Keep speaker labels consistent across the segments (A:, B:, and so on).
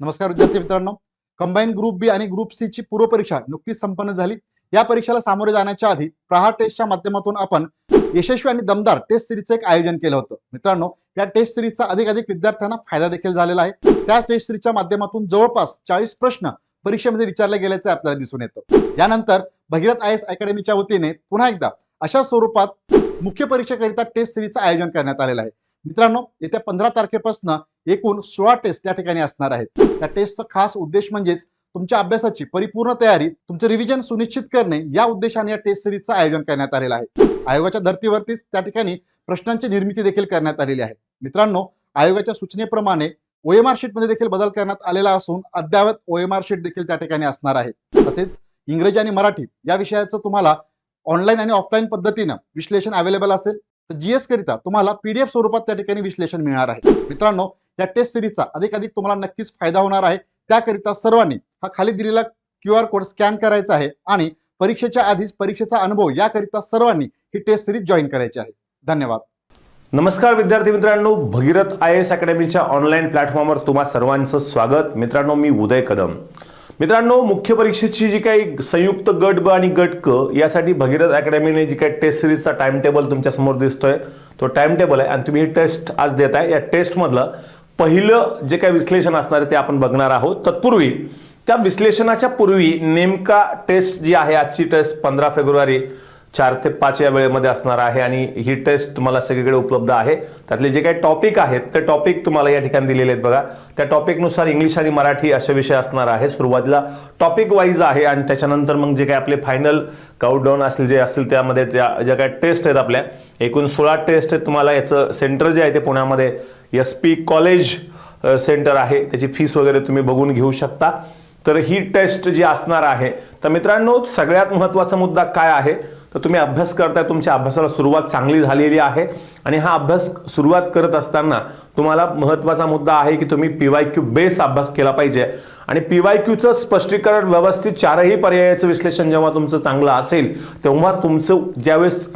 A: नमस्कार विद्यार्थी मित्रांनो, कंबाईन ग्रुप बी आणि ग्रुप सी ची पूर्व परीक्षा नुकतीच संपन्न झाली। या परीक्षेला सामोरे जाण्याच्या आधी प्रहार टेस्टच्या माध्यमातून आपण यशस्वी आणि दमदार टेस्ट सिरीजचं एक आयोजन केलं होतं। मित्रांनो, या टेस्ट सिरीजचा अधिकाधिक विद्यार्थ्यांना फायदा देखील झालेला आहे। त्या टेस्ट सिरीजच्या माध्यमातून जवळपास 40 प्रश्न परीक्षेमध्ये विचारले गेल्याचे आपल्याला दिसून येतं। यानंतर भगीरथ आयएएस अकॅडमीच्या वतीने पुन्हा एकदा अशा स्वरूपात मुख्य परीक्षेकरिता टेस्ट सिरीजचं आयोजन करण्यात आलेलं आहे। मित्रांनो, येत्या 15 तारखेपासून एकूण 16 टेस्ट या ठिकाणी असणार आहेत। त्या टेस्टचा खास उद्देश म्हणजेच तुमच्या अभ्यासाची परिपूर्ण तयारी, तुमचे रिव्हिजन सुनिश्चित करणे या उद्देशाने या टेस्ट सिरीजचं आयोजन करण्यात आलेलं आहे। आयोगाच्या धर्तीवरतीच त्या ठिकाणी प्रश्नांची निर्मिती देखील करण्यात आलेली आहे। मित्रांनो, आयोगाच्या सूचनेप्रमाणे ओएमआर शीट मध्ये देखील बदल करण्यात आलेला असून अद्ययावत ओएमआर शीट देखील त्या ठिकाणी असणार आहे। तसेच इंग्रजी आणि मराठी या विषयाचं तुम्हाला ऑनलाईन आणि ऑफलाईन पद्धतीने विश्लेषण अवेलेबल असेल, तर जीएस करिता तुम्हाला पीडीएफ स्वरूपात त्या ठिकाणी विश्लेषण मिळणार आहे। मित्रांनो, या टेस्ट सिरीजचा अधिकाधिक तुम्हाला नक्कीच फायदा होणार आहे। त्याकरिता सर्वांनी हा खाली दिलेला QR कोड स्कॅन करायचा आहे आणि परीक्षेच्या आधीच परीक्षेचा अनुभव याकरिता सर्वांनी ही टेस्ट सिरीज जॉईन करायची आहे। धन्यवाद।
B: नमस्कार विद्यार्थी मित्रांनो, भगीरथ आयएएस अकॅडमीच्या ऑनलाईन प्लॅटफॉर्मवर तुम्हा सर्वांचं स्वागत। मित्रांनो, मी उदय कदम। मित्रांनो, मुख्य परीक्षेची जी काही संयुक्त गट ब आणि गट क यासाठी भगीरथ अकॅडमीने जी काही टेस्ट सिरीजचा टाइम टेबल तुमच्या समोर दिसतोय तो टाइम टेबल आहे आणि तुम्ही ही टेस्ट आज देताय। या टेस्ट मधलं पहिलं जे काही विश्लेषण असणार आहे ते आपण बघणार आहोत। तत्पूर्वी त्या विश्लेषणाच्या पूर्वी नेमका टेस्ट जी आहे आजची टेस्ट 15 फेब्रुवारी 4 ते 5 या वेळेमध्ये असणार आहे आणि ही टेस्ट तुम्हाला सगळीकडे उपलब्ध आहे। त्यातले जे काही टॉपिक आहेत ते टॉपिक तुम्हाला या ठिकाणी दिलेले आहेत बघा। त्या टॉपिकनुसार इंग्लिश आणि मराठी असे विषय असणार आहे। सुरुवातीला टॉपिक वाईज आहे आणि त्याच्यानंतर मग जे काही आपले फायनल काउंटडाऊन असतील जे असतील त्यामध्ये ज्या काही टेस्ट आहेत आपल्या एकूण 16 टेस्ट आहेत। तुम्हाला याचं सेंटर जे आहे ते पुण्यामध्ये SP कॉलेज सेंटर आहे। त्याची फीस वगैरे तुम्ही बघून घेऊ शकता। तर ही टेस्ट जी असणार आहे, तर मित्रांनो सगळ्यात महत्त्वाचा मुद्दा काय आहे, तर तुम्ही अभ्यास करताय, तुमच्या अभ्यासाला सुरुवात चांगली झालेली आहे आणि हा अभ्यास सुरुवात करत असताना तुम्हाला महत्त्वाचा मुद्दा आहे की तुम्ही PYQ बेस अभ्यास केला पाहिजे आणि PYQचं स्पष्टीकरण व्यवस्थित 4ही पर्यायाचं विश्लेषण जेव्हा तुमचं चांगलं असेल तेव्हा तुमचं ज्यावेळेस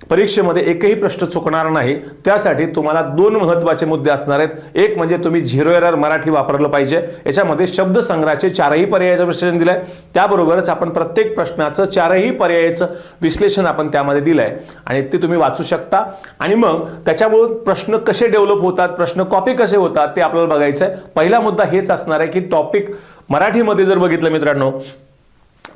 B: परीक्षेमध्ये एकही प्रश्न चुकणार नाही। त्यासाठी तुम्हाला 2 महत्त्वाचे मुद्दे असणार आहेत। एक म्हणजे तुम्ही 0 एरर मराठी वापरलं पाहिजे। याच्यामध्ये शब्दसंग्रहाचे 4ही पर्यायाचं विश्लेषण दिलंय, त्याबरोबरच आपण प्रत्येक प्रश्नाचं 4ही पर्यायाचं विश्लेषण आपण त्यामध्ये दिलंय आणि ते तुम्ही वाचू शकता आणि मग त्याच्यामुळे प्रश्न कसे डेव्हलप होतात, प्रश्न कॉपी कसे होतात ते आपल्याला बघायचं आहे। पहिला मुद्दा हेच असणार आहे की टॉपिक मराठीमध्ये जर बघितलं मित्रांनो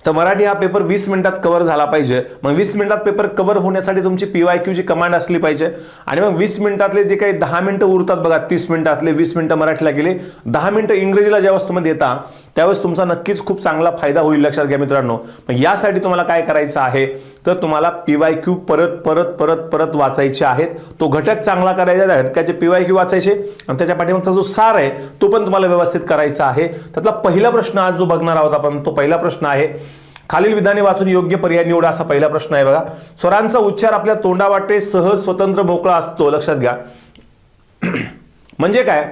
B: तर मराठी हा पेपर 20 मिनिटात कव्हर झाला पाहिजे। मग 20 मिनिटात पेपर कव्हर होण्यासाठी तुमची PYQ ची कमांड असली पाहिजे आणि मग 20 मिनिटातले जे काही 10 मिनिटं उरतात बघा, 30 मिनिटातले 20 मिनिटं मराठीला गेले, 10 मिनिटं इंग्रजीला ज्यावेळेस तुम्ही देता त्यावेळेस तुमचा नक्कीच खूप चांगला फायदा होईल, लक्षात घ्या मित्रांनो। मग यासाठी तुम्हाला काय करायचं आहे, तर तुम्हाला PYQ परत परत परत परत वाचायचे आहेत। तो घटक चांगला करायचा, त्या घटकाचे PYQ वाचायचे आणि त्याच्या पाठीमागचा जो सार आहे तो पण तुम्हाला व्यवस्थित करायचा आहे। त्यातला पहिला प्रश्न आज जो बघणार आहोत आपण, तो पहिला प्रश्न आहे खालील विधाने वाचून योग्य पर्याय निवडा, असा पहिला प्रश्न आहे बघा। स्वरांचा उच्चार आपल्या तोंडावाटे सहज स्वतंत्र मोकळा असतो, लक्षात घ्या। म्हणजे काय,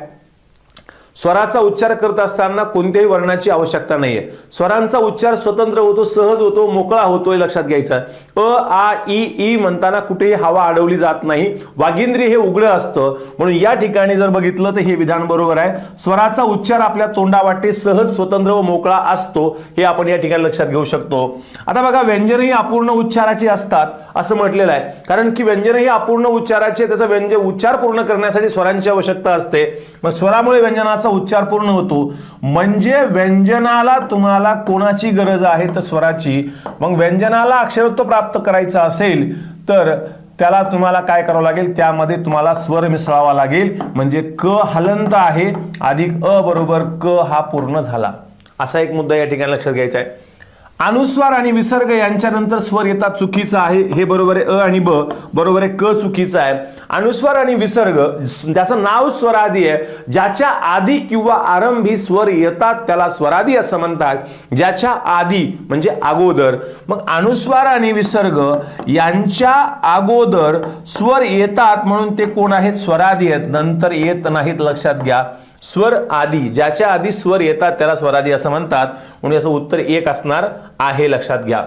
B: स्वराचा उच्चार करत असताना कोणत्याही वर्णाची आवश्यकता नाहीये। स्वरांचा उच्चार स्वतंत्र होतो, सहज होतो, मोकळा होतोय, लक्षात घ्यायचं। अ आ इ ई म्हणताना कुठेही हवा अडवली जात नाही, वागिंद्री हे उघडं असतं, म्हणून या ठिकाणी जर बघितलं तर हे विधान बरोबर आहे। स्वराचा उच्चार आपल्या तोंडावाटे सहज स्वतंत्र व मोकळा असतो, हे आपण या ठिकाणी लक्षात घेऊ शकतो। आता बघा, व्यंजन ही अपूर्ण उच्चाराची असतात असं म्हटलेलं आहे, कारण की व्यंजन ही अपूर्ण उच्चाराचे, त्याचा व्यंजन उच्चार पूर्ण करण्यासाठी स्वरांची आवश्यकता असते। मग स्वरामुळे व्यंजनाचा उच्चार पूर्ण होतो, म्हणजे व्यंजनाला तुम्हाला कोणाची गरज आहे, तर स्वराची। मग व्यंजनाला अक्षरत्व प्राप्त करायचं असेल तर त्याला तुम्हाला काय करावं लागेल, त्यामध्ये तुम्हाला स्वर मिसळावा लागेल, म्हणजे क हलंत आहे अधिक अ बरोबर क हा पूर्ण झाला। असा एक मुद्दा या ठिकाणी लक्षात घ्यायचा आहे। अनुस्वार आणि विसर्ग यांच्यानंतर स्वर येतात, चुकीचं आहे, हे बरोबर आहे। अ आणि ब बरोबर आहे, क चुकीचं आहे। अनुस्वार आणि विसर्ग ज्याचं नाव स्वरादी आहे, ज्याच्या आधी किंवा आरंभी स्वर येतात त्याला स्वरादी असं म्हणतात, ज्याच्या आधी म्हणजे अगोदर। मग अनुस्वार आणि विसर्ग यांच्या अगोदर स्वर येतात म्हणून ते कोण आहेत, स्वरादी आहेत, नंतर येत नाहीत, लक्षात घ्या। स्वर आधी, ज्याच्या आधी स्वर येतात त्याला स्वरादी असं म्हणतात, म्हणून याचं उत्तर 1 असणार आहे, लक्षात घ्या।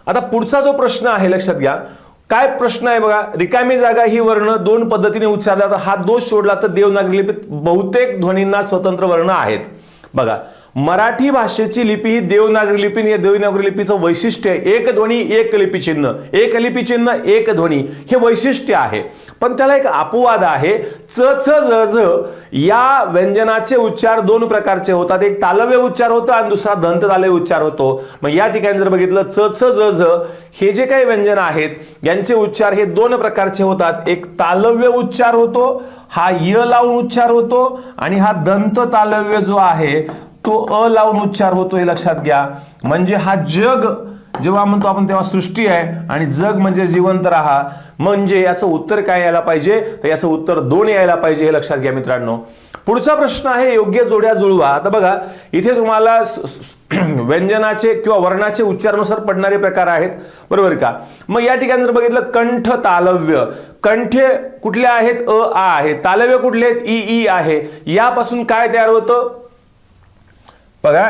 B: आता पुढचा जो प्रश्न आहे लक्षात घ्या, काय प्रश्न आहे बघा, रिकामी जागा ही वर्ण दोन पद्धतीने उच्चारला जातात. हा दोष सोडला तर देवनागरी लिपीत बहुतेक ध्वनींना स्वतंत्र वर्ण आहेत. बघा, मराठी भाषेची लिपी ही देवनागरी लिपी. या देवनागरी लिपीचं वैशिष्ट्य आहे एक ध्वनी एक लिपी चिन्ह, एक लिपी चिन्ह एक ध्वनी, हे वैशिष्ट्य आहे. पण त्याला एक अपवाद आहे. च छ ज झ या व्यंजनाचे उच्चार दोन प्रकारचे होतात. एक तालव्य उच्चार होतो आणि दुसरा दंत तालव्य उच्चार होतो. मग या ठिकाणी जर बघितलं च छ ज झ हे जे काही व्यंजन आहेत यांचे उच्चार हे दोन प्रकारचे होतात. एक तालव्य उच्चार होतो, हा य लावून उच्चार होतो, आणि हा दंत तालव्य जो आहे तो अ लावून उच्चार होतो. हे लक्षात घ्या. म्हणजे हा जग जेव्हा म्हणतो आपण तेव्हा सृष्टी आहे, आणि जग म्हणजे जिवंत राहा. म्हणजे याचं उत्तर काय यायला पाहिजे, तर याचं उत्तर 2 यायला पाहिजे. हे लक्षात घ्या मित्रांनो. पुढचा प्रश्न आहे योग्य जोड्या जुळवा. आता बघा, इथे तुम्हाला व्यंजनाचे किंवा वर्णाचे उच्चारानुसार पडणारे प्रकार आहेत, बरोबर का. मग या ठिकाणी जर बघितलं कंठ तालव्य, कंठे कुठले आहेत, अ आ आहे. तालव्य कुठले आहेत, इ ई आहे. यापासून काय तयार होतं बघा,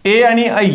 B: ए आणि ऐ.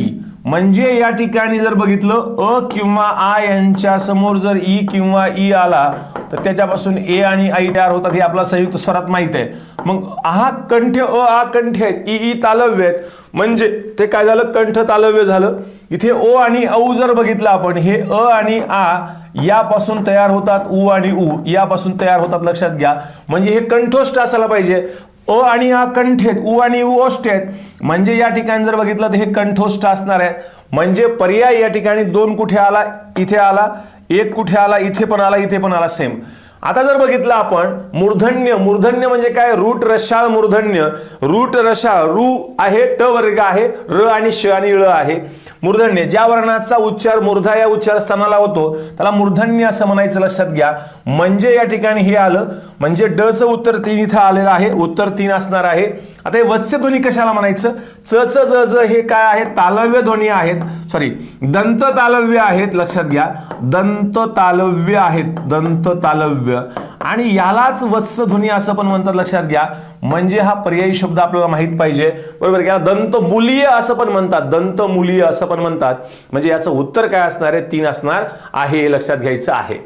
B: म्हणजे या ठिकाणी जर बघितलं अ किंवा आ यांच्या समोर जर ई किंवा ई आला तर त्याच्यापासून ए आणि ऐ तयार होतात. हे आपला संयुक्त स्वरात माहित आहे. मग आ कंठ अ आ कंठ आहेत, ई ई तालव्य आहेत. म्हणजे ते काय झालं, कंठ तालव्य झालं. इथे ओ आणि औ जर बघितलं आपण, हे अ आणि आ यापासून तयार होतात, उ आणि उ यापासून तयार होतात. लक्षात घ्या. म्हणजे हे कंठोष्ठ असायला पाहिजे. अ आणि आ कंठ आहेत, उ आणि उ ओष्ठ आहेत. म्हणजे या ठिकाणी जर बघितलं तर हे कंठोष्ठ असणार आहेत. म्हणजे पर्याय या ठिकाणी 2 कुठे आला, इथे आला. 1 कुठे आला, इथे पण आला, इथे पण आला. सेम. आता जर बघितलं आपण मूर्धन्य, मूर्धन्य म्हणजे काय, रूट रसाळ मूर्धन्य. रूट रसाळ, रू आहे, ट वर्ग आहे, र आणि श आणि ळ आहे. मूर्धन्य ज्या वर्णाचा उच्चार मूर्धा या उच्चार स्थानाला होतो त्याला मूर्धन्य असं म्हणायचं. लक्षात घ्या. म्हणजे या ठिकाणी हे आलं. म्हणजे ड चं उत्तर 3 इथं आलेलं आहे. उत्तर 3 असणार आहे. आता हे वत्स्य ध्वनी कशाला म्हणायचं, च च ज ज हे काय आहे, तालव्य ध्वनी आहेत. सॉरी, दंत तालव्य आहेत. लक्षात घ्या, दंत तालव्य आहेत, दंत तालव्य. आणि यालाच वत्स्य ध्वनी असं पण म्हणतात. लक्षात घ्या. म्हणजे हा पर्यायी शब्द आपल्याला माहित पाहिजे, बरोबर. याला दंतमूलीय असं पण म्हणतात, दंतमूलीय असं पण म्हणतात. म्हणजे याचं उत्तर काय असणार आहे, 3 असणार आहे. हे लक्षात घ्यायचं आहे.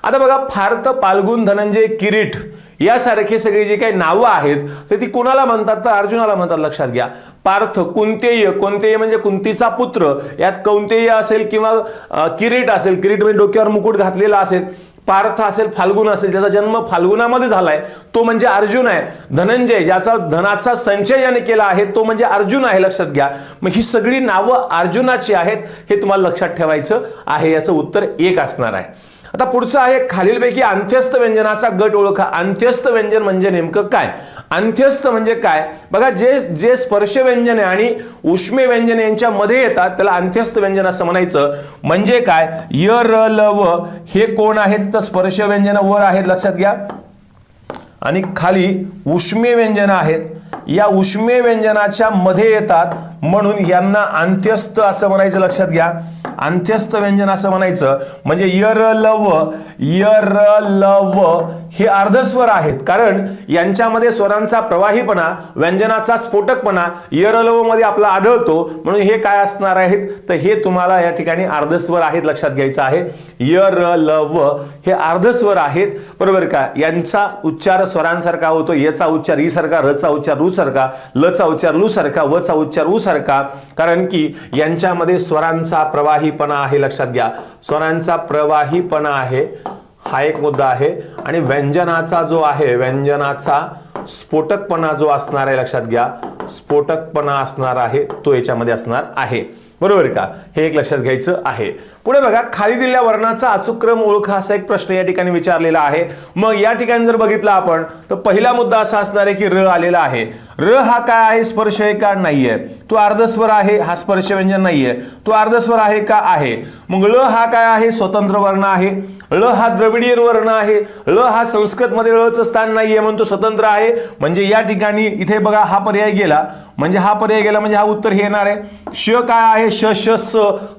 B: आता बघा, फार्थ, फाल्गुन, धनंजय, किरीट यासारखे सगळी जी काही नावं आहेत तर ती कोणाला म्हणतात, तर अर्जुनाला म्हणतात. लक्षात घ्या. पार्थ, कुंतेय, कुंतेय म्हणजे कुंतीचा पुत्र. यात कौंतेय असेल किंवा किरीट असेल, किरीट म्हणजे डोक्यावर मुकुट घातलेला असेल. पार्थ असेल, फाल्गुन असेल, ज्याचा जन्म फाल्गुनामध्ये झालाय तो म्हणजे अर्जुन आहे. धनंजय ज्याचा धनाचा संचय याने केला आहे तो म्हणजे अर्जुन आहे. लक्षात घ्या. मग ही सगळी नावं अर्जुनाची आहेत, हे तुम्हाला लक्षात ठेवायचं आहे. याचं उत्तर 1 असणार आहे. आता पुढचं आहे खालीलपैकी अंत्यस्थ व्यंजनाचा गट ओळखा. अंत्यस्थ व्यंजन म्हणजे नेमकं काय, अंत्यस्थ म्हणजे काय बघा, जे जे स्पर्श व्यंजन आहे आणि उष्मे व्यंजन यांच्या मध्ये येतात त्याला अंत्यस्थ व्यंजन असं म्हणायचं. म्हणजे काय, य र ल व हे कोण आहेत, तर स्पर्श व्यंजन वर आहेत. लक्षात घ्या. आणि खाली उष्मे व्यंजन आहेत. या उष्मे व्यंजनाच्या मध्ये येतात म्हणून यांना अंत्यस्थ असं म्हणायचं. लक्षात घ्या. अंत्यस्थ व्यंजन असं म्हणायचं. म्हणजे य र ल व, य र ल व हे अर्धस्वर आहेत, कारण यांच्यामध्ये स्वरांचा प्रवाहीपणा, व्यंजनाचा स्फोटकपणा य र ल व मध्ये आपला आढळतो. म्हणून हे काय असणार आहेत, तर हे तुम्हाला या ठिकाणी अर्धस्वर आहेत. लक्षात घ्यायचं आहे. य र ल व हे अर्धस्वर आहेत, बरोबर का. यांचा उच्चार स्वरांसारखा होतो. यचा उच्चार ई सारखा, रचा उच्चार रू सारखा, लचा उच्चार लू सारखा, वचा उच्चार ऊ सारखा, कारण की यांच्यामध्ये स्वरांचा प्रवाहीपणा आहे. लक्षात घ्या. स्वरांचा प्रवाहीपणा आहे, हा एक मुद्दा आहे. आणि व्यंजनाचा जो आहे, व्यंजनाचा स्फोटकपणा जो असणार आहे, लक्षात घ्या, स्फोटकपणा असणार आहे तो याच्यामध्ये असणार आहे, बरोबर का. हे एक लक्षात घ्यायचं आहे. पुढे बघा, खाली दिलेल्या वर्णाचा अचूक क्रम ओळखा असा एक प्रश्न या ठिकाणी विचारलेला आहे. मग या ठिकाणी जर बघितलं आपण तर पहिला मुद्दा असा असणार आहे की र आलेला आहे. र हा काय आहे, स्पर्श आहे का, नाहीये. तो अर्धस्वर आहे, हा स्पर्श व्यंजन नाहीये. तो अर्धस्वर आहे का, आहे. मग ल हा काय आहे, स्वतंत्र वर्ण आहे. ळ हा द्रविडियन वर्ण आहे. ळ हा संस्कृत मध्ये ळचं स्थान नाहीये म्हणून तो स्वतंत्र आहे. म्हणजे या ठिकाणी इथे बघा हा पर्याय गेला, म्हणजे हा पर्याय गेला, म्हणजे हा उत्तर हे येणार आहे. श काय आहे, श श स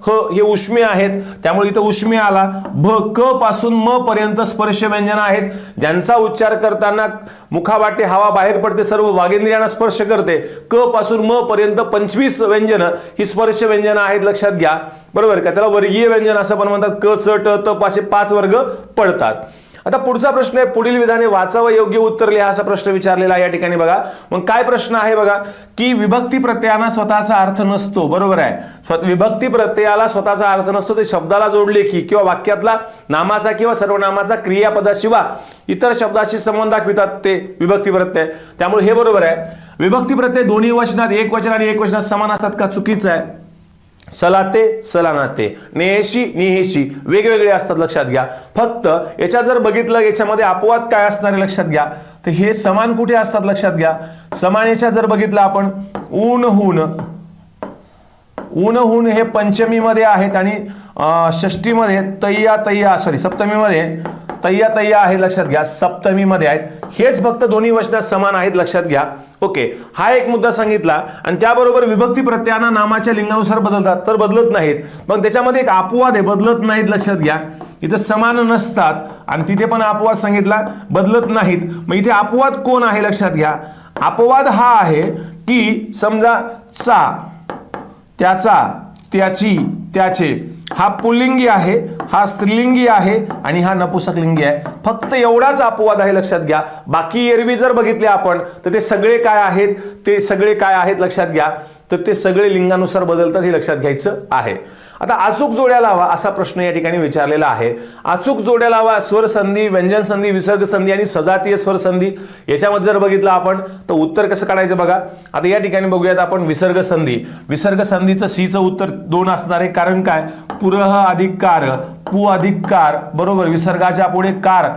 B: ह हे उष्मे आहेत, त्यामुळे इथं उष्मे आला. भ क पासून म पर्यंत स्पर्श व्यंजन आहेत, ज्यांचा उच्चार करताना मुखावाटे हवा बाहेर पडते, सर्व वागेंद्रियांना स्पर्श करते. क पासून म पर्यंत 25 व्यंजनं ही स्पर्श व्यंजनं आहेत, लक्षात घ्या. बरोबर का. त्याला वर्गीय व्यंजन असं पण म्हणतात. क च ट त असे 5 वर्ग पडतात. आता पुढचा प्रश्न आहे, पुढील विधाने वाचावं, योग्य उत्तर लिहा असा प्रश्न विचारलेला आहे या ठिकाणी. बघा मग काय प्रश्न आहे बघा, की विभक्ती प्रत्ययाला स्वतःचा अर्थ नसतो. बरोबर आहे. विभक्ती प्रत्ययाला स्वतःचा अर्थ नसतो, ते शब्दाला जोडले की किंवा वाक्यातला नामाचा किंवा सर्वनामाचा क्रियापदाशिवाय इतर शब्दाशी संबंध दाखवितात ते विभक्ती प्रत्यय. त्यामुळे हे बरोबर आहे. विभक्ती प्रत्यय दोन्ही वचनात, एक वचन आणि एक वचनात समान असतात का? चुकीचं आहे. सलाते सलानाते, नेहेशी निहेशी वेगवेगळे असतात, लक्षात घ्या. फक्त याच्यात जर बघितलं याच्यामध्ये अपवाद काय असणार आहे लक्षात घ्या. तर हे समान कुठे असतात लक्षात घ्या. समान याच्यात जर बघितलं आपण ऊनहून, ऊनहून हे पंचमीमध्ये आहेत आणि षष्टीमध्ये तय्या तय्या सप्तमीमध्ये तय्या तय्या आहे, लक्षात घ्या. सप्तमीमध्ये आहेत. हेच फक्त दोन्ही वचनात समान आहेत, लक्षात घ्या. ओके, हा एक मुद्दा सांगितला. आणि त्याबरोबर विभक्ती प्रत्ययांना नामाच्या लिंगानुसार बदलतात, तर बदलत नाहीत. मग त्याच्यामध्ये एक अपवाद आहे, बदलत नाहीत, लक्षात घ्या. इथं समान नसतात आणि तिथे पण अपवाद सांगितला, बदलत नाहीत. मग इथे अपवाद कोण आहे लक्षात घ्या. अपवाद हा आहे की समजा चा, त्याचा, त्याची, त्याचे, हा पुल्लिंगी आहे, हा स्त्रीलिंगी आहे आणि हा नपुंसकलिंगी आहे. फक्त एवढाच अपवाद आहे, लक्षात घ्या. बाकी एरवी जर बघितले आपण तर ते सगळे काय आहेत, ते सगळे काय आहेत लक्षात घ्या. तर ते सगळे लिंगानुसार बदलतात, हे लक्षात घ्यायचं आहे. आता अचूक जोड्या लावा असा प्रश्न या ठिकाणी विचारलेला आहे. अचूक जोड्या लावा, स्वर संधी, व्यंजन संधी, विसर्ग संधी आणि सजातीय स्वर संधी याच्यामध्ये जर बघितलं आपण तर उत्तर कसं काढायचं बघा. आता या ठिकाणी बघूयात आपण विसर्ग संधी. विसर्ग संधीचं सीचं उत्तर 2 असणार आहे. कारण काय, पुरह अधिक कार, पु अधिक कार. बरोबर. विसर्गाच्या पुढे कार,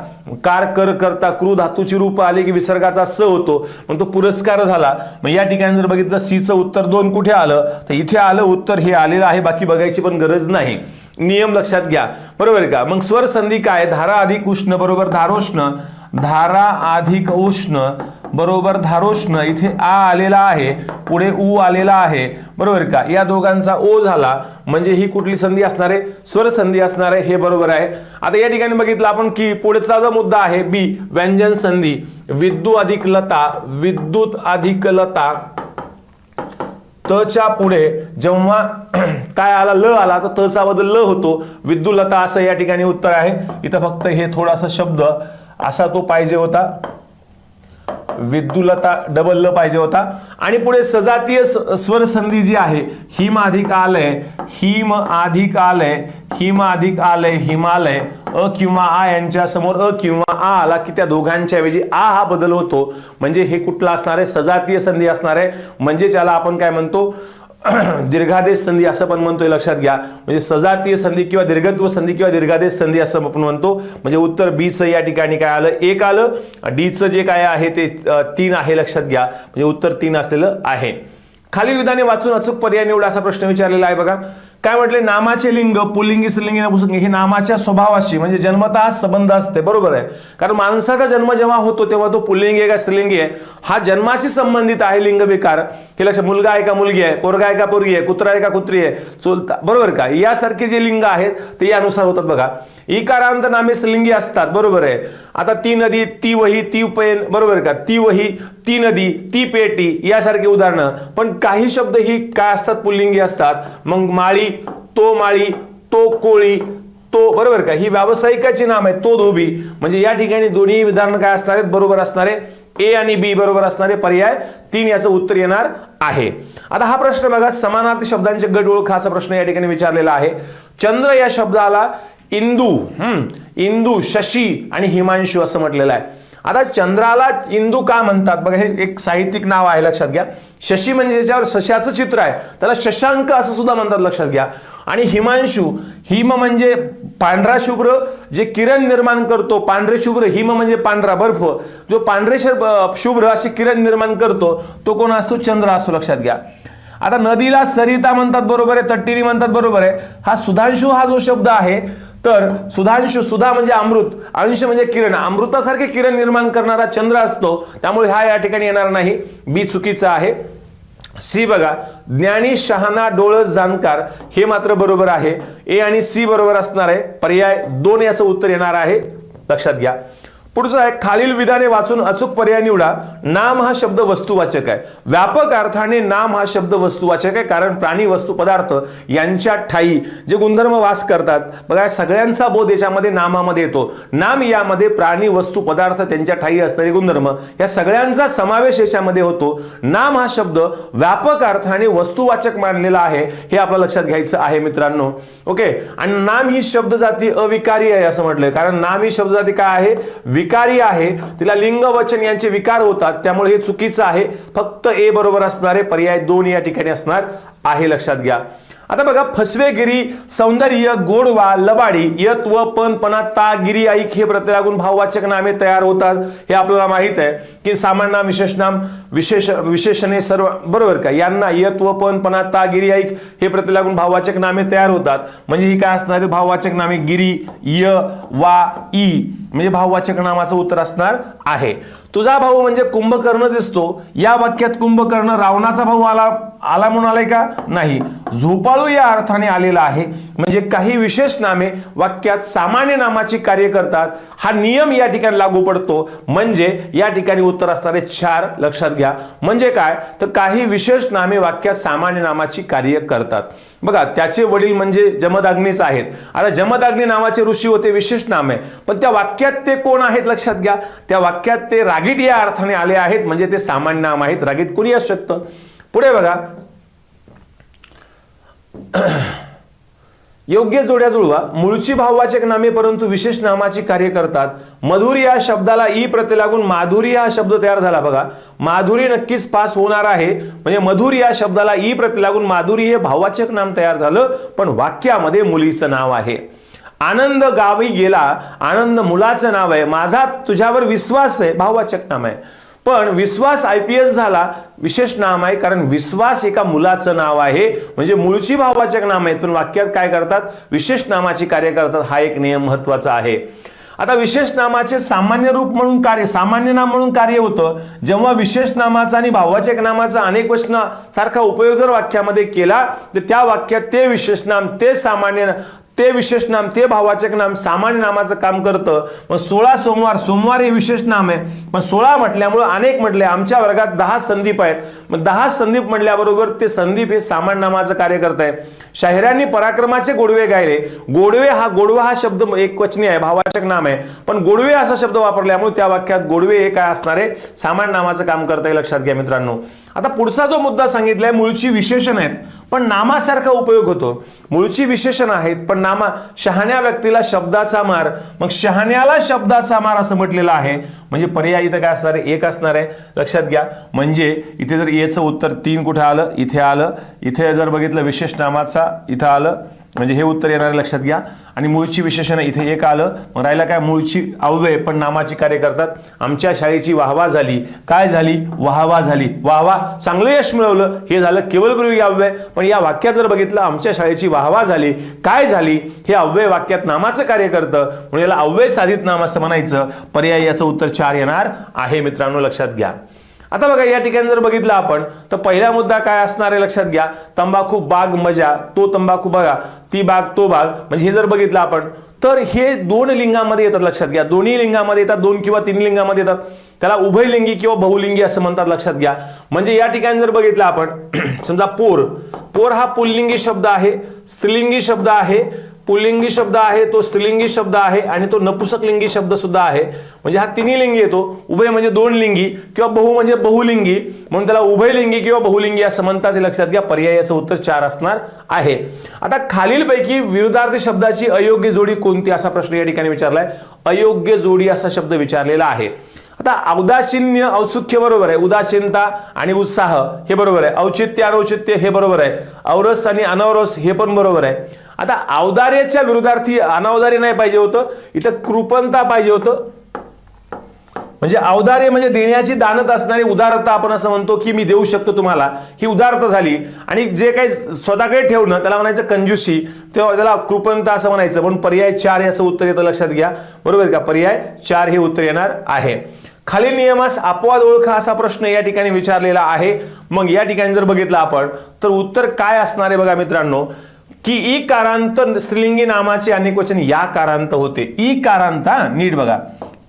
B: कार कर करता क्रू धातूची रूप आली की विसर्गाचा स होतो, मग तो पुरस्कार झाला. मग या ठिकाणी जर बघितलं सीचं उत्तर 2 कुठे आलं तर इथे आलं उत्तर, हे आलेलं आहे. बाकी बघायची पण गरज नाही. नियम लक्षात घ्या. बरोबर का. मग स्वर संधी काय, धारा अधिक उष्ण बरोबर धारोष्ण, धारा अधिक उष्ण बरोबर धारोष्ण. इथे आ आलेला आहे, पुढे उ आलेला आहे. बरोबर का. या दोघांचा ओ झाला म्हणजे ही कुठली संधी असणार आहे, स्वर संधी असणार आहे. हे बरोबर आहे. आता या ठिकाणी बघितलं आपण की पुढचा जो मुद्दा आहे बी, व्यंजन संधी. विद्युत अधिक लता, विद्युत अधिक लता. तच्या पुढे जेव्हा काय आला, ल आला तर तचा बदल ल होतो, विद्युलता असं या ठिकाणी उत्तर आहे. इथं फक्त हे थोडासा शब्द असा तो पाहिजे होता, विद्युलता डबल ल पाहिजे होता. आणि पुढे सजातीय स्वर संधी जी आहे, हिम अधिक आलय, हिम अधिक आलय, हिम अधिक आलय, हिमालय. अ किंवा आ यांच्या समोर अ किंवा आ आला की त्या दोघांच्या ऐवजी आ हा बदल होतो. म्हणजे हे कुठला असणार आहे, सजातीय संधी असणार आहे. म्हणजे त्याला आपण काय म्हणतो, दीर्घादेश संधी असं पण म्हणतोय, लक्षात घ्या. म्हणजे सजातीय संधी किंवा दीर्घत्व संधी किंवा दीर्घादेश संधी असं आपण म्हणतो. म्हणजे उत्तर बी चं या ठिकाणी काय आलं, 1 आलं. डी चं जे काय आहे ते 3 आहे, लक्षात घ्या. म्हणजे उत्तर 3 असलेलं आहे. खालील विधाने वाचून अचूक पर्याय निवडा असा प्रश्न विचारलेला आहे. बघा काय म्हटले, नामाचे लिंग पुल्लिंगी, स्त्रीलिंगी, नपुंसकलिंगी हे नामाच्या स्वभावाशी म्हणजे जन्मतः संबंध असते. बरोबर आहे. कारण माणसाचा जन्म जेव्हा होतो तेव्हा तो पुल्लिंगी आहे का स्त्रीलिंगी आहे हा जन्माशी संबंधित आहे. लिंग बेकार हे लक्षात, मुलगा आहे का मुलगी आहे, पोरगा आहे का पोरगी आहे, कुत्रा आहे का कुत्री आहे, चोलता. बरोबर का. यासारखे जे लिंग आहेत ते यानुसार होतात. बघा इकारांत नामे स्त्रीलिंगी असतात. बरोबर आहे. आता ती नदी, ती वही, ती पेन. बरोबर का. ती वही, ती नदी, ती पेटी यासारखी उदाहरणं. पण काही शब्द ही काय असतात, पुल्लिंगी असतात. मग माळी, तो माळी, तो कोळी, तो. बरोबर का. ही व्यावसायिकाची नाम आहे, तो धोबी. म्हणजे या ठिकाणी दोन्ही विधान काय असणार आहेत, बरोबर असणारे. ए आणि बी बरोबर असणारे. पर्याय 3 याचं उत्तर येणार आहे. आता हा प्रश्न बघा, समानार्थी शब्दांचे गट ओळखा असा प्रश्न या ठिकाणी विचारलेला आहे. चंद्र या शब्दाला इंदू, इंदू, शशी आणि हिमांशू असं म्हटलेलं आहे. आता चंद्राला इंदू का म्हणतात बघा, हे एक साहित्यिक नाव आहे, लक्षात घ्या. शशी म्हणजे ज्याच्यावर सशाचं चित्र आहे त्याला शशांक असं सुद्धा म्हणतात, लक्षात घ्या. आणि हिमांशू, हिम म्हणजे पांढरा शुभ्र जे किरण निर्माण करतो, पांढरे शुभ्र, हिम म्हणजे पांढरा बर्फ जो पांढरे शुभ्र असे किरण निर्माण करतो तो कोण असतो, चंद्र असतो, लक्षात घ्या. आता नदीला सरिता म्हणतात, बरोबर आहे. तट्टिनी म्हणतात, बरोबर आहे. हा सुधांशू हा जो शब्द आहे तर सुधांशू, सुधा म्हणजे अमृत, अंश म्हणजे किरण, अमृतासारखे किरण निर्माण करणारा चंद्र असतो. त्यामुळे हा या ठिकाणी येणार नाही. बी चुकीचा आहे. सी बघा, ज्ञानी, शहाणा, डोळस, जाणकार हे मात्र बरोबर आहे. ए आणि सी बरोबर असणार आहे. पर्याय 2 याचं उत्तर येणार आहे, लक्षात घ्या. पुढचं आहे, खालील विधाने वाचून अचूक पर्याय निवडा. नाम हा शब्द वस्तुवाचक आहे. व्यापक अर्थाने नाम हा शब्द वस्तुवाचक आहे, कारण प्राणी, वस्तू, पदार्थ यांच्या ठायी जे गुणधर्म वास करतात बघा, सगळ्यांचा बोध याच्यामध्ये नामामध्ये येतो. नाम यामध्ये प्राणी, वस्तू, पदार्थ त्यांच्या ठायी असणारे गुणधर्म या सगळ्यांचा समावेश याच्यामध्ये होतो. नाम हा शब्द व्यापक अर्थाने वस्तुवाचक मानलेला आहे, हे आपल्याला लक्षात घ्यायचं आहे मित्रांनो. ओके. आणि नाम ही शब्दजाती अविकारी आहे असं म्हटलंय, कारण नाम ही शब्दजाती काय आहे, विकारी आहे. तिला लिंग वचन यांचे विकार होतात, त्यामुळे हे चुकीचं आहे. फक्त ए बरोबर असणारे पर्याय 2 या ठिकाणी असणार आहे, लक्षात घ्या. आता बघा, फसवेगिरी, सौंदर्य, गोडवा, लबाडी, यत्व, पणपणा, ता, गिरी, ऐक हे प्रत्यय लागून भाववाचक नामे तयार होतात. हे आपल्याला माहित आहे की सामान्य नाम, विशेष नाम, विशेषणे सर्व बरोबर का, यांना यत्व, पणपणा, ता, गिरी, ऐक हे प्रत्यय लागून भाववाचक नामे तयार होतात. म्हणजे ही काय असणार आहे, भाववाचक नामे गिरी, य, वा, ई म्हणजे भाववाचक नामाचं उत्तर असणार आहे. तुझा भाऊ म्हणजे कुंभकर्ण दिसतो, या वाक्यात कुंभकर्ण रावणाचा भाऊ आला म्हणून आलाय का, नाही. झोपाळू या अर्थाने आलेला आहे. म्हणजे काही विशेष नामे वाक्यात सामान्य नामाची कार्य करतात, हा नियम या ठिकाणी लागू पडतो. म्हणजे या ठिकाणी उत्तर असणारे 4 लक्षात घ्या. म्हणजे काय, तर काही विशेष नामे वाक्यात सामान्य नामाची कार्य करतात. बघा, त्याचे वडील म्हणजे जमदाग्नीच आहेत. आता जमदाग्नी नावाचे ऋषी होते, विशेष नाम आहे, पण त्या वाक्यात ते कोण आहेत लक्षात घ्या. त्या वाक्यात ते रागीट या अर्थाने आले आहेत, म्हणजे ते सामान्य नाम आहेत. रागीट कोणी असू शकतं. पुढे बघा, योग्य जोड्या जुळवा. मूळची भाववाचक नामे परंतु विशेष नामाची कार्य करतात. मधुरी या शब्दाला ई प्रत्यय लागून माधुरी हा शब्द तयार झाला. बघा, माधुरी नक्कीच पास होणार आहे. म्हणजे मधुरी या शब्दाला ई प्रत्यय लागून माधुरी हे भाववाचक नाम तयार झालं, पण वाक्यामध्ये मुलीचं नाव आहे. आनंद गावी गेला, आनंद मुलाचं नाव आहे. माझा तुझ्यावर विश्वास आहे, भाववाचक नाम आहे. पण विश्वास IPS झाला, विशेष नाम आहे, कारण विश्वास एका मुलाचं नाव आहे. म्हणजे मूळची भाववाचक नाम आहेत, पण वाक्यात काय करतात, विशेष नामाची कार्य करतात. हा एक नियम महत्वाचा आहे. आता विशेष नामाचे सामान्य रूप म्हणून कार्य, सामान्य नाम म्हणून कार्य होतं जेव्हा विशेष नामाचा आणि भाववाचक नामाचा अनेक वचना सारखा उपयोग जर वाक्यामध्ये केला, तर त्या वाक्यात ते विशेष नाम, ते सामान्य, ते विशेष नाम, ते भाववाचक नाम सामान्य नामाचं काम करतं. मग 16 सोमवार, सोमवार हे विशेष नाम आहे, पण 16 म्हटल्यामुळे अनेक म्हटले. आमच्या वर्गात 10 संदीप आहेत, मग 10 संदीप म्हटल्याबरोबर ते संदीप हे सामान्य नामाचं कार्य करत आहे. शाहिरांनी पराक्रमाचे गोडवे गायले. गोडवा हा शब्द एक वचनी आहे, भाववाचक नाम आहे, पण गोडवे असा शब्द वापरल्यामुळे त्या वाक्यात गोडवे हे काय असणार आहे, सामान्य नामाचं काम करत आहे. लक्षात घ्या मित्रांनो. आता पुढचा जो मुद्दा सांगितलाय, मूळची विशेषण आहेत पण नामासारखा उपयोग होतो. मूळची विशेषण आहेत पण नामा, शहाण्या व्यक्तीला शब्दाचा मार, मग शहाण्याला शब्दाचा मार असं म्हटलेलं आहे. म्हणजे पर्याय इथं काय असणार आहे, 1 असणार आहे. लक्षात घ्या. म्हणजे इथे जर एचं उत्तर 3 कुठे आलं, इथे आलं. इथे जर बघितलं विशेष नामाचा इथं आलं, म्हणजे हे उत्तर येणार आहे. लक्षात घ्या. आणि मूळची विशेषण इथे 1 आलं. मग राहिला काय, मूळची अव्यय पण नामाची कार्य करतात. आमच्या शाळेची वाहवा झाली, काय झाली, वाहवा झाली. वाहवा, चांगलं यश मिळवलं, हे झालं केवलप्रयोगी अव्यय. पण या वाक्यात जर बघितलं, आमच्या शाळेची वाहवा झाली, काय झाली, हे अव्यय वाक्यात नामाचं कार्य करतं, म्हणून याला अव्यय साधित नाम असं म्हणायचं. पर्याय याचं उत्तर 4 येणार आहे मित्रांनो, लक्षात घ्या. आता बघा, या ठिकाणी जर बघितलं आपण, तर पहिला मुद्दा काय असणार आहे लक्षात घ्या. तंबाखू बाग मजा, तो तंबाखू बघा, ती बाग तो बाग. म्हणजे हे जर बघितलं आपण, तर हे 2 लिंगामध्ये येतात. लक्षात घ्या. दोन्ही लिंगामध्ये येतात, 2 किंवा 3 लिंगामध्ये येतात. त्याला उभयलिंगी किंवा बहुलिंगी असं म्हणतात. लक्षात घ्या. म्हणजे या ठिकाणी जर बघितलं आपण, समजा पोर हा पुल्लिंगी शब्द आहे, स्त्रीलिंगी शब्द आहे. पुल्लिंगी शब्द आहे, तो स्त्रीलिंगी शब्द आहे, आणि तो नपुसकलिंगी शब्द सुद्धा आहे. म्हणजे हा 3 लिंगी येतो. उभय म्हणजे 2 लिंगी किंवा बहु म्हणजे बहुलिंगी, म्हणून त्याला उभयलिंगी किंवा बहुलिंगी असं म्हणतात. हे लक्षात घ्या. पर्यायाचं उत्तर 4 असणार आहे. आता खालीलपैकी विरुद्धार्थी शब्दाची अयोग्य जोडी कोणती असा प्रश्न या ठिकाणी विचारलाय. अयोग्य जोडी असा शब्द विचारलेला आहे. आता औदासीन्य, औत्सुक्य बरोबर आहे. उदासीनता आणि उत्साह हे बरोबर आहे. औचित्य, अनौचित्य हे बरोबर आहे. औरस आणि अनौरस हे पण बरोबर आहे. आता औदार्याच्या विरुद्धार्थी अनौदार्य नाही पाहिजे होतं, इथं कृपणता पाहिजे होतं. म्हणजे औदार्य म्हणजे देण्याची दानत असणारी उदारता, आपण असं म्हणतो की मी देऊ शकतो तुम्हाला, ही उदारता झाली. आणि जे काही स्वतःकडे ठेवणं त्याला म्हणायचं कंजूसी, तेव्हा त्याला कृपणता असं म्हणायचं. पण पर्याय 4 याचं उत्तर येतं. लक्षात घ्या. बरोबर का. पर्याय 4 हे उत्तर येणार आहे. खालील नियमास अपवाद ओळखा असा प्रश्न या ठिकाणी विचारलेला आहे. मग या ठिकाणी जर बघितलं आपण, तर उत्तर काय असणार आहे बघा मित्रांनो, की ई कारांत स्त्रीलिंगी नामाचे अनेक वचन या कारांत होते. ई कारांत, नीट बघा,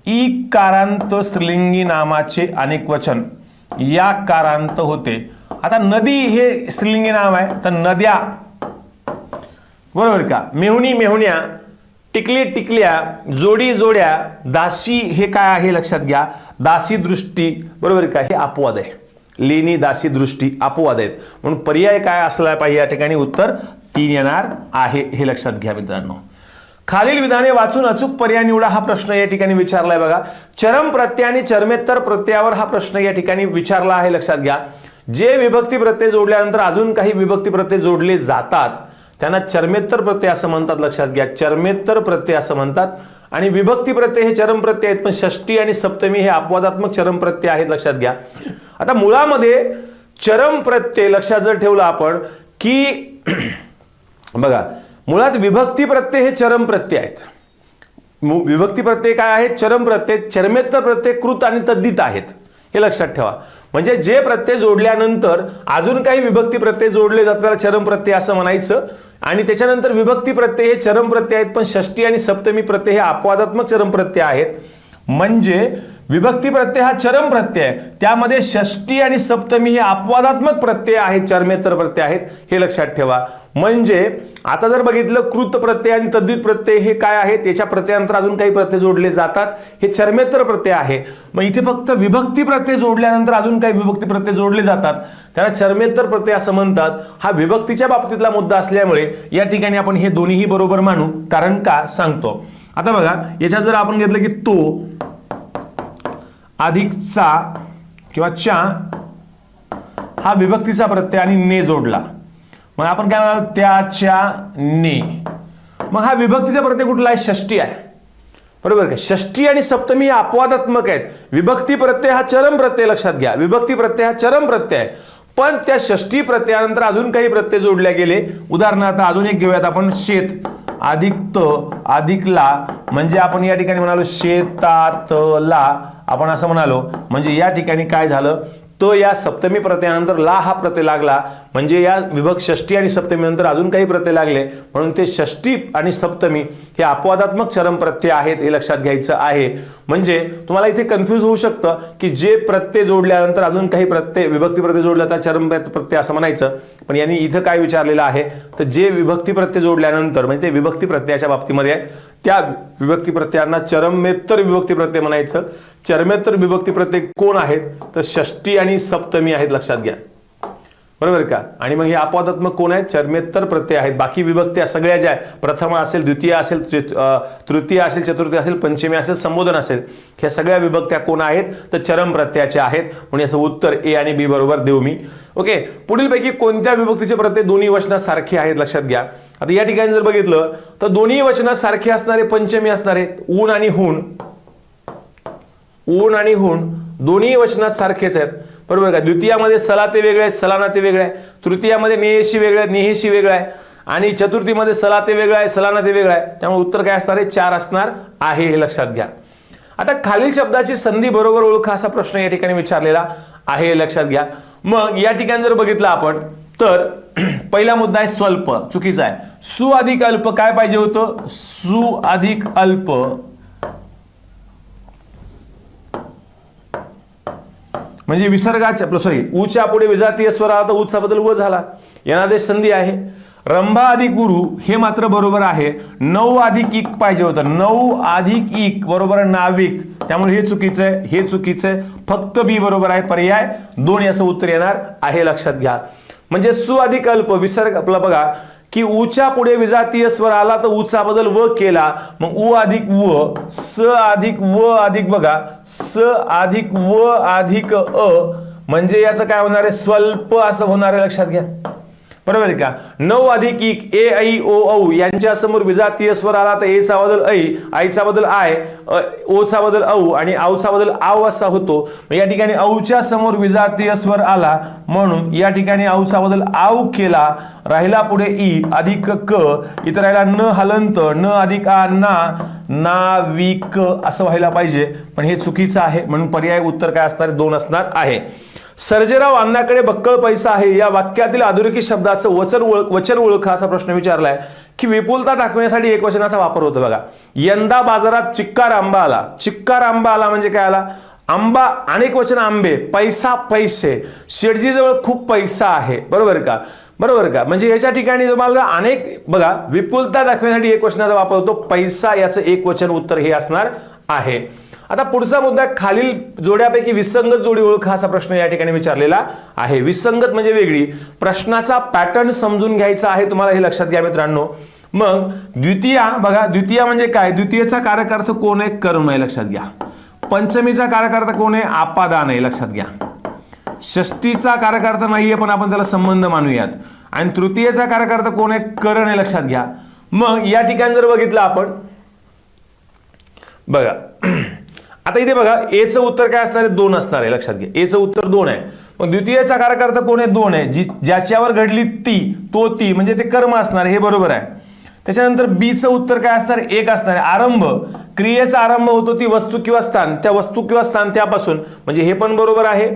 B: इकारांत स्त्रीलिंगी नामाचे अनेक वचन या कारांत होते. आता नदी हे स्त्रीलिंगी नाम आहे, तर नद्या, बरोबर का. मेहुणी मेहुण्या, टिकली टिकल्या, जोडी जोड्या, दासी हे काय आहे लक्षात घ्या, दासी दृष्टी, बरोबर का, हे अपवाद आहे. लेणी, दासी, दृष्टी अपवाद आहेत, म्हणून पर्याय काय असला पाहिजे या ठिकाणी, उत्तर 3 येणार आहे, हे लक्षात घ्या मित्रांनो. खालील विधाने वाचून अचूक पर्याय निवडा हा प्रश्न या ठिकाणी विचारलाय बघा. चरम प्रत्यय आणि चर्मेत्तर प्रत्ययावर हा प्रश्न या ठिकाणी विचारला आहे, लक्षात घ्या. जे विभक्ती प्रत्यय जोडल्यानंतर अजून काही विभक्ती प्रत्यय जोडले जातात त्यांना चर्मेत्तर प्रत्यय असं म्हणतात, लक्षात घ्या. चर्मेत्तर प्रत्यय असं म्हणतात. आणि विभक्ती प्रत्यय हे चरम प्रत्यय आहेत, पण षष्टी आणि सप्तमी हे अपवादात्मक चरम प्रत्यय आहेत, लक्षात घ्या. आता मुळामध्ये चरम प्रत्यय लक्षात जर ठेवला आपण की बघा, मुळात विभक्ती प्रत्यय हे चरम प्रत्यय आहेत. विभक्ती प्रत्यय काय आहेत, चरम प्रत्यय. चर्मेत्तर प्रत्यय कृत आणि तद्धित आहेत, हे लक्षात ठेवा. म्हणजे जे प्रत्यय जोडल्यानंतर अजून काही विभक्ती प्रत्यय जोडले जातात त्याला चरम प्रत्यय असं म्हणायचं. आणि त्याच्यानंतर विभक्ती प्रत्यय हे चरम प्रत्यय आहेत, पण षष्टी आणि सप्तमी प्रत्यय हे अपवादात्मक चरम प्रत्यय आहेत. म्हणजे विभक्ती प्रत्यय हा चरम प्रत्यय आहे, त्यामध्ये षष्टी आणि सप्तमी हे अपवादात्मक प्रत्यय आहेत, चर्मेत्तर प्रत्यय आहेत, हे लक्षात ठेवा. म्हणजे आता जर बघितलं कृत प्रत्यय आणि तद्धित प्रत्यय हे काय आहेत, याच्या प्रत्ययानंतर अजून काही प्रत्यय जोडले जातात, हे चर्मेत्तर प्रत्यय आहे. मग इथे फक्त विभक्ती प्रत्यय जोडल्यानंतर अजून काही विभक्ती प्रत्यय जोडले जातात त्याला चर्मेत्तर प्रत्यय असं म्हणतात. हा विभक्तीच्या बाबतीतला मुद्दा असल्यामुळे या ठिकाणी आपण हे दोन्हीही बरोबर मानू. कारण का सांगतो. आता बघा, याच्यात जर आपण घेतलं की तो अधिक चा किंवा च्या हा विभक्तीचा प्रत्यय आणि ने जोडला, मग आपण काय म्हणाल, त्याच्या ने. मग हा विभक्तीचा प्रत्यय कुठला आहे, षष्टी आहे, बरोबर का. षष्टी आणि सप्तमी हे अपवादात्मक आहेत. विभक्ती प्रत्यय हा चरम प्रत्यय, लक्षात घ्या. विभक्ती प्रत्यय हा चरम प्रत्यय आहे, पण त्या षष्टी प्रत्ययानंतर अजून काही प्रत्यय जोडले गेले. उदाहरणार्थ अजून एक घेऊयात आपण, शेत अधिक त अधिक ला, म्हणजे आपण या ठिकाणी म्हणालो शेतातला, आपण असं म्हणालो. म्हणजे या ठिकाणी काय झालं, तो या सप्तमी प्रत्ययानंतर ला हा प्रत्यय लागला, म्हणजे या विभक्त षष्टी आणि सप्तमी नंतर अजून काही प्रत्यय लागले, म्हणून ते षष्टी आणि सप्तमी हे अपवादात्मक चरम प्रत्यय आहेत, हे लक्षात घ्यायचं आहे. म्हणजे तुम्हाला इथे कन्फ्यूज होऊ शकतं की जे प्रत्यय जोडल्यानंतर अजून काही प्रत्यय विभक्ती प्रत्यय जोडला तर चरम प्रत्यय असं म्हणायचं, पण यांनी इथं काय विचारलेलं आहे, तर जे विभक्ती प्रत्यय जोडल्यानंतर म्हणजे ते विभक्ती प्रत्ययाच्या बाबतीमध्ये आहे, त्या विभक्ती प्रत्ययांना चरमेत्तर विभक्ती प्रत्यय म्हणायचं. चरमेत्तर विभक्ती प्रत्यय कोण आहेत, तर षष्टी आणि सप्तमी आहेत, लक्षात घ्या, बरोबर का. आणि मग हे अपवादात्मक कोण आहेत, चर्मेत्तर प्रत्यय आहेत. बाकी विभक्त्या सगळ्या ज्या प्रथम असेल, द्वितीय असेल, तृतीय असेल, चतुर्थी असेल, पंचमी असेल, संबोधन असेल, ह्या सगळ्या विभक्त्या कोण आहेत, तर चरम प्रत्ययाच्या आहेत. म्हणून याचं उत्तर ए आणि बी बरोबर देऊ मी. ओके, पुढीलपैकी कोणत्या विभक्तीचे प्रत्यय दोन्ही वचनात सारखे आहेत, लक्षात घ्या. आता या ठिकाणी जर बघितलं तर दोन्ही वचनात सारखे असणारे पंचमी असणारे ऊन आणि हुन. ऊन आणि हुन दोन्ही वचनात सारखेच आहेत, बरोबर का. द्वितीयामध्ये सला ते वेगळे आहे, सलाना ते वेगळे आहे. तृतीयामध्ये नेहेशी वेगळे आहे, नेहेशी वेगळं आहे. आणि चतुर्थीमध्ये सला ते वेगळं आहे, सलाना ते वेगळं आहे. त्यामुळे उत्तर काय असणार आहे, 4 असणार आहे, हे लक्षात घ्या. आता खालील शब्दाची संधी बरोबर ओळखा असा प्रश्न या ठिकाणी विचारलेला आहे, लक्षात घ्या. मग या ठिकाणी जर बघितलं आपण तर पहिला मुद्दा आहे स्वल्प, चुकीचा आहे. सु अधिक अल्प काय पाहिजे होतं, सु अधिक अल्प. म्हणजे विसर्गाच्या सॉरी उच्या पुढे विजातीय स्वर आला तर उचा बदल व झाला, यनादेश संधी आहे. रंभा अधिक गुरु हे मात्र बरोबर आहे. 9 अधिक इक पाहिजे होतं, 9 अधिक इक बरोबर नाविक, त्यामुळे हे चुकीचं आहे, हे चुकीचं आहे. फक्त बी बरोबर आहे, पर्याय 2 याचं उत्तर येणार आहे, लक्षात घ्या. म्हणजे सु अधिक अल्प विसर्ग आपला बघा की उच्या पुढे विजातीय स्वर आला तर उचा बदल व केला, मग उ अधिक व, स अधिक व अधिक बघा स अधिक व अधिक अ, म्हणजे याचं काय होणार आहे, स्वल्प असं होणार आहे, लक्षात घ्या, बरोबर आहे का. 9 अधिक इक ए ऐ ओ औ यांच्या समोर विजातीय स्वर आला तर ए चा बदल ऐ, आईचा बदल आय, ओ चा बदल औ आणि औचा बदल आव असा होतो. या ठिकाणी औच्या समोर विजातीय स्वर आला म्हणून या ठिकाणी औचा बदल आव केला. राहिला पुढे ई अधिक क, इथं राहिला न हलंत, न अधिक आ ना, नाविक असं व्हायला पाहिजे, पण हे चुकीचं आहे, म्हणून पर्याय उत्तर काय असणार, 2 असणार आहे. सर्जेराव अण्णाकडे बक्कळ पैसा आहे या वाक्यातील अधोरेखित शब्दाचं वचन ओळखा असा प्रश्न विचारलाय की विपुलता दाखवण्यासाठी एकवचनाचा वापर होतो बघा. यंदा बाजारात चिक्कार आंबा आला. चिक्कार आंबा आला म्हणजे काय आला? आंबा, अनेक वचन आंबे, पैसा पैसे, शेटजीजवळ खूप पैसा आहे. बरोबर का? बरोबर का? म्हणजे याच्या ठिकाणी तुम्हाला अनेक बघा विपुलता दाखवण्यासाठी एकवचनाचा वापर होतो. पैसा याचं एकवचन उत्तर हे असणार आहे. आता पुढचा मुद्दा, खालील जोड्यापैकी विसंगत जोडी ओळखा असा प्रश्न या ठिकाणी विचारलेला आहे. विसंगत म्हणजे वेगळी. प्रश्नाचा पॅटर्न समजून घ्यायचा आहे तुम्हाला, हे लक्षात घ्या मित्रांनो. मग द्वितीय बघा, द्वितीय म्हणजे काय? द्वितीयचा कारक कोण आहे? कर्म आहे, लक्षात घ्या. पंचमीचा कारक कोण आहे? आपादान आहे, लक्षात घ्या. षष्टीचा कारक नाहीये पण आपण त्याला संबंध मानूयात. आणि तृतीयचा कारक कोण आहे? करण आहे, लक्षात घ्या. मग या ठिकाणी जर बघितलं आपण बघा आता इथे बघा एचं उत्तर काय असणार आहे? 2 असणार आहे, लक्षात घ्या. एचं उत्तर 2 आहे. मग द्वितीयचा कारक कोण आहे? 2 आहे. ज्याच्यावर घडली ती म्हणजे ते कर्म असणार, हे बरोबर आहे. त्याच्यानंतर बीचं उत्तर काय असणार? 1 असणार आहे. आरंभ, क्रियेचा आरंभ होतो ती वस्तू किंवा स्थान, त्या वस्तू किंवा स्थान त्यापासून, म्हणजे हे पण बरोबर आहे.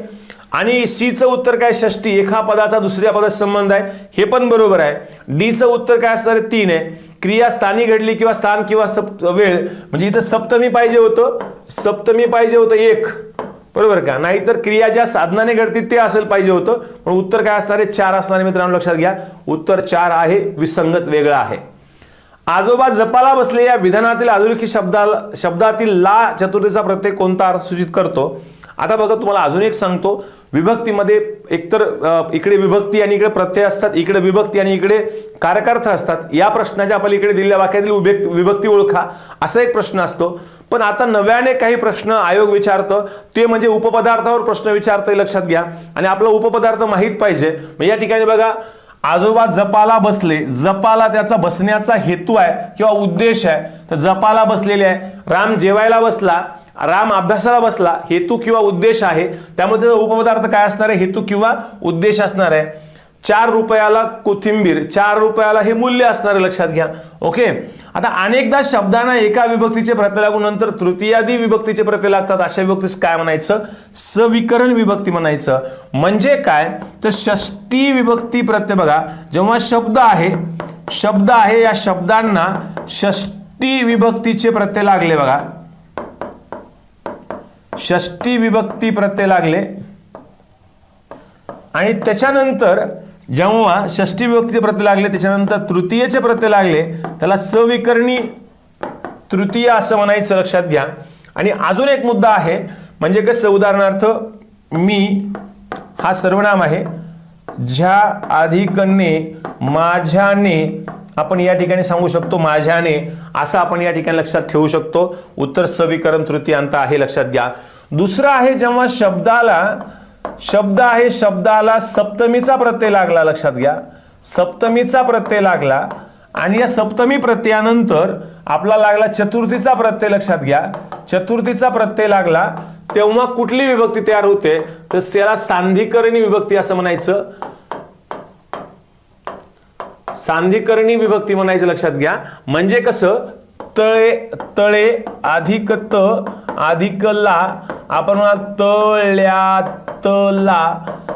B: आणि सीचं उत्तर काय? षष्टी, एका पदाचा दुसऱ्या पदाचा संबंध आहे, हे पण बरोबर आहे. डीचं उत्तर काय असणार आहे? 3 आहे. क्रिया स्थानी घडली किंवा स्थान किंवा वेळ, म्हणजे इथं सप्तमी पाहिजे होतं 1, बरोबर का? नाहीतर क्रिया ज्या साधनाने घडते ते असेल पाहिजे होतं, पण उत्तर काय असणार आहे? 4 असणार आहे मित्रांनो, लक्षात घ्या. उत्तर 4 आहे, विसंगत वेगळा आहे. आजोबा जपाला बसले या विधानातील अधोरेखित शब्दातील ला चतुर्थीचा प्रत्यय कोणता अर्थ सूचित करतो? आता बघा तुम्हाला अजून एक सांगतो. विभक्तीमध्ये एकतर इकडे विभक्ती आणि इकडे प्रत्यय असतात, इकडे विभक्ती आणि इकडे कारकार्थ असतात. या प्रश्नाच्या पलीकडे दिलेल्या वाक्यातील विभक्ती ओळखा असा एक प्रश्न असतो. पण आता नव्याने काही प्रश्न आयोग विचारतं, ते म्हणजे उपपदार्थावर प्रश्न विचारतं, लक्षात घ्या. आणि आपला उपपदार्थ माहीत पाहिजे. मग या ठिकाणी बघा आजोबा जपाला बसले. जपाला त्याचा बसण्याचा हेतू आहे किंवा उद्देश आहे, तर जपाला बसलेले आहे. राम जेवायला बसला, राम अभ्यासाला बसला, हेतू किंवा उद्देश आहे, त्यामुळे त्याचा उपपदार्थ काय असणार आहे? हेतू किंवा उद्देश असणार आहे. 4 रुपयाला कोथिंबीर, 4 रुपयाला हे मूल्य असणार आहे, लक्षात घ्या. ओके. आता अनेकदा शब्दांना एका विभक्तीचे प्रत्यय लागून नंतर तृतीयादी विभक्तीचे प्रत्यय लागतात, अशा विभक्तीस काय म्हणायचं? सविकरण विभक्ती म्हणायचं. म्हणजे काय? तर षष्टी विभक्ती प्रत्यय बघा, जेव्हा शब्द आहे या शब्दांना षष्टी विभक्तीचे प्रत्यय लागले बघा, षष्टी विभक्ती प्रत्यय लागले आणि त्याच्यानंतर जेव्हा षष्टी विभक्तीचे प्रत्यय लागले त्याच्यानंतर तृतीयचे प्रत्यय लागले, त्याला सविकरणी तृतीय असं म्हणायचं, लक्षात घ्या. आणि अजून एक मुद्दा आहे, म्हणजे कसं? उदाहरणार्थ मी हा सर्वनाम आहे, ज्या अधिकने माझ्याने आपण या ठिकाणी सांगू शकतो, माझ्याने असं आपण या ठिकाणी लक्षात ठेवू शकतो. उत्तर सविकरण तृतीयांत आहे, लक्षात घ्या. दुसरं आहे जेव्हा शब्दाला सप्तमीचा प्रत्यय लागला, लक्षात घ्या. सप्तमीचा प्रत्यय लागला आणि या सप्तमी प्रत्ययानंतर आपला लागला चतुर्थीचा प्रत्यय, लक्षात घ्या. चतुर्थीचा प्रत्यय लागला तेव्हा कुठली विभक्ती तयार होते? तर त्याला सांधिकरणी विभक्ती असं म्हणायचं. सांधिकरणी विभक्ती म्हणायचं, लक्षात घ्या. म्हणजे कसं? तळे अधिक त अधिक ला, आपण तळ्यातला,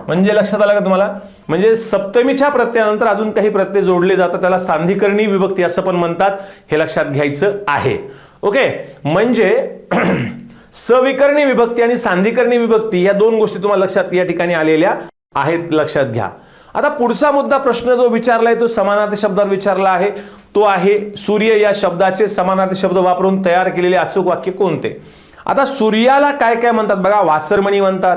B: म्हणजे लक्षात आलं का तुम्हाला? म्हणजे सप्तमीच्या प्रत्ययानंतर अजून काही प्रत्यय जोडले जातात, त्याला सांधिकरणी विभक्ती असं पण म्हणतात, हे लक्षात घ्यायचं आहे. ओके. म्हणजे सविकरणी विभक्ती आणि सांधिकरणी विभक्ती या 2 गोष्टी तुम्हाला लक्षात या ठिकाणी आलेल्या आहेत, लक्षात घ्या. आता पुढचा मुद्दा, प्रश्न जो विचारलाय तो समानार्थी शब्दावर विचारला आहे. तो आहे सूर्य या शब्दाचे समानार्थी शब्द वापरून तयार केलेले अचूक वाक्य कोणते? आता सूर्याला काय काय म्हणतात बघा? वासरमणी म्हणतात,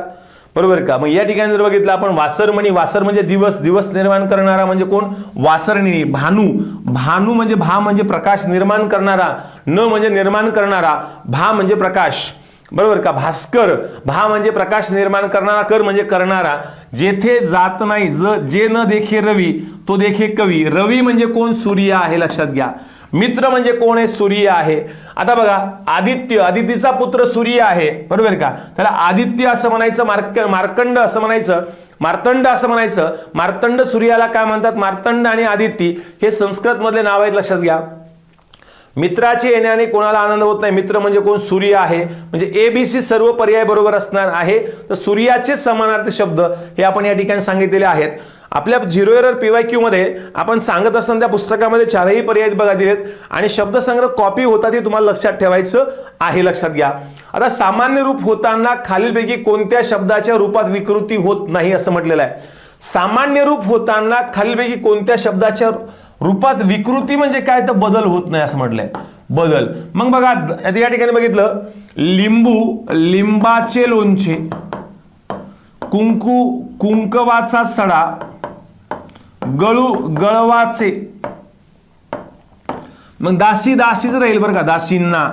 B: बरोबर का? मग या ठिकाणी जर बघितलं आपण वासरमणी, वासर म्हणजे दिवस निर्माण करणारा म्हणजे कोण? वासरणी. भानू म्हणजे भा म्हणजे प्रकाश निर्माण करणारा, न म्हणजे निर्माण करणारा, भा म्हणजे प्रकाश, बरोबर का? भास्कर, भा म्हणजे प्रकाश निर्माण करणारा, कर म्हणजे करणारा. जेथे जात नाही, जे न देखे रवी तो देखे कवी. रवी म्हणजे कोण? सूर्य आहे, लक्षात घ्या. मित्र म्हणजे कोण आहे? सूर्य आहे. आता बघा आदित्य, आदितीचा पुत्र सूर्य आहे, बरोबर का? त्याला आदित्य असं म्हणायचं, मार्कंड असं म्हणायचं, मार्तंड असं म्हणायचं. मार्तंड सूर्याला काय म्हणतात? मार्तंड आणि आदिती हे संस्कृत मधले नाव आहेत, लक्षात घ्या. मित्राचे येण्याने कोणाला आनंद होत नाही. मित्र म्हणजे कोण? सूर्य आहे. म्हणजे ABC सर्व पर्याय बरोबर असणार आहे. तर सूर्याचे समानार्थी शब्द हे आपण या ठिकाणी सांगितलेले आहेत. आपल्या झिरो एरर PYQ मध्ये आपण सांगत असताना त्या पुस्तकामध्ये चारही पर्याय बघा दिलेत आणि शब्दसंग्रह कॉपी होतात हे तुम्हाला लक्षात ठेवायचं आहे. लक्षात घ्या. आता सामान्य रूप होताना खालीलपैकी कोणत्या शब्दाच्या रूपात विकृती होत नाही असं म्हटलेलं आहे. सामान्य रूप होताना खालीलपैकी कोणत्या शब्दाच्या रूपात विकृती म्हणजे काय? तर बदल होत नाही असं म्हटलंय. बदल. मग बघा या ठिकाणी बघितलं, लिंबू लिंबाचे लोणचे, कुंकू कुंकवाचा सडा, गळू गळवाचे. मग दासी दासीच राहील बरं का, दासींना.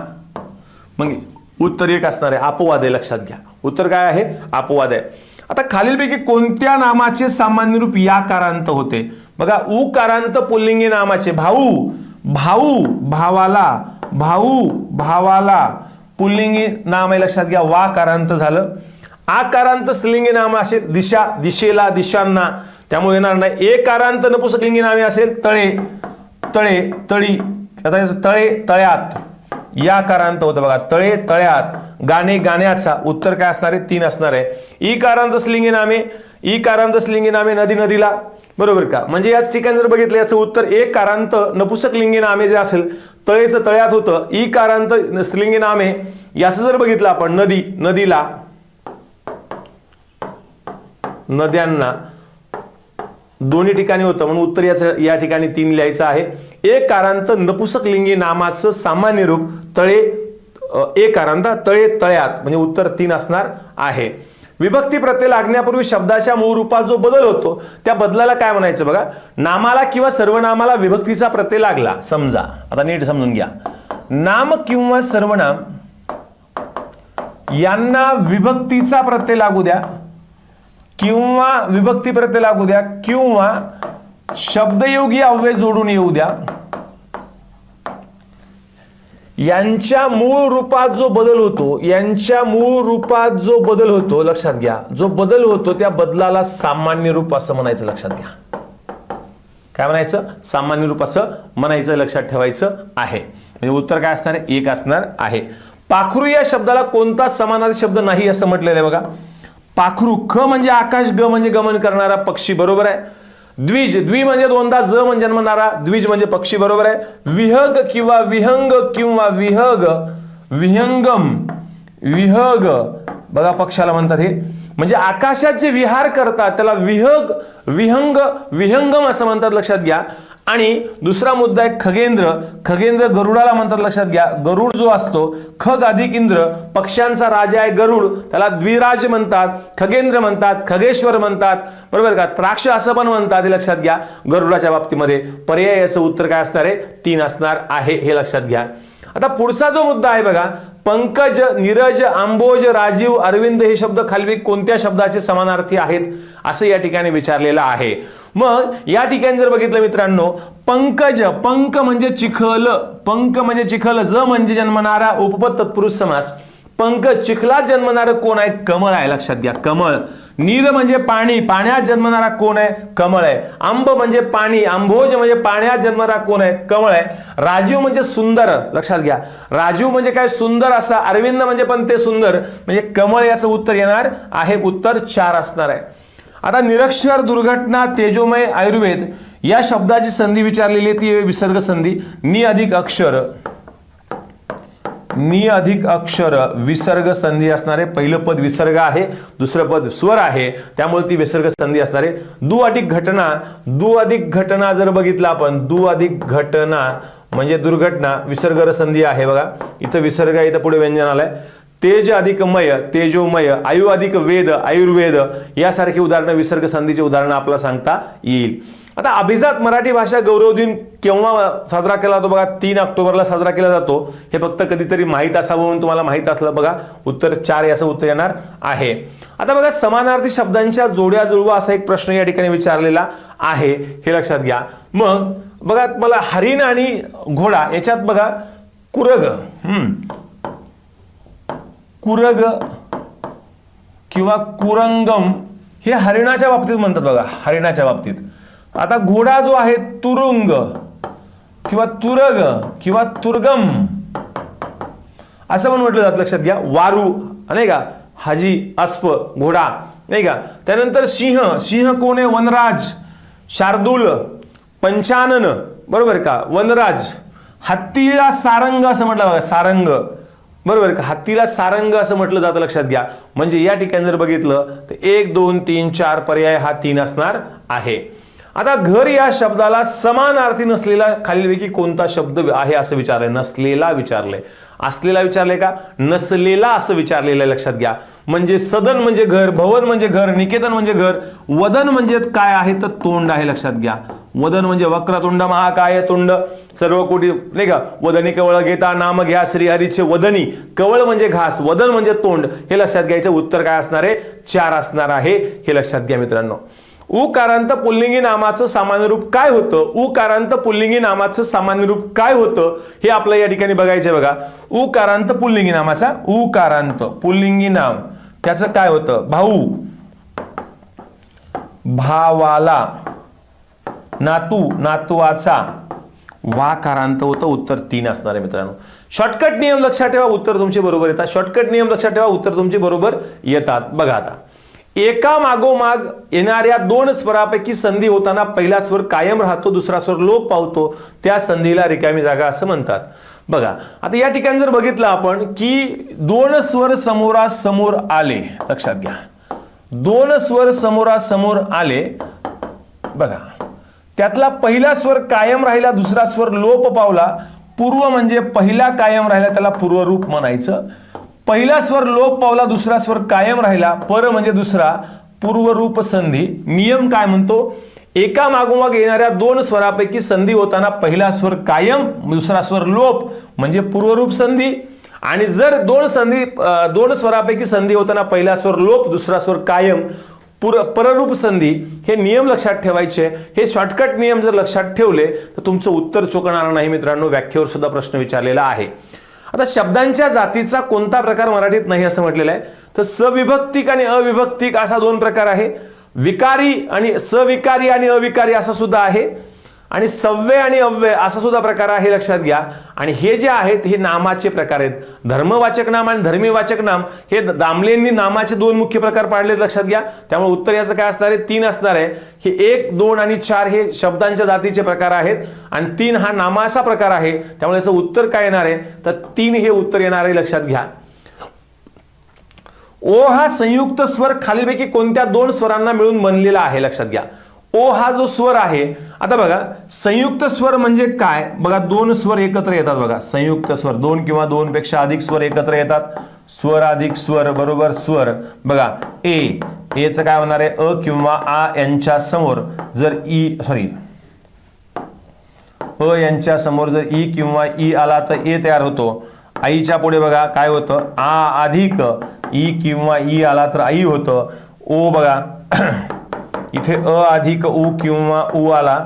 B: मग उत्तर एक असणार आहे अपवाद आहे. लक्षात घ्या, उत्तर काय आहे? अपवाद आहे. आता खालीलपैकी कोणत्या नामाचे सामान्य रूप या कारांत होते? बघा, उकारांत पुल्लिंगी नामाचे भाऊ भाऊ भावाला, भाऊ भावाला पुल्लिंगी नाम आहे. लक्षात घ्या, वाकारांत झालं. आकारांत स्त्रीलिंगी नाम असेल दिशा दिशेला दिशांना, त्यामुळे येणार नाही. एकारांत नपुंसकलिंगी नामे असेल तळे तळे तळी. आता तळे तळ्यात या कारांत होतं बघा, तळे तळ्यात. गाणे गाण्याचा. उत्तर काय असणार आहे? 3 असणार आहे. ईकारांत स्त्रीलिंगी नामे, ईकारांत स्त्रीलिंगी नामे नदी नदीला. बरोबर का? म्हणजे याच ठिकाणी जर बघितलं याचं उत्तर एकारांत नपुंसकलिंगी नामे जे असेल तळेचं तळ्यात होतं. ईकारांत स्त्रीलिंगी नामे याचं जर बघितलं आपण नदी नदीला, नद्यांना, दोन्ही ठिकाणी होतं म्हणून उत्तर याचं या ठिकाणी 3 लिहायचं आहे. एक कारांत नपुंसकलिंगी नामाचं सामान्य रूप तळे, एक कारांत तळे तळ्यात, म्हणजे उत्तर 3 असणार आहे. विभक्ती प्रत्यय लागण्यापूर्वी शब्दाच्या मूळ रूपात जो बदल होतो त्या बदलाला काय म्हणायचं? बघा, नामाला किंवा सर्वनामाला विभक्तीचा प्रत्यय लागला. समजा, आता नीट समजून घ्या, नाम किंवा सर्वनाम यांना विभक्तीचा प्रत्यय लागू द्या किंवा विभक्ती प्रत्यय लागू द्या किंवा शब्दयोगी अव्यय जोडून येऊ द्या. यांच्या मूळ रूपात जो बदल होतो, यांच्या मूळ रूपात जो बदल होतो, लक्षात घ्या, जो बदल होतो त्या बदलाला सामान्य रूप असं म्हणायचं. लक्षात घ्या, काय म्हणायचं? सामान्य रूप असं म्हणायचं. लक्षात ठेवायचं आहे. म्हणजे उत्तर काय असणार आहे? 1 असणार आहे. पाखरू या शब्दाला कोणताच समानार्थी शब्द नाही असं म्हटलेलं आहे. बघा, पाखरू. ख म्हणजे आकाश, ग म्हणजे गमन करणारा पक्षी. बरोबर आहे. द्विज, द्वि म्हणजे दोनदा, ज म्हणजे जन्मणारा, द्विज म्हणजे पक्षी. बरोबर आहे. विहग किंवा विहंग किंवा विहग, विहंगम, विहग बघा पक्षाला म्हणतात. हे म्हणजे आकाशात जे विहार करतात त्याला विहग, विहंग, विहंगम असं म्हणतात. लक्षात घ्या. आणि दुसरा मुद्दा आहे खगेंद्र. खगेंद्र गरुडाला म्हणतात. लक्षात घ्या, गरुड जो असतो, खग अधिक इंद्र, पक्ष्यांचा राजा आहे गरुड, त्याला द्विराज म्हणतात, खगेंद्र म्हणतात, खगेश्वर म्हणतात. बरोबर का? त्राक्ष असं पण म्हणतात. हे लक्षात घ्या. गरुडाच्या बाबतीमध्ये पर्याय असं उत्तर काय असणार आहे? 3 असणार आहे. हे लक्षात घ्या. आता पुढचा जो मुद्दा आहे बघा, पंकज, नीरज, आंबोज, राजीव, अरविंद हे शब्द खाली कोणत्या शब्दाचे समानार्थी आहेत असं या ठिकाणी विचारलेलं आहे. मग या ठिकाणी जर बघितलं मित्रांनो, पंकज, पंक म्हणजे चिखल, पंक म्हणजे चिखल, ज म्हणजे जन्मणारा, उपपद तत्पुरुष समास. पंकज, चिखलात जन्मणारा कोण आहे? कमळ आहे. लक्षात घ्या, कमळ. नीर म्हणजे पाणी, पाण्यात जन्मणारा कोण आहे? कमळ आहे. आंब म्हणजे पाणी, आंबोज म्हणजे पाण्यात जन्मणारा कोण आहे? कमळ आहे. राजीव म्हणजे सुंदर. लक्षात घ्या, राजीव म्हणजे काय? सुंदर असा. अरविंद म्हणजे पण ते सुंदर, म्हणजे कमळ याचं उत्तर येणार आहे. उत्तर 4 असणार आहे. आता निरक्षर, दुर्घटना, तेजोमय, आयुर्वेद या शब्दाची संधी विचारलेली आहे, ती विसर्ग संधी. नि अधिक अक्षर, नि अधिक अक्षर विसर्ग संधी असणारे. पहिलं पद विसर्ग आहे, दुसरं पद स्वर आहे, त्यामुळे ती विसर्ग संधी असणारे. दु अधिक घटना, दु अधिक घटना जर बघितलं आपण, दु अधिक घटना म्हणजे दुर्घटना, विसर्ग संधी आहे. बघा, इथं विसर्ग आहे, इथं पुढे व्यंजन आलंय. तेज अधिक मय, तेजोमय, आयु अधिक वेद, आयुर्वेद यासारखी उदाहरणं, विसर्ग संधीची उदाहरणं आपल्याला सांगता येईल. आता अभिजात मराठी भाषा गौरव दिन केव्हा साजरा केला जातो? बघा, 3 ऑक्टोबरला साजरा केला जातो. हे फक्त कधीतरी माहीत असावं म्हणून तुम्हाला माहीत असलं. बघा, उत्तर 4 याचं उत्तर येणार आहे. आता बघा, समानार्थी शब्दांच्या जोड्या जुळवा असा एक प्रश्न या ठिकाणी विचारलेला आहे. हे लक्षात घ्या. मग बघा, मला हरिण आणि घोडा याच्यात बघा, कुरग, कुरग किंवा कुरंगम हे हरिणाच्या बाबतीत म्हणतात. बघा, हरिणाच्या बाबतीत. आता घोडा जो आहे तुरुंग, किंवा तुरग किंवा तुर्गम असं पण म्हटलं जातं, लक्षात घ्या. वारू नाही का, हाजी, अस्प, घोडा नाही का. त्यानंतर सिंह, सिंह कोण आहे? वनराज. शार्दूल, पंचानन, बरोबर का, वनराज. हत्तीला सारंग असं म्हटलं बघा, सारंग, बरोबर का, हत्तीला सारंग असं म्हटलं जातं, लक्षात घ्या. म्हणजे या ठिकाणी जर बघितलं तर 1 2 3 4 पर्याय हा 3 असणार आहे. आता घर या शब्दाला समानार्थी नसलेला खालीलपैकी कोणता शब्द आहे असं विचारलंय. नसलेला विचारलंय, असलेला विचारलंय का, नसलेला असं विचारलेलं आहे, लक्षात घ्या. म्हणजे सदन म्हणजे घर, भवन म्हणजे घर, निकेतन म्हणजे घर, वदन म्हणजे काय आहे तर तोंड आहे, लक्षात घ्या. वदन म्हणजे वक्रतुंड महाकाय तुंड सर्व कोटी नाही का. वदनी कवळ घेता नाम घ्या श्रीहरीचे वदनी. कवळ म्हणजे घास, वदन म्हणजे तोंड. हे लक्षात घ्यायचं. उत्तर काय असणार आहे? 4 असणार आहे. हे लक्षात घ्या मित्रांनो. उकारांत पुल्लिंगी नामाचं सामान्य रूप काय होतं? उकारांत पुल्लिंगी नामाचं सामान्य रूप काय होतं हे आपल्याला या ठिकाणी बघायचंय बघा. उकारांत पुल्लिंगी नामाचा, उकारांत पुल्लिंगी नाम त्याचं काय होतं? भाऊ, भावाला, नातू, नातवाचा. वाकारांत होतं. उत्तर 3 असणार आहे मित्रांनो. शॉर्टकट नियम लक्षात ठेवा, उत्तर तुमचे बरोबर येतात. शॉर्टकट नियम लक्षात ठेवा, उत्तर तुमचे बरोबर येतात. बघा आता, एका मागोमाग येणाऱ्या 2 स्वरापैकी संधी होताना पहिला स्वर कायम राहतो, दुसरा स्वर लोप पावतो, त्या संधीला रिकामी जागा असं म्हणतात. बघा आता या ठिकाणी जर बघितलं आपण की 2 स्वर समोरासमोर आले, लक्षात घ्या. 2 स्वर समोरासमोर आले बघा. त्यातला पहिला स्वर कायम राहिला, दुसरा स्वर लोप पावला. पूर्व म्हणजे पहिला कायम राहिला, त्याला पूर्वरूप म्हणायचं. पहिला स्वर लोप पावला, दुसरा स्वर कायम राहिला, पर म्हणजे दुसरा, पूर्वरूप संधी. नियम काय म्हणतो? एका मागोमाग येणाऱ्या 2 स्वरापैकी संधी होताना पहिला स्वर कायम, दुसरा स्वर लोप म्हणजे पूर्वरूप संधी. आणि जर 2 स्वरापैकी संधी होताना पहिला स्वर लोप, दुसरा स्वर कायम, पररूप संधी. हे नियम लक्षात ठेवायचे. हे शॉर्टकट नियम जर लक्षात ठेवले तर तुमचं उत्तर चुकणार नाही मित्रांनो. व्याख्येवर सुद्धा प्रश्न विचारलेला आहे. आता शब्दांच्या जातीचा कोणता प्रकार मराठीत नाही असं म्हटलेलं आहे. तर सविभक्तिक आणि अविभक्तिक असा 2 प्रकार आहे. विकारी आणि सविकारी आणि अविकारी असा सुद्धा आहे. आणि सव्यय आणि अव्यय असा सुद्धा प्रकार आहे, लक्षात घ्या. आणि हे जे आहेत हे नामाचे प्रकार आहेत. धर्मवाचक नाम आणि धर्मीवाचक नाम हे दामलेंनी नामाचे 2 मुख्य प्रकार पाडलेत, लक्षात घ्या. त्यामुळे उत्तर याचं काय असणार आहे? 3 असणार आहे. हे 1 2 आणि 4 हे शब्दांच्या जातीचे प्रकार आहेत आणि 3 हा नामाचा प्रकार आहे. त्यामुळे याचं उत्तर काय येणार आहे तर 3 हे उत्तर येणार आहे, लक्षात घ्या. ओ हा संयुक्त स्वर खालीलपैकी कोणत्या 2 स्वरांना मिळून बनलेला आहे, लक्षात घ्या. ओ हा जो स्वर आहे, आता बघा संयुक्त स्वर म्हणजे काय बघा. 2 स्वर एकत्र येतात बघा. संयुक्त स्वर 2 किंवा 2 पेक्षा अधिक स्वर एकत्र येतात. स्वर अधिक स्वर बरोबर स्वर. बघा एचं काय होणार आहे? अ किंवा आ यांच्या समोर जर अ यांच्या समोर जर ई किंवा ई आला तर ए तयार होतो. आईच्या पुढे बघा काय होतं? आ अधिक ई किंवा ई आला तर आई होतं. ओ बघा इथे अ अधिक उ किंवा उ आला,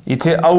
B: इथे औ,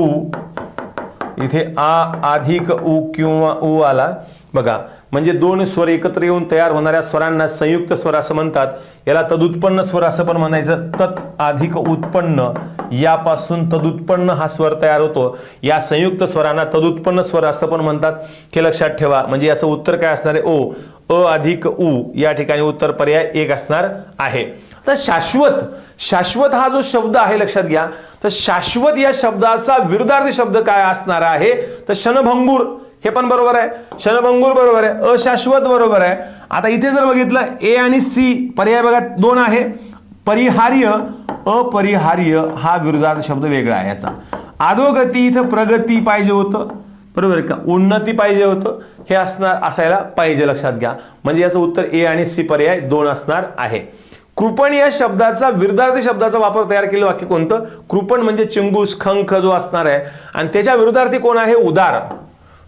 B: इथे आ अधिक उ किंवा उ आला. बघा म्हणजे 2 स्वर एकत्र येऊन तयार होणाऱ्या स्वरांना संयुक्त स्वर असं म्हणतात. याला तदुत्पन्न स्वर असं पण म्हणायचं. तत् अधिक उत्पन्न यापासून तदुत्पन्न हा स्वर तयार होतो. या संयुक्त स्वरांना तदुत्पन्न स्वर असं पण म्हणतात. हे लक्षात ठेवा. म्हणजे याचं उत्तर काय असणार आहे? ओ, अ अधिक उ. या ठिकाणी उत्तर पर्याय 1 असणार आहे. तर शाश्वत हा जो शब्द आहे, लक्षात घ्या. तर शाश्वत या शब्दाचा विरुद्धार्थी शब्द काय असणार आहे तर क्षणभंगूर. हे पण बरोबर आहे. क्षणभंगूर बरोबर आहे. अशाश्वत बरोबर आहे. आता इथे जर बघितलं ए आणि सी पर्याय बघा 2 आहे. परिहार्य, अपरिहार्य हा विरुद्धार्थी शब्द वेगळा आहे. याचा अधोगती इथं प्रगती पाहिजे होतं, बरोबर का, उन्नती पाहिजे होतं. हे असायला पाहिजे, लक्षात घ्या. म्हणजे याचं उत्तर ए आणि सी पर्याय 2 असणार आहे. कृपण या शब्दाचा विरुद्धार्थी शब्दाचा वापर तयार केलेलं वाक्य कोणतं? कृपण म्हणजे चिंगूस, खंख जो असणार आहे. आणि त्याच्या विरुद्धार्थी कोण आहे? उदार.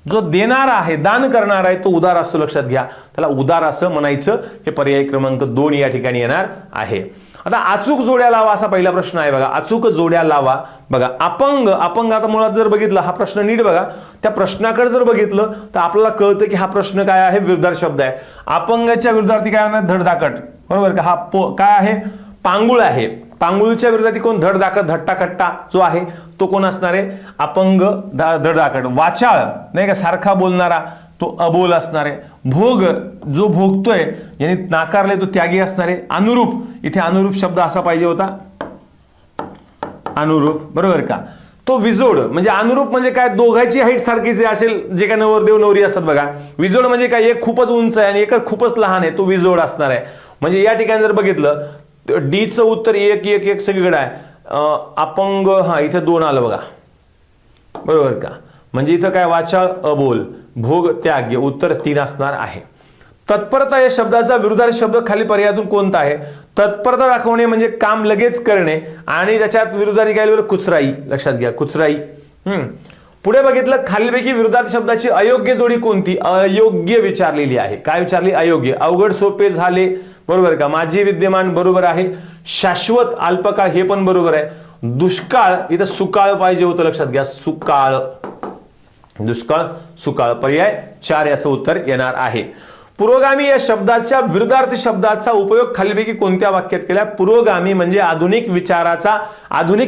B: जो देणारा आहे, दान करणारा आहे तो उदार असतो, लक्षात घ्या. त्याला उदार असं म्हणायचं. हे पर्याय क्रमांक 2 या ठिकाणी येणार आहे. आता अचूक जोड्या लावा असा पहिला प्रश्न आहे बघा. अचूक जोड्या लावा. बघा अपंग, अपंग आता मुळात जर बघितलं हा प्रश्न नीट बघा. त्या प्रश्नाकडे जर बघितलं तर आपल्याला कळतं की हा प्रश्न काय आहे? विरुद्धार्थी शब्द आहे. अपंगाच्या विरुद्धार्थी काय होणार? धडधाकट, बरोबर का. हा काय आहे? पांगुळ आहे. पांगुळच्या विरोधात कोण? धडधाकट, धट्टाकट्टा जो आहे तो कोण असणार आहे? अपंग, धडधाकट. वाचाळ नाही का, सारखा बोलणारा तो अबोल असणार आहे. भोग, जो भोगतोय यांनी नाकारले तो त्यागी असणार आहे. अनुरूप, इथे अनुरूप शब्द असा पाहिजे होता, अनुरूप, बरोबर का? तो विजोड, म्हणजे अनुरूप म्हणजे काय? दोघांची हाईट सारखीच असेल, जे काय नवरदेव नवरी असतात बघा. विजोड म्हणजे काय? एक खूपच उंच आहे आणि एक खूपच लहान आहे, तो विजोड असणार आहे. म्हणजे या ठिकाणी जर बघितलं डीचं उत्तर 1 1 1 सगळीकडे आहे. अपंग, हा इथे 2 आलं बघा, बरोबर का? म्हणजे इथं काय? वाचाळ, अबोल, भोग, त्याग, उत्तर 3 असणार आहे. तत्परता या शब्दाचा विरुद्धार्थी शब्द खाली पर्यायातून कोणता आहे? तत्परता दाखवणे म्हणजे काम लगेच करणे आणि त्याच्यात विरुद्धार्थी काय लिहिलं? कुचराई. लक्षात घ्या, कुचराई. पुढे बघितलं खालीलपैकी विरुद्धार्थी शब्दाची अयोग्य जोडी कोणती? अयोग्य विचारलेली आहे. काय विचारली? अयोग्य. अवघड सोपे झाले, बरोबर का? माझे विद्यमान, बरोबर आहे. शाश्वत, अल्पकाळ, हे पण बरोबर आहे. दुष्काळ, इथं सुकाळ पाहिजे होतं, लक्षात घ्या, सुकाळ. दुष्काळ, सुकाळ, पर्याय 4 याचं उत्तर येणार आहे. पुरोगामी या शब्दाच्या विरुद्धार्थी शब्दाचा उपयोग खालीलपैकी कोणत्या वाक्यात केला? पुरोगामी म्हणजे आधुनिक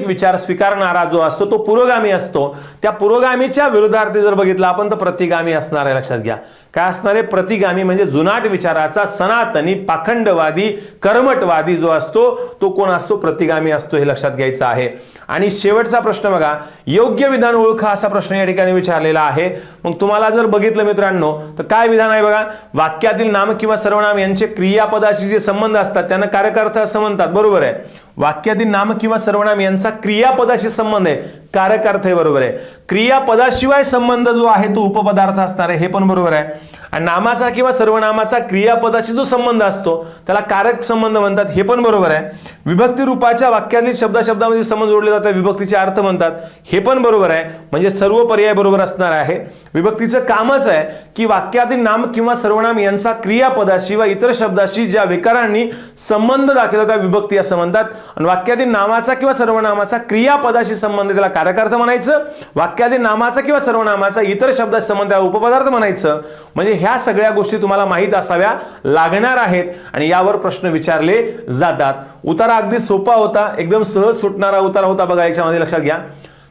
B: विचार स्वीकारणारा जो असतो तो पुरोगामी असतो. त्या पुरोगामीच्या विरुद्धार्थी जर बघितला आपण तर प्रतिगामी असणार आहे. लक्षात घ्या, काय असणार आहे? प्रतिगामी म्हणजे जुनाट विचाराचा, सनातनी, पाखंडवादी, कर्मटवादी जो असतो तो कोण असतो? प्रतिगामी असतो, हे लक्षात घ्यायचं आहे. आणि शेवटचा प्रश्न बघा, योग्य विधान ओळखा असा प्रश्न या ठिकाणी विचारलेला आहे. मग तुम्हाला जर बघितलं मित्रांनो तर काय विधान आहे बघा? वाक्यातील नाम किंवा सर्वनाम यांचे क्रियापदाशी जे संबंध असतात त्यांना कारक असं म्हणतात, बरोबर आहे. वाक्यातील नाम किंवा सर्वनाम यांचा क्रियापदाशी संबंध आहे, कारक अर्थ आहे, बरोबर आहे. क्रियापदाशिवाय संबंध जो आहे तो उपपदार्थ असणार आहे, हे पण बरोबर आहे. आणि नामाचा किंवा सर्वनामाचा क्रियापदाशी जो संबंध असतो त्याला कारक संबंध म्हणतात, हे पण बरोबर आहे. विभक्ती रूपाच्या वाक्यातील शब्दामध्ये संबंध जोडले जातात, विभक्तीचे अर्थ म्हणतात, हे पण बरोबर आहे. म्हणजे सर्व पर्याय बरोबर असणार आहे. विभक्तीचं कामच आहे की वाक्यातील नाम किंवा सर्वनाम यांचा क्रियापदाशी व इतर शब्दाशी ज्या विकारांनी संबंध दाखवला त्या विभक्ती असं म्हणतात. आणि वाक्यातील नामाचा किंवा सर्वनामाचा क्रियापदाशी संबंध त्याला कारक अर्थ म्हणायचं. वाक्यातील नामाचा किंवा सर्वनामाचा इतर शब्दाशी संबंध त्याला उपपदार्थ म्हणायचं. म्हणजे ह्या सगळ्या गोष्टी तुम्हाला माहित असाव्या लागणार आहेत आणि यावर प्रश्न विचारले जातात. उतारा अगदी सोपा होता, एकदम सहज सुटणारा उतारा होता बघा. याच्यामध्ये लक्षात घ्या,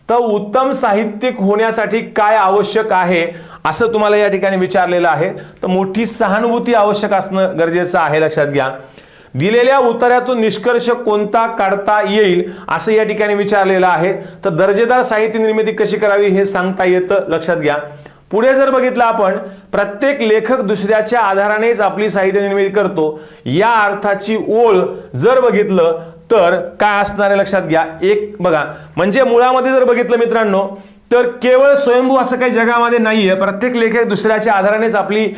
B: तर उत्तम साहित्यिक होण्यासाठी काय आवश्यक आहे असं तुम्हाला या ठिकाणी विचारलेलं आहे. तर मोठी सहानुभूती आवश्यक असणं गरजेचं आहे, लक्षात घ्या. दिलेल्या उत्तरातून निष्कर्ष कोणता काढता येईल असं या ठिकाणी विचारलेलं आहे. तर दर्जेदार साहित्य निर्मिती कशी करावी हे सांगता येतं, लक्षात घ्या. पुढे जर बघितलं आपण, प्रत्येक लेखक दुसऱ्याच्या आधारानेच आपली साहित्य निर्मिती करतो या अर्थाची ओळ जर बघितलं तर काय असणार आहे, लक्षात घ्या. एक बघा, म्हणजे मुळामध्ये जर बघितलं मित्रांनो तर केवळ स्वयंभू असं काही जगामध्ये नाहीये. प्रत्येक लेखक दुसऱ्याच्या आधारानेच आपली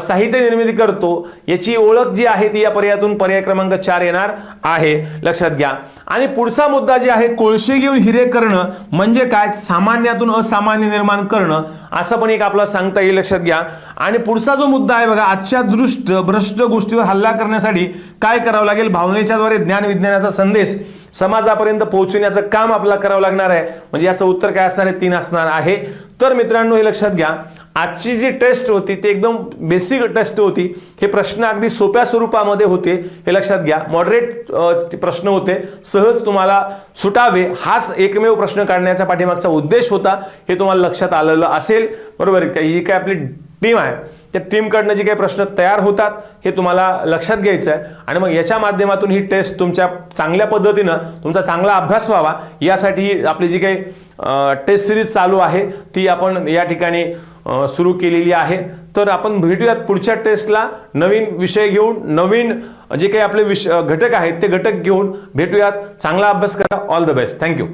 B: साहित्य निर्मिती करतो याची ओळख जी आहे ती या पर्यायातून पर्याय क्रमांक 4 येणार आहे, लक्षात घ्या. आणि पुढचा मुद्दा जे आहे, कोळशे घेऊन हिरे करणं म्हणजे काय? सामान्यातून असामान्य निर्माण करणं असं पण एक आपल्याला सांगता येईल, लक्षात घ्या. आणि पुढचा जो मुद्दा आहे बघा, आजच्या भ्रष्ट गोष्टीवर हल्ला करण्यासाठी काय करावं लागेल? भावनेच्या द्वारे ज्ञान विज्ञानाचा संदेश समाजापर्यंत पोहोचवण्याचं काम आपल्याला करावं लागणार आहे. म्हणजे याचं उत्तर काय असणार आहे? 3 असणार आहे. तर मित्रांनो हे लक्षात घ्या, आजची जी टेस्ट होती ती एकदम बेसिक टेस्ट होती. हे प्रश्न अगदी सोप्या स्वरूपामध्ये होते, हे लक्षात घ्या. मॉडरेट प्रश्न होते, सहज तुम्हाला सुटावे हाच एकमेव प्रश्न काढण्याचा पाठीमागचा उद्देश होता. हे तुम्हाला लक्षात आलेलं असेल, बरोबर. ही काय आपली टीम आहे, त्या टीमकडनं जे काही प्रश्न तयार होतात हे तुम्हाला लक्षात घ्यायचं आहे. आणि मग याच्या माध्यमातून ही टेस्ट तुमच्या चांगल्या पद्धतीनं तुमचा चांगला अभ्यास व्हावा यासाठी आपली जी काही टेस्ट सिरीज चालू आहे ती आपण या ठिकाणी सुरू केलेली आहे. तर आपण भेटूयात पुढच्या टेस्टला नवीन विषय घेऊन, नवीन जे काही आपले घटक आहेत ते घटक घेऊन भेटूयात. चांगला अभ्यास करा. All the best. थँक्यू.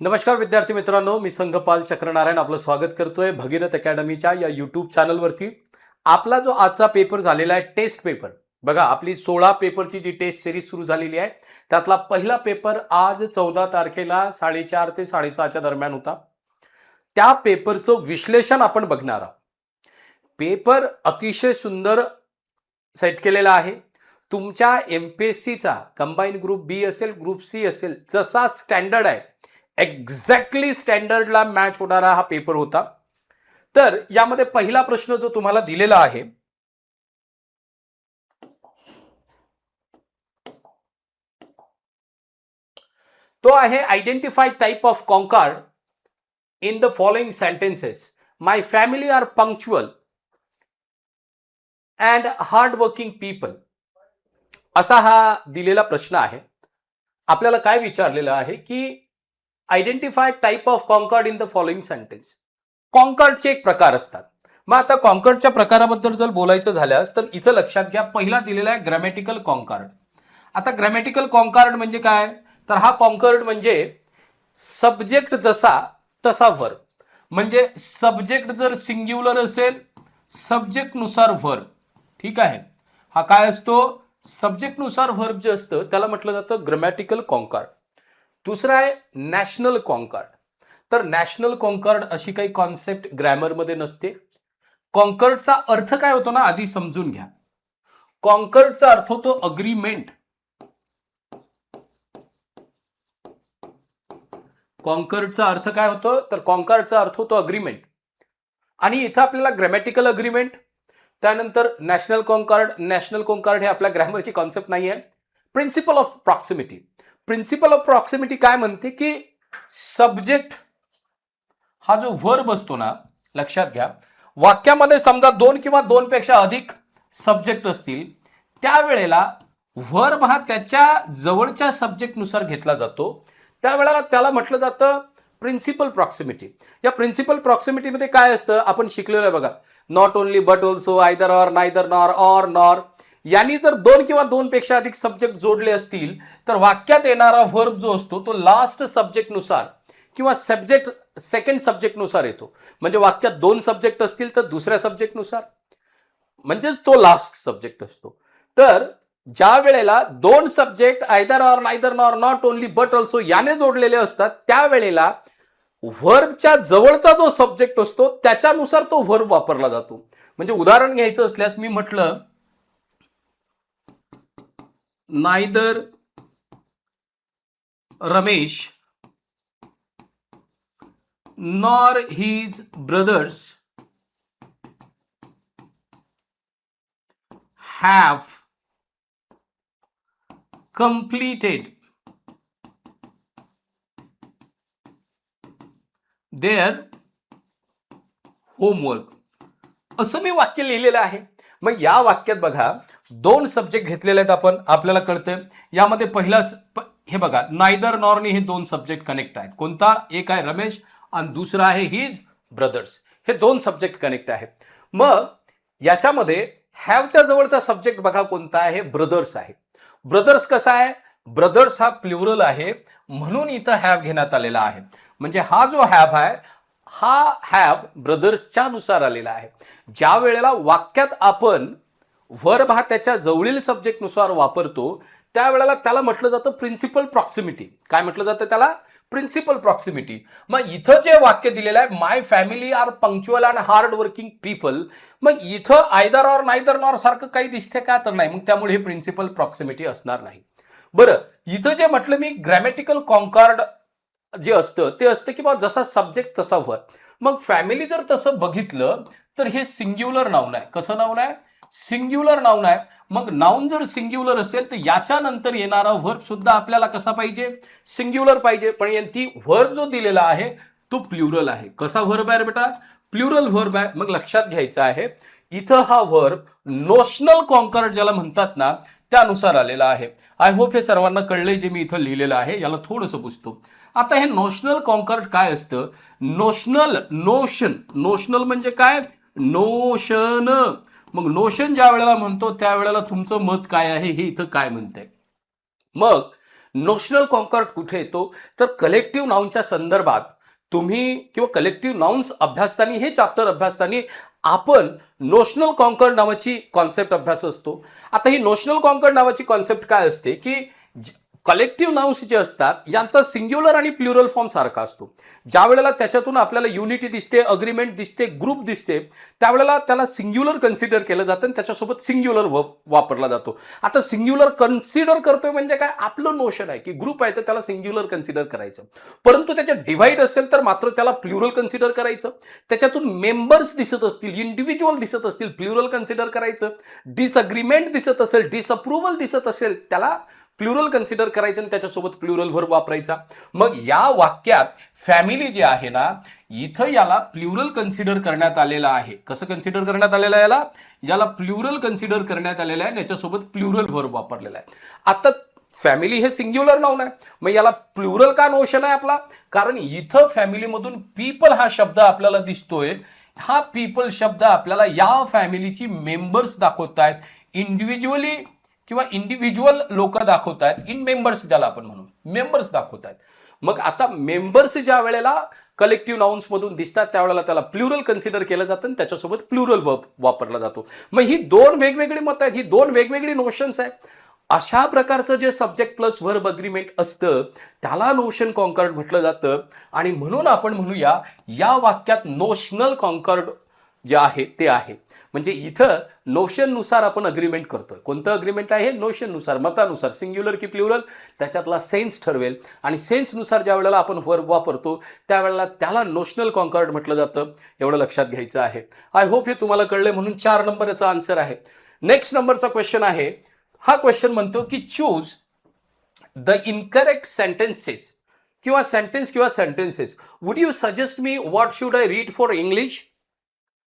C: नमस्कार विद्यार्थी मित्रांनो, मी संघपाल चक्रनारायण आपलं स्वागत करतोय भगीरथ अकॅडमीच्या या यूट्यूब चॅनलवरती. आपला जो आजचा पेपर झालेला आहे टेस्ट पेपर बघा, आपली 16 पेपरची जी टेस्ट सिरीज सुरू झालेली आहे त्यातला पहिला पेपर आज 14 तारखेला 4:30 ते 6:30च्या दरम्यान होता. त्या पेपरचं विश्लेषण आपण बघणार आहोत. पेपर अतिशय सुंदर सेट केलेला आहे. तुमच्या MPSCचा कंबाईन ग्रुप बी असेल, ग्रुप सी असेल, जसा स्टँडर्ड आहे एक्झॅक्टली स्टँडर्डला मॅच होणारा हा पेपर होता. तर यामध्ये पहिला प्रश्न जो तुम्हाला दिलेला आहे, तो आहे identify type of concord in the following sentences. My family are punctual and hard working people. असा हा दिलेला प्रश्न आहे. आपल्याला काय विचारलेलं आहे की identify type of concord in the following sentence. कॉन्कॉर्डचे एक प्रकार असतात. मग आता कॉन्कॉर्डच्या प्रकाराबद्दल जर बोलायचं झाल्यास तर इथं लक्षात घ्या, पहिला दिलेला आहे ग्रॅमॅटिकल कॉन्कॉर्ड. आता ग्रॅमॅटिकल कॉन्कॉर्ड म्हणजे काय, तर हा कॉन्कॉर्ड म्हणजे सब्जेक्ट जसा तसा वर्ब. म्हणजे सब्जेक्ट जर सिंग्युलर असेल, सब्जेक्ट नुसार वर्ब. ठीक आहे, हा काय असतो, सब्जेक्ट नुसार वर्ब जे असतं त्याला म्हटलं जातं ग्रॅमॅटिकल कॉन्कॉर्ड. दुसरा आहे नॅशनल कॉन्कॉर्ड. तर नॅशनल कॉन्कॉर्ड अशी काही कॉन्सेप्ट ग्रॅमरमध्ये नसते. कॉन्कॉर्डचा अर्थ काय होतो ना आधी समजून घ्या. कॉन्कॉर्डचा अर्थ होतो अग्रीमेंट. कॉन्कॉर्डचा अर्थ काय होतो, तर कॉन्कॉर्डचा अर्थ होतो अग्रीमेंट. आणि इथं आपल्याला ग्रॅमॅटिकल अग्रीमेंट, त्यानंतर नॅशनल कॉन्कॉर्ड. नॅशनल कॉन्कॉर्ड हे आपल्या ग्रॅमरची कॉन्सेप्ट नाही आहे. Principle of proximity. Principle of proximity काय म्हणते की सब्जेक्ट हा जो वर्ब असतो ना, लक्षात घ्या, वाक्यामध्ये समजा दोन किंवा दोनपेक्षा अधिक सब्जेक्ट असतील त्यावेळेला वर्ब हा त्याच्या जवळच्या सब्जेक्टनुसार घेतला जातो. त्यावेळेला त्याला म्हटलं जातं प्रिन्सिपल प्रॉक्सिमिटी. या प्रिन्सिपल प्रॉक्सिमिटीमध्ये काय असतं आपण शिकलेलं आहे बघा, not only but also, either or, neither nor, or nor. यांनी जर दोन किंवा दोनपेक्षा अधिक सब्जेक्ट जोडले असतील तर वाक्यात येणारा वर्ब जो असतो तो लास्ट सब्जेक्टनुसार किंवा सब्जेक्ट सेकंड सब्जेक्टनुसार येतो. म्हणजे वाक्यात दोन सब्जेक्ट असतील तर दुसऱ्या सब्जेक्टनुसार, म्हणजेच तो लास्ट सब्जेक्ट असतो. तर ज्या वेळेला दोन subject either or, neither nor, not only but also याने जोडलेले असतात त्यावेळेला व्हर्बच्या जवळचा जो सब्जेक्ट असतो त्याच्यानुसार तो व्हर्ब वापरला जातो. म्हणजे उदाहरण घ्यायचं असल्यास मी म्हटलं neither Ramesh nor his brothers have completed their homework. असं मी वाक्य लिहिलेलं आहे. मग या वाक्यात बघा दोन सब्जेक्ट घेतलेले आहेत आपण, आपल्याला कळतं यामध्ये पहिला हे बघा नायदर नॉरनी हे दोन सब्जेक्ट कनेक्ट आहेत. कोणता, एक आहे रमेश आणि दुसरा आहे हिज ब्रदर्स. हे दोन सब्जेक्ट कनेक्ट आहेत. मग याच्यामध्ये हॅवच्या जवळचा सब्जेक्ट बघा कोणता आहे, ब्रदर्स आहे. ब्रदर्स कसा आहे, ब्रदर्स हा प्लुरल आहे म्हणून इथं हॅव घेण्यात आलेला आहे. म्हणजे हा जो हॅव आहे हा हॅव ब्रदर्सच्या नुसार आलेला आहे. ज्या वेळेला वाक्यात आपण वर्ब हा त्याच्या जवळील सब्जेक्टनुसार वापरतो त्यावेळेला त्याला म्हटलं जातं प्रिन्सिपल प्रॉक्सिमिटी. काय म्हटलं जातं त्याला, प्रिन्सिपल प्रॉक्सिमिटी. मग इथं जे वाक्य दिलेलं आहे my family are punctual and hard working people, मग इथं आयदर ऑर नायदर नॉर सारखं काही दिसते का, तर नाही. मग त्यामुळे हे प्रिन्सिपल प्रॉक्सिमिटी असणार नाही. बरं, इथं जे म्हटलं मी ग्रॅमॅटिकल कॉन्कॉर्ड जे असतं ते असतं की बाबा जसा सब्जेक्ट तसा वर्ब. मग फॅमिली जर तसं बघितलं तर हे सिंग्युलर नाउन आहे. कसं नाउन आहे, सिंग्युलर नाउन आहे. मग नाउन जर सिंग्युलर असेल तर याच्या नंतर येणारा वर्ब सुद्धा आपल्याला कसा पाहिजे, सिंग्युलर पाहिजे. पण यांची वर्ब जो दिलेला आहे तो प्लुरल आहे. कसा वर्ब आहे बेटा, प्लुरल वर्ब आहे. मग लक्षात घ्यायचं आहे इथं हा वर्ब नोशनल कॉन्कॉर्ड ज्याला म्हणतात ना त्यानुसार आलेला आहे. आय होप हे सर्वांना कळलंय जे मी इथं लिहिलेलं आहे. याला थोडंसं पुसतो. आता हे नोशनल कॉन्कॉर्ड काय असतं, नोशनल, नोशन, नोशनल म्हणजे काय, नोशन. मग नोशन ज्या वेळेला म्हणतो त्यावेळेला तुमचं मत काय आहे हे इथं काय म्हणतंय. मग नोशनल कॉन्कॉर्ड कुठे येतो, तर कलेक्टिव्ह नाउनच्या संदर्भात तुम्ही किंवा कलेक्टिव्ह नाउन्स अभ्यासताना हे चॅप्टर अभ्यासताना आपण नोशनल कॉन्कॉर्ड नावाची कॉन्सेप्ट अभ्यास असतो. आता ही नोशनल कॉन्कॉर्ड नावाची कॉन्सेप्ट काय असते की कलेक्टिव्ह नाउन्स जे असतात यांचा सिंग्युलर आणि प्लुरल फॉर्म सारखा असतो. ज्या वेळेला त्याच्यातून आपल्याला युनिटी दिसते, अग्रीमेंट दिसते, ग्रुप दिसते त्यावेळेला त्याला सिंग्युलर कन्सिडर केलं जातं आणि त्याच्यासोबत सिंग्युलर वापरला जातो. आता सिंग्युलर कन्सिडर करतोय म्हणजे काय, आपलं नोशन आहे की ग्रुप आहे तर त्याला सिंग्युलर कन्सिडर करायचं. परंतु त्याच्या डिव्हाइड असेल तर मात्र त्याला प्लुरल कन्सिडर करायचं. त्याच्यातून मेंबर्स दिसत असतील, इंडिव्हिज्युअल दिसत असतील, प्लुरल कन्सिडर करायचं. डिसअग्रीमेंट दिसत असेल, डिसअप्रुव्हल दिसत असेल त्याला प्लुरल कन्सिडर करायचं आणि त्याच्यासोबत प्लुरल व्हर्ब वापरायचा. मग या वाक्यात फॅमिली जे आहे ना, इथं याला प्लुरल कन्सिडर करण्यात आलेलं आहे. कसं कन्सिडर करण्यात आलेलं आहे? याला प्लुरल कन्सिडर करण्यात आलेलं आहे, याच्यासोबत प्लुरल व्हर्ब वापरलेला आहे. आता फॅमिली हे सिंग्युलर नाउन आहे, मग याला प्लुरल का नोशन आहे आपला? कारण इथं फॅमिलीमधून पीपल हा शब्द आपल्याला दिसतोय. हा पीपल शब्द आपल्याला या फॅमिलीची मेंबर्स दाखवत आहेत, इंडिव्हिज्युअली किंवा इंडिव्हिज्युअल लोक दाखवत आहेत, इन मेंबर्स ज्याला आपण म्हणू, मेंबर्स दाखवत आहेत. मग आता मेंबर्स ज्या वेळेला कलेक्टिव्ह नाउन्स मधून दिसतात त्यावेळेला त्याला प्लुरल कन्सिडर केलं जातं आणि त्याच्यासोबत प्लुरल वर्ब वापरला जातो. मग ही दोन वेगवेगळी मतं आहेत, ही दोन वेगवेगळी नोशन्स आहेत. अशा प्रकारचं जे सब्जेक्ट प्लस व्हर्ब अग्रीमेंट असतं त्याला नोशन कॉन्कॉर्ड म्हटलं जातं. आणि म्हणून आपण म्हणूया या वाक्यात नोशनल कॉन्कॉर्ड जे आहे ते आहे. म्हणजे इथं नोशननुसार आपण अग्रीमेंट करतोय. कोणतं अग्रीमेंट आहे? नोशननुसार, मतानुसार, सिंग्युलर की प्लुरल त्याच्यातला सेन्स ठरवेल. आणि सेन्सनुसार ज्या वेळेला आपण वर्ब वापरतो त्यावेळेला त्याला नोशनल कॉन्कॉर्ड म्हटलं जातं. एवढं लक्षात घ्यायचं आहे. आय होप हे तुम्हाला कळलंय. म्हणून 4 नंबर याचा आन्सर आहे. नेक्स्ट नंबरचा क्वेश्चन आहे. हा क्वेश्चन म्हणतो की चूज द इनकरेक्ट सेंटेन्सेस किंवा सेंटेन्स किंवा sentences. Would you suggest me what should I read for English?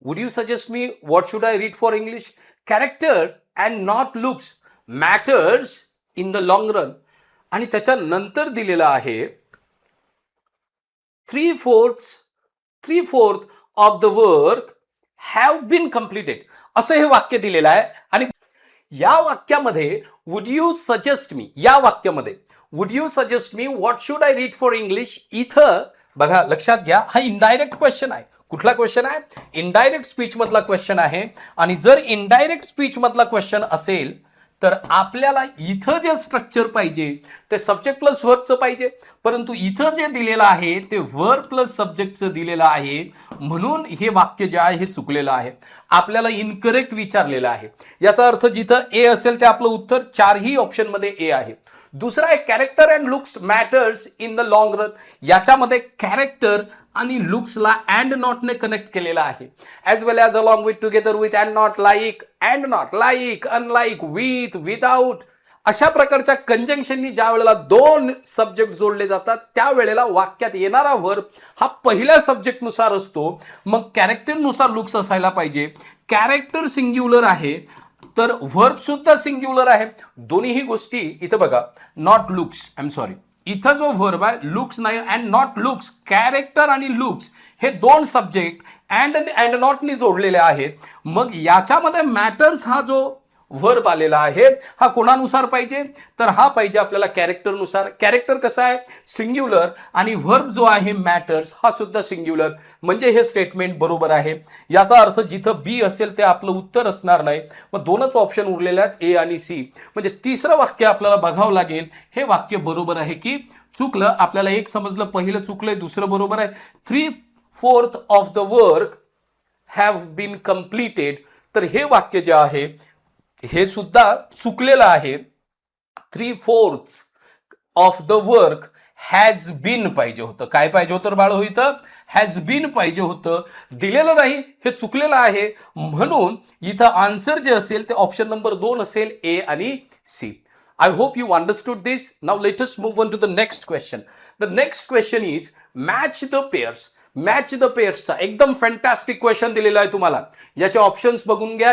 C: Would you suggest me what should I read for English? Character and not looks matters in the long run. आणि त्याच्या नंतर दिलेला आहे 3/4 of the work have been completed. असं हे वाक्य दिलेलं आहे. आणि या वाक्यामध्ये would you suggest me, या वाक्यामध्ये would you suggest me what should I read for English? इथं बघा लक्षात घ्या, हा इनडायरेक्ट क्वेश्चन आहे. कुठला क्वेश्चन आहे? इनडायरेक्ट स्पीच मधला क्वेश्चन आहे. आणि जर इनडायरेक्ट स्पीच मधला क्वेश्चन असेल तर आपल्याला इथं जे स्ट्रक्चर पाहिजे ते सब्जेक्ट प्लस व्हर्बचं पाहिजे. परंतु इथं जे दिलेलं आहे ते व्हर्ब प्लस सब्जेक्टचं दिलेलं आहे. म्हणून हे वाक्य जे आहे हे चुकलेलं आहे. आपल्याला इनकरेक्ट विचारलेलं आहे. याचा अर्थ जिथं ए असेल ते आपलं उत्तर 4ही ऑप्शनमध्ये ए आहे. दुसरा आहे character and looks matters in the long run. याच्यामध्ये कॅरेक्टर आणि लुक्सला अँड नॉटने कनेक्ट केलेला आहे. As well as along with, together with, and not, like, and not, like, unlike, with, without अशा प्रकारच्या कंजंक्शननी ज्या वेळेला 2 सब्जेक्ट जोडले जातात त्यावेळेला वाक्यात येणारा व्हर्ब हा पहिल्या सब्जेक्टनुसार असतो. मग कॅरेक्टरनुसार लुक्स असायला पाहिजे. कॅरेक्टर सिंग्युलर आहे तर व्हर्ब सुद्धा सिंग्युलर आहे. दोन्हीही गोष्टी इथं बघा, not looks, I am sorry, इथं जो व्हर्ब आहे लुक्स नाही अँड नॉट लुक्स, कॅरेक्टर आणि लुक्स हे 2 सब्जेक्ट अँड नॉटनी जोडलेले आहेत. मग याच्यामध्ये मॅटर्स हा जो व्हर्ब आलेला आहे हा कोणानुसार पाहिजे? तर हा पाहिजे आपल्याला कॅरेक्टरनुसार. कॅरेक्टर कसा आहे? सिंग्युलर. आणि व्हर्ब जो आहे मॅटर्स हा सुद्धा सिंग्युलर. म्हणजे हे स्टेटमेंट बरोबर आहे. याचा अर्थ जिथं बी असेल ते आपलं उत्तर असणार नाही. मग 2च ऑप्शन उरलेले आहेत, ए आणि सी. म्हणजे तिसरं वाक्य आपल्याला बघावं लागेल हे वाक्य बरोबर आहे की चुकलं. आपल्याला एक समजलं, पहिलं चुकलंय, दुसरं बरोबर आहे. 3/4 of the work have been completed. तर हे वाक्य जे आहे हे सुद्धा चुकलेलं आहे. 3/4 of the work has been पाहिजे होतं. काय पाहिजे होतं बाळ? हो, इथं हॅज बीन पाहिजे होतं. दिलेलं नाही, हे चुकलेलं आहे. म्हणून इथं आन्सर जे असेल ते ऑप्शन नंबर 2 असेल, ए आणि C. I hope you understood this. Now let us move on to the next question. The next question is match the pairs. Match the पेअर्सचा एकदम फॅन्टॅस्टिक क्वेश्चन दिलेला आहे तुम्हाला. याचे ऑप्शन्स बघून घ्या.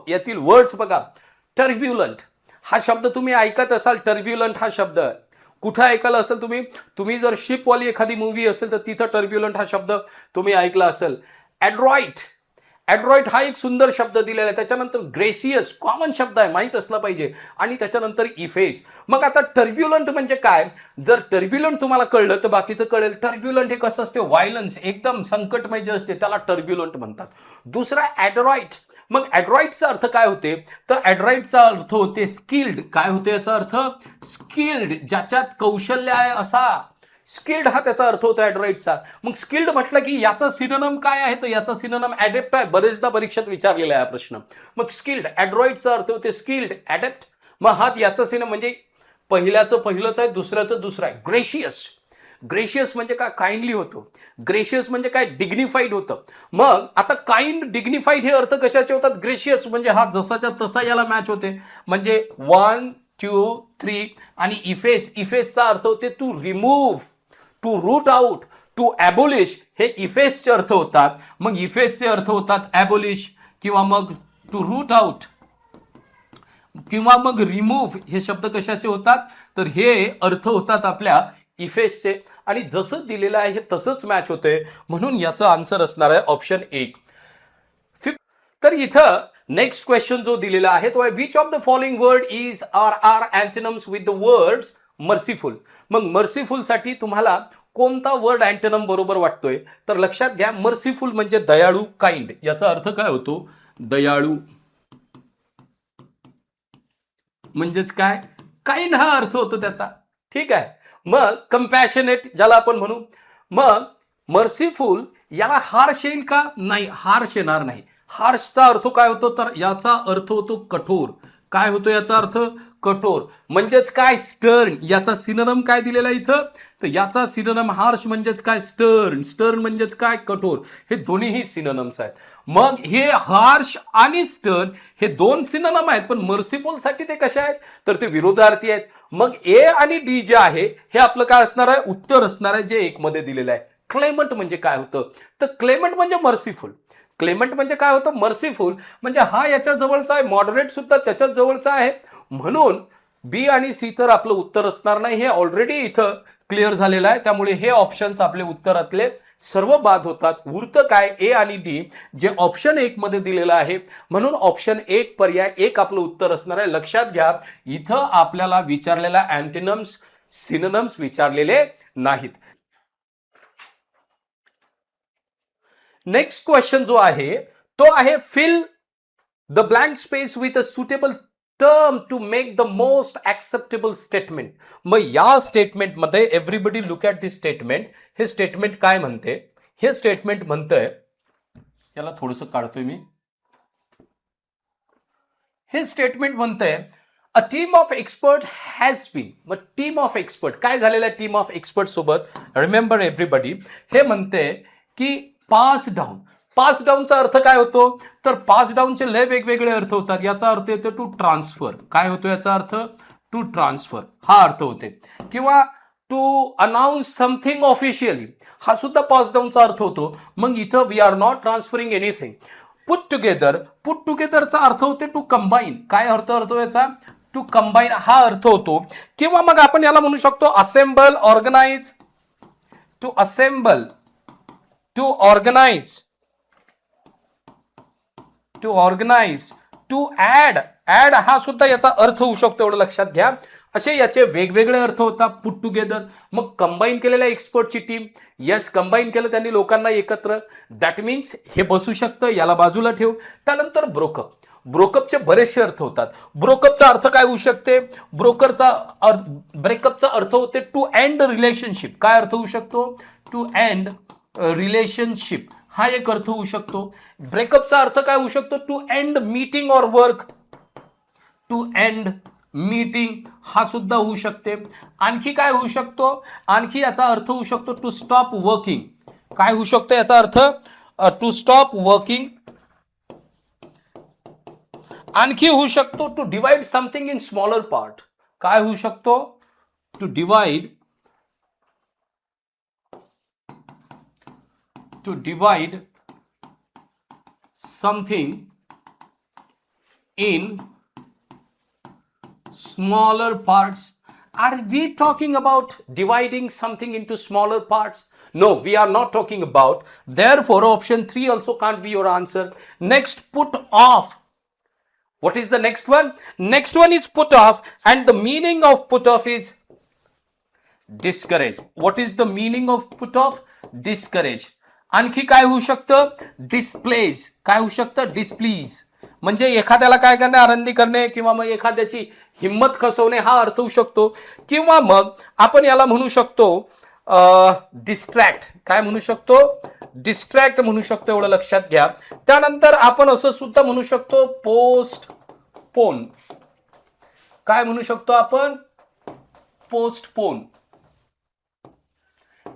C: यातील वर्ड्स बघा. टर्ब्युलंट हा शब्द तुम्ही ऐकत असाल. टर्ब्युलंट हा शब्द कुठं ऐकला असेल तुम्ही जर शिपवाली एखादी मूवी असेल तर तिथं टर्ब्युलंट हा शब्द तुम्ही ऐकला असेल. ॲड्रॉइट हा एक सुंदर शब्द दिलेला आहे. त्याच्यानंतर ग्रेसियस कॉमन शब्द आहे, माहीत असला पाहिजे. आणि त्याच्यानंतर इफेस. मग आता टर्ब्युलंट म्हणजे काय? जर टर्ब्युलंट तुम्हाला कळलं तर बाकीचं कळेल. टर्ब्युलंट हे कसं असते? व्हायलन्स, एकदम संकटमय जे असते त्याला टर्ब्युलंट म्हणतात. दुसरा ॲड्रॉइट. मग ॲड्रॉइटचा अर्थ काय होते? तर ॲड्रॉइटचा अर्थ होते स्किल्ड. काय होते याचा अर्थ? स्किल्ड, ज्याच्यात कौशल्य आहे असा. स्किल्ड हा त्याचा अर्थ होता ॲड्रॉइडचा. मग स्किल्ड म्हटलं की याचा सिनोनिम काय आहे? तर याचा सिनोनिम ॲडेप्ट आहे. बरेचदा परीक्षेत विचारलेला आहे हा प्रश्न. मग स्किल्ड, ॲड्रॉइडचा अर्थ होते स्किल्ड, ॲडेप्ट. मग हा याचा सिनोनिम म्हणजे पहिल्याचं पहिलंच आहे, दुसऱ्याचं दुसरं आहे. ग्रेशियस म्हणजे काय? काइंडली होतो. ग्रेशियस म्हणजे काय? डिग्निफाईड होतं. मग आता काइंड, डिग्निफाईड हे अर्थ कशाचे होतात? ग्रेशियस म्हणजे हा जसाच्या तसा याला मॅच होते. म्हणजे 1 2 3 आणि इफेसचा अर्थ होते to remove, to root out, to abolish, हे इफेसचे अर्थ होतात. मग इफेसचे अर्थ होतात ॲबोलिश किंवा मग टू रूट आउट किंवा मग रिमूव्ह, हे शब्द कशाचे होतात, तर हे अर्थ होतात आपल्या इफेसचे. आणि जसं दिलेलं आहे हे तसंच मॅच होते, म्हणून याचं आन्सर असणार आहे ऑप्शन 1. तर इथं नेक्स्ट क्वेश्चन जो दिलेला आहे तो आहे which of the following word is are antonyms with the words merciful. मग मर्सीफुल साठी तुम्हाला कोणता वर्ड अँटोनिम बरोबर वाटतोय, तर लक्षात घ्या मर्सीफुल म्हणजे दयाळू, काइंड. याचा अर्थ काय होतो, दयाळू म्हणजेच काय, काइंड हा अर्थ होतो त्याचा. ठीक आहे. मग कंपॅशनेट ज्याला आपण म्हणू, मग मर्सीफुल याला हार्श येईल का, नाही, हार्श येणार नाही. हार्शचा अर्थ काय होतो, तर याचा अर्थ होतो कठोर. काय होतो याचा अर्थ, कठोर. म्हणजेच काय, स्टर्न. याचा सिनोनिम काय दिलेला इथं, तर याचा सिनोनिम हार्श म्हणजेच काय, स्टर्न. स्टर्न म्हणजेच काय, कठोर. हे दोन्हीही सिनोनिम्स आहेत. मग हे हार्श आणि स्टर्न हे दोन सिनोनिम आहेत, पण मर्सीफुल साठी ते कसे आहेत, तर ते विरोधार्थी आहेत. मग ए आणि डी जे आहे हे आपलं काय असणार आहे, उत्तर असणार आहे जे 1 मध्ये दिलेलं आहे. क्लेमंट म्हणजे काय होतं, तर क्लेमंट म्हणजे मर्सीफुल. क्लेमंट म्हणजे काय होतं, मर्सीफुल म्हणजे हा याच्या जवळचा आहे, मॉडरेट सुद्धा त्याच्याच जवळचा आहे. म्हणून बी आणि सी तर आपलं उत्तर असणार नाही, हे ऑलरेडी इथं क्लिअर झालेलं आहे. त्यामुळे हे ऑप्शन्स आपले उत्तरातले सर्व बाद होतात. उरतं काय, ए आणि डी जे ऑप्शन 1 मध्ये दिलेलं आहे. म्हणून ऑप्शन 1 पर्याय 1 आपलं उत्तर असणार आहे. लक्षात घ्या इथं आपल्याला विचारलेला अँटोनिम्स, सिनोनिम्स विचारलेले नाहीत. नेक्स्ट क्वेश्चन जो आहे तो आहे fill the blank space with a suitable term to make the most acceptable statement. मग या स्टेटमेंटमध्ये everybody look at this statement. हे स्टेटमेंट काय म्हणते, हे स्टेटमेंट म्हणतंय, याला थोडंसं काढतोय मी. हे स्टेटमेंट म्हणतंय a team of expert has been. मग टीम ऑफ एक्सपर्ट काय झालेलं आहे, टीम ऑफ एक्सपर्ट सोबत रिमेंबर एव्हरीबडी. हे म्हणते की पास डाऊन. पास डाऊनचा अर्थ काय होतो, तर पास डाऊनचे लय वेगवेगळे अर्थ होतात. याचा अर्थ येतो टू ट्रान्सफर. काय होतो याचा अर्थ, टू ट्रान्सफर हा अर्थ होते. किंवा टू अनाउन्स समथिंग ऑफिशियली हा सुद्धा पास डाऊनचा अर्थ होतो. मग इथं we are not transferring anything. Put together, put टुगेदरचा अर्थ होते टू कंबाईन. काय अर्थ होतो याचा, टू कंबाईन हा अर्थ होतो. किंवा मग आपण याला म्हणू शकतो assemble, organise, to assemble, to organise, to organise, to add. Add हा सुद्धा याचा अर्थ होऊ शकतो, एवढं लक्षात घ्या. असे याचे वेगवेगळे अर्थ होतात. पुट टुगेदर मग कंबाईन केलेल्या एक्सपर्टची टीम. यस, कंबाईन केलं त्यांनी लोकांना एकत्र. दॅट मीन्स हे बसू शकतं, याला बाजूला ठेव. त्यानंतर ब्रोकअप. ब्रोकअपचे बरेचसे अर्थ होतात. ब्रोकअपचा अर्थ काय होऊ शकते, ब्रेकअपचा अर्थ होते टू एंड रिलेशनशिप. काय अर्थ होऊ शकतो, टू एंड रिलेशनशिप हा एक अर्थ होऊ शकतो. ब्रेकअपचा अर्थ काय होऊ शकतो, to end meeting or work. To end meeting हा सुद्धा होऊ शकते. आणखी काय होऊ शकतो, आणखी याचा अर्थ होऊ शकतो टू स्टॉप वर्किंग. काय होऊ शकतो याचा अर्थ, टू स्टॉप वर्किंग. आणखी होऊ शकतो to divide something in smaller part. काय होऊ शकतो, to divide, to divide something in smaller parts. Are we talking about dividing something into smaller parts? No, we are not talking about. Therefore, option 3 also can't be your answer. Next, put off. What is the next one? Next one is put off, and the meaning of put off is discourage. What is the meaning of put off? Discourage. आणखी काय होऊ शकतं, displays. काय होऊ शकतं, डिस्प्लीज म्हणजे एखाद्याला काय करणे, आनंदी करणे किंवा मग एखाद्याची हिंमत खसवणे हा अर्थ होऊ शकतो. किंवा मग आपण याला म्हणू शकतो डिस्ट्रॅक्ट. काय म्हणू शकतो, डिस्ट्रॅक्ट म्हणू शकतो, एवढं लक्षात घ्या. त्यानंतर आपण असं सुद्धा म्हणू शकतो पोस्टपोन. काय म्हणू शकतो आपण, पोस्टपोन.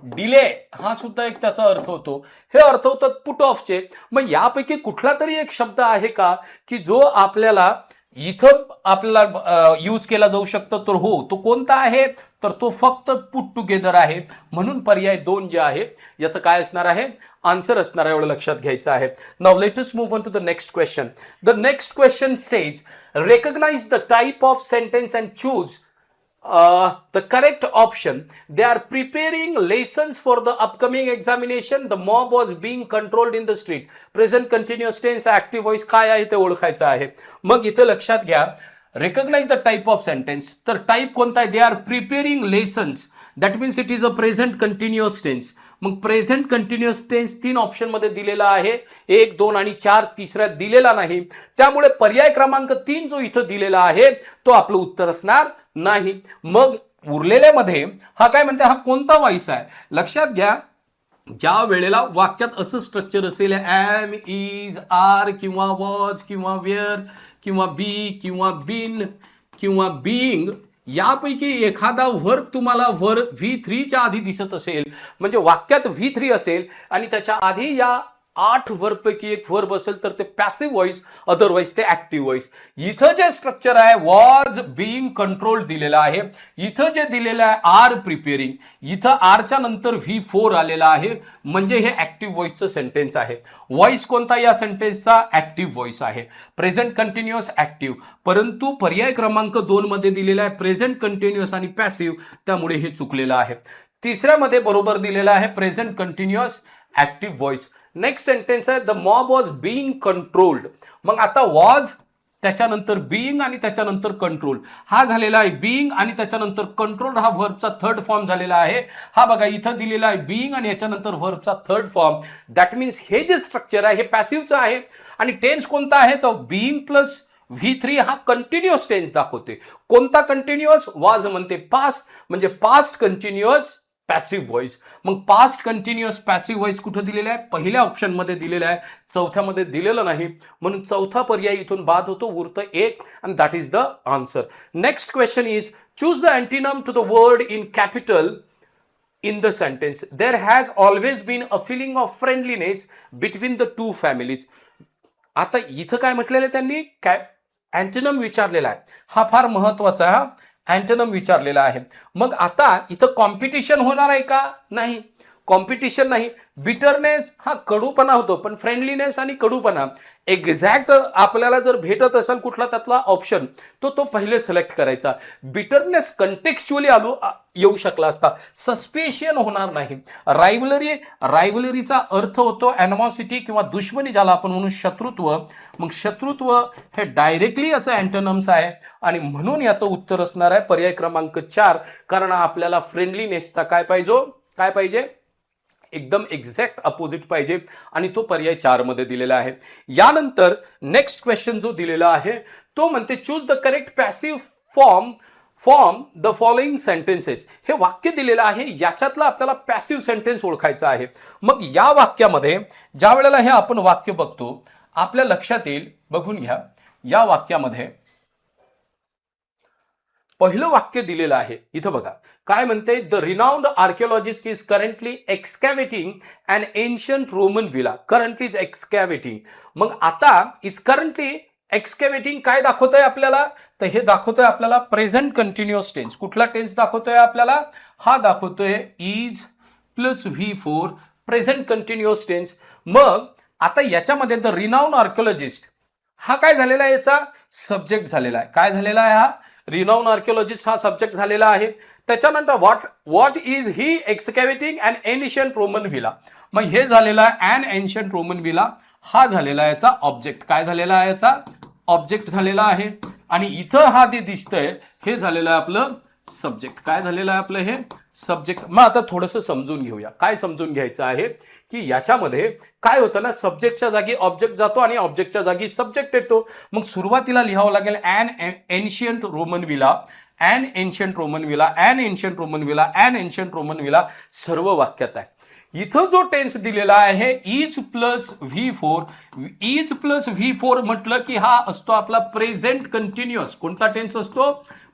C: डिले हा सुद्धा एक त्याचा अर्थ होतो. हे अर्थ होतात पुट ऑफचे. मग यापैकी कुठला तरी एक शब्द आहे का की जो आपल्याला इथं आपल्याला यूज केला जाऊ शकतो. तर हो, तो कोणता आहे, तर तो फक्त पुट टुगेदर आहे. म्हणून पर्याय 2 जे आहे याचं काय असणार आहे, आन्सर असणार आहे, एवढं लक्षात घ्यायचं आहे. Now let us move on to the next question. The next question says recognize the type of sentence and choose the correct option. They are preparing lessons for the upcoming examination. The mob was being controlled in the street. Present continuous tense, active voice काय आहे ते ओळखायचं आहे. मग इथे लक्षात घ्या, recognize the type of sentence. तर टाइप कोणता आहे, they are preparing lessons. That means it is a present continuous tense. मग प्रेझेंट कंटिन्युअस टेन्स 3 ऑप्शन मध्ये दिलेला आहे, 1, 2 आणि 4. तिसऱ्यात दिलेला नाही. त्यामुळे पर्याय क्रमांक 3 जो इथं दिलेला आहे तो आपलं उत्तर असणार नाही. मग उरलेल्यामध्ये हा काय म्हणते, हा कोणता वॉइस आहे, लक्षात घ्या. ज्या वेळेला वाक्यात असं स्ट्रक्चर असेल, एम, इज, आर किंवा वॉज किंवा वेअर किंवा बी किंवा बीन किंवा बीइंग, यापैकी एखादा वर्ब तुम्हाला V3 च्या आधी दिसत असेल, म्हणजे वाक्यात V3 असेल आणि त्याच्या आधी या 8 वर्ब पैकी एक वर्ब असेल, तर ते पॅसिव्ह व्हॉइस, अदरवाईज ते ऍक्टिव्ह व्हॉइस. इथं जे स्ट्रक्चर आहे वॉज बीइंग कंट्रोल्ड दिलेलं आहे. इथं जे दिलेलं आहे आर प्रिपेरिंग, इथं आरच्या नंतर V4 आलेला आहे, म्हणजे हे ऍक्टिव्ह व्हॉइसचं सेंटेन्स आहे. व्हॉइस कोणता या सेंटेन्सचा, ऍक्टिव्ह व्हॉइस आहे. प्रेझेंट कंटिन्युअस ऍक्टिव्ह, परंतु पर्याय क्रमांक 2 मध्ये दिलेला आहे प्रेझेंट कंटिन्युअस आणि पॅसिव्ह, त्यामुळे हे चुकलेलं आहे. तिसऱ्यामध्ये बरोबर दिलेला आहे present continuous active voice. Next sentence आहे the mob was being controlled. मग आता वॉज, त्याच्यानंतर बीइंग आणि त्याच्यानंतर कंट्रोल, हा झालेला आहे बीइंग आणि त्याच्यानंतर कंट्रोल, हा व्हर्बचा थर्ड फॉर्म झालेला आहे. हा बघा इथं दिलेला आहे बीइंग आणि याच्यानंतर व्हर्बचा थर्ड फॉर्म. दॅट मीन्स हे जे स्ट्रक्चर आहे हे पॅसिव्हचं आहे. आणि टेन्स कोणता आहे, तर बीइंग प्लस V3 हा कंटिन्युअस टेन्स दाखवते. कोणता कंटिन्युअस, वॉज म्हणते पास्ट, म्हणजे पास्ट कंटिन्युअस पॅसिव्ह व्हॉइस. मग पास्ट कंटिन्युअस पॅसिव्ह व्हॉइस कुठं दिलेला आहे, पहिल्या ऑप्शन मध्ये दिलेला आहे, चौथ्यामध्ये दिलेलं नाही, म्हणून चौथा पर्याय इथून बाद होतो, उरतं 1 and that is the answer. Next question is choose the antonym to the word in capital in the sentence. There has always been a feeling of friendliness between the two families. आता इथं काय म्हटलेलं आहे त्यांनी, काय antonym विचारलेला आहे, हा फार महत्वाचा आहे. हा अँटोनिम विचारलेला आहे. मग आता इथं कॉम्पिटिशन होणार आहे का, नाही, कॉम्पिटिशन नाही. बिटरनेस हा कडूपणा होतो, पण फ्रेंडलीनेस आणि कडूपणा एक्झॅक्ट आपल्याला जर भेटत असेल कुठला त्यातला ऑप्शन, तो पहिले सिलेक्ट करायचा. बिटरनेस कंटेक्स्चुअली येऊ शकला असता, सस्पेशन होणार नाही. रायव्हलरीचा अर्थ होतो अॅनिमॉसिटी किंवा दुश्मनी, ज्याला आपण म्हणू शत्रुत्व. मग शत्रुत्व हे डायरेक्टली याचं अँटोनिम्स आहे आणि म्हणून याचं उत्तर असणार आहे पर्याय क्रमांक 4. कारण आपल्याला फ्रेंडलीनेसचा काय पाहिजे, एकदम एक्झॅक्ट अपोजिट पाहिजे आणि तो पर्याय 4 मध्ये दिलेला आहे. यानंतर नेक्स्ट क्वेश्चन जो दिलेला आहे तो म्हणते choose the correct passive form the following sentences. हे वाक्य दिलेलं आहे, याच्यातला आपल्याला पॅसिव्ह सेंटेन्स ओळखायचं आहे. मग या वाक्यामध्ये ज्या वेळेला हे आपण वाक्य बघतो, आपल्या लक्षात येईल, बघून घ्या. या वाक्यामध्ये पहिलं वाक्य दिलेलं आहे, इथं बघा काय म्हणते, the renowned archaeologist is currently excavating an ancient Roman villa. Currently is excavating. मग आता इज करंटली एक्सकॅव्हेटिंग काय दाखवतंय आपल्याला, तर हे दाखवतोय आपल्याला प्रेझेंट कंटिन्युअस टेन्स. कुठला टेन्स दाखवतोय आपल्याला, हा दाखवतोय is plus V4 present continuous tense. मग आता याच्यामध्ये द रिनाउंड आर्किओलॉजिस्ट हा काय झालेला आहे, याचा सब्जेक्ट झालेला आहे. काय झालेला आहे, हा रिनाउंड आर्किओलॉजिस्ट हा सब्जेक्ट झालेला आहे. त्याच्यानंतर what is he excavating an ancient Roman villa. मग हे झालेला आहे अन एन्शियंट रोमन विला, हा झालेला आहे याचा ऑब्जेक्ट. काय झालेला आहे, याचा ऑब्जेक्ट झालेला आहे. आणि इथं हा जे दिसतंय हे झालेलं आहे आपलं सब्जेक्ट. काय झालेलं आहे आपलं हे सब्जेक्ट. मग आता थोडंसं समजून घेऊया. काय समजून घ्यायचं आहे की याच्यामध्ये काय होतं ना, सब्जेक्टच्या जागी ऑब्जेक्ट जातो आणि ऑब्जेक्टच्या जागी सब्जेक्ट येतो. मग सुरुवातीला लिहावं लागेल अन एन्शियंट रोमन विला, अन एन्शियंट रोमन विला, अन एन्शियंट रोमन विला, अन एन्शियंट रोमन विला, सर्व वाक्यात आहे. इथं जो टेन्स दिलेला आहे is plus V4, is plus V4 म्हटलं की हा असतो आपला प्रेझेंट कंटिन्युअस. कोणता टेन्स असतो,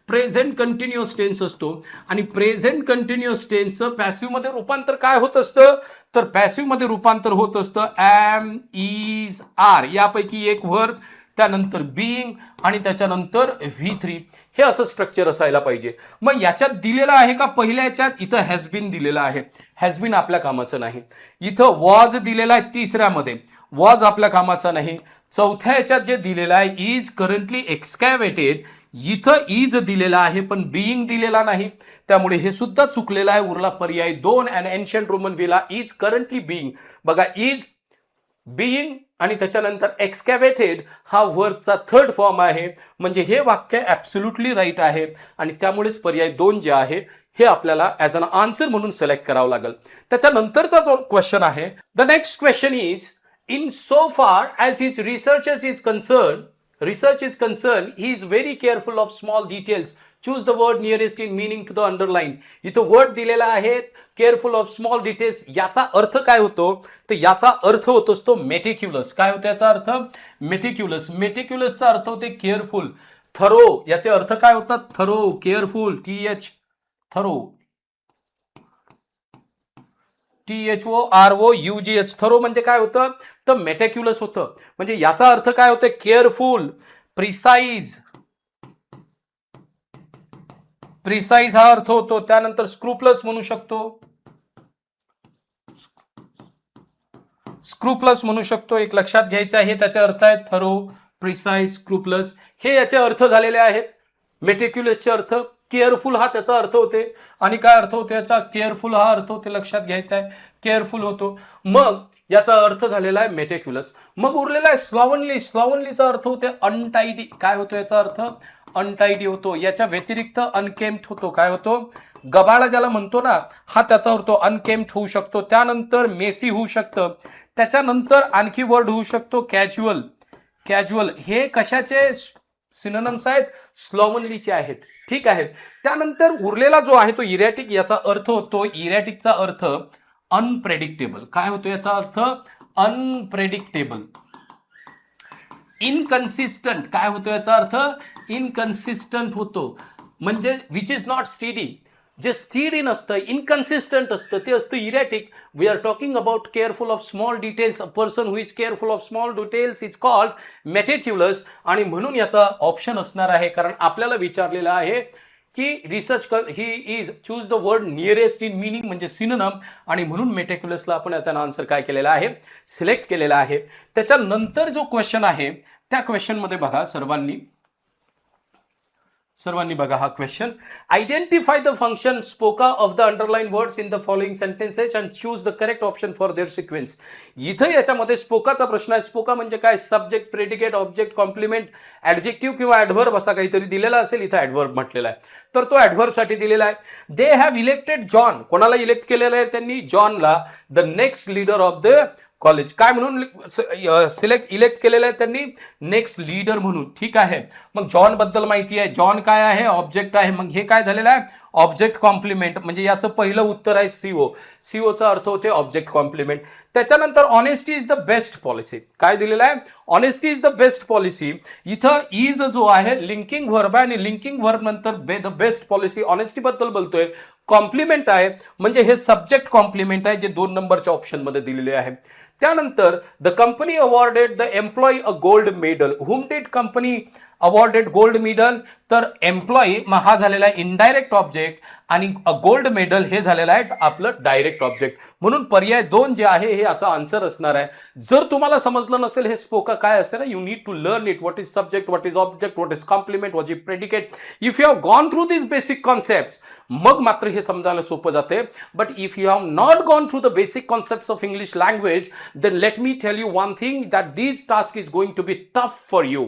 C: प्रेझेंट कंटिन्युअस टेन्स असतो. आणि प्रेझेंट कंटिन्युअस टेन्सचं पॅसिव्ह मध्ये रूपांतर काय होत असतं, तर पॅसिव्ह मध्ये रूपांतर होत असतं एम, इज, आर यापैकी एक वर्ब, त्यानंतर बीइंग आणि त्याच्यानंतर V3 हे असं स्ट्रक्चर असायला पाहिजे. मग याच्यात दिलेलं आहे का पहिल्या याच्यात इथं हॅज बीन दिलेलं आहे. हॅज बीन आपल्या कामाचं नाही. इथं वॉज दिलेला आहे तिसऱ्यामध्ये, वॉज आपल्या कामाचा नाही. चौथ्या याच्यात जे दिलेलं आहे इज करंटली एक्सकॅव्हेटेड, इथं इज दिलेला आहे पण बीइंग दिलेला नाही, त्यामुळे हे सुद्धा चुकलेलं आहे. उरला पर्याय 2 and ancient Roman villa is currently being. बघा इज, बीइंग आणि त्याच्यानंतर एक्सकॅव्हेटेड हा वर्बचा थर्ड फॉर्म आहे, म्हणजे हे वाक्य ऍब्सोल्युटली राईट आहे आणि त्यामुळेच पर्याय 2 जे आहे हे आपल्याला ऍज अन आन्सर म्हणून सिलेक्ट करावं लागेल. त्याच्यानंतरचा जो क्वेश्चन आहे, the next question is in so far as his research is concerned, he is very careful of small details. Choose the word nearest in meaning to the underline. इथं word दिलेला आहे careful of small details. याचा अर्थ काय होतो, तर याचा अर्थ होतोच तो मेटिक्युलस. काय होतो याचा अर्थ, मेटिक्युलस. मेटिक्युलसचा अर्थ होते केअरफुल. थरो याचे अर्थ काय होतात, thorough, careful, TH, thorough, THOROUGH. Thorough म्हणजे काय होतं, तर मेटिक्युलस होतं. म्हणजे याचा अर्थ काय होतं, केअरफुल, प्रिसाइज. प्रिसाइज हा अर्थ होतो. त्यानंतर स्क्रुपलस म्हणू शकतो, स्क्रुपलस म्हणू शकतो. एक लक्षात घ्यायचं आहे, त्याचा अर्थ आहे थरो, प्रिसाइज, स्क्रुपलस. हे याचे अर्थ झालेले आहेत. मेटिक्युलसचे अर्थ, केअरफुल हा त्याचा अर्थ होते आणि काय अर्थ होते याचा, केअरफुल हा अर्थ होते. लक्षात घ्यायचा आहे, केअरफुल होतो. मग याचा अर्थ झालेला आहे मेटिक्युलस. मग उरलेला आहे स्लॉवनली. स्लॉवनलीचा अर्थ होते अनटाइडी. काय होतो याचा अर्थ, अनटाइडी होतो. याच्या व्यतिरिक्त अनकेम्प्ट होतो. काय होतो, गबाळा ज्याला म्हणतो ना, हा त्याचा होतो अनकेम्प्ट होऊ शकतो. त्यानंतर मेसी होऊ शकतं. त्याच्यानंतर आणखी वर्ड होऊ शकतो कॅज्युअल. कॅज्युअल हे कशाचे सिनोनिम्स आहेत, स्लॉवनलीचे आहेत. ठीक आहे. त्यानंतर उरलेला जो आहे तो इरॅटिक. याचा अर्थ होतो, इरॅटिकचा अर्थ अनप्रेडिक्टेबल. काय होतो याचा अर्थ, अनप्रेडिक्टेबल. इनकन्सिस्टंट. काय होतो याचा अर्थ, इनकन्सिस्टंट होतो. म्हणजे विच इज नॉट स्टेडी. जे स्टेडी नसतं, इनकन्सिस्टंट असतं, ते असतं erratic. We are talking about careful of small details. A person who is careful of small details is called meticulous. आणि म्हणून याचा ऑप्शन असणार आहे, कारण आपल्याला विचारलेलं आहे की research he is choose the word nearest in meaning म्हणजे सिनोनिम, आणि म्हणून मेटिक्युलसला आपण याचा आन्सर काय केलेला आहे, सिलेक्ट केलेला आहे. त्याच्यानंतर जो क्वेश्चन आहे त्या क्वेश्चनमध्ये बघा सर्वांनी बघा हा क्वेश्चन. Identify the function SPOCA of the underline words in the following sentences and choose the correct option for their sequence. इथं याच्यामध्ये स्पोकाचा प्रश्न आहे. स्पोका म्हणजे काय, subject, predicate, object, complement, adjective किंवा ऍडव्हर्ब असा काहीतरी दिलेला असेल. इथं ऍडव्हर्ब म्हटलेला आहे, तर तो ऍडव्हर्ब साठी दिलेला आहे. They have elected John. कोणाला इलेक्ट केलेलं आहे त्यांनी, जॉनला, the next leader of the college. काय म्हणून इलेक्ट केलेलं आहे त्यांनी, नेक्स्ट लीडर म्हणून. ठीक आहे. मग जॉन बद्दल माहिती आहे. जॉन काय आहे, ऑब्जेक्ट आहे. मग हे काय झालेलं आहे, ऑब्जेक्ट कॉम्प्लिमेंट. म्हणजे याचं पहिलं उत्तर आहे CO. COचा अर्थ होते ऑब्जेक्ट कॉम्प्लिमेंट. त्याच्यानंतर honesty is the best policy. काय दिलेलं आहे, honesty is the best policy. इथं इज जो आहे लिंकिंग व्हर्ब आहे आणि लिंकिंग व्हर्ब नंतर द बेस्ट पॉलिसी ऑनेस्टी बद्दल बोलतोय. कॉम्प्लिमेंट आहे म्हणजे हे सब्जेक्ट कॉम्प्लिमेंट आहे, जे 2 नंबरच्या ऑप्शन मध्ये दिलेले आहे. त्यानंतर the company awarded the employee a gold medal. Hmm did company awarded gold medal, तर एम्प्लॉई हा झालेला आहे इनडायरेक्ट ऑब्जेक्ट आणि गोल्ड मेडल हे झालेलं आहे आपलं डायरेक्ट ऑब्जेक्ट. म्हणून पर्याय 2 जे आहे हे याचा आन्सर असणार आहे. जर तुम्हाला समजलं नसेल हे स्पोका काय असते ना, you need to learn it. What is subject, what is object, what is complement, what is predicate. If you have gone through this basic concept मग मात्र हे समजायला सोपं जाते. But if you have not gone through the basic concepts of English language then let me tell you one thing, that this task is going to be tough for you.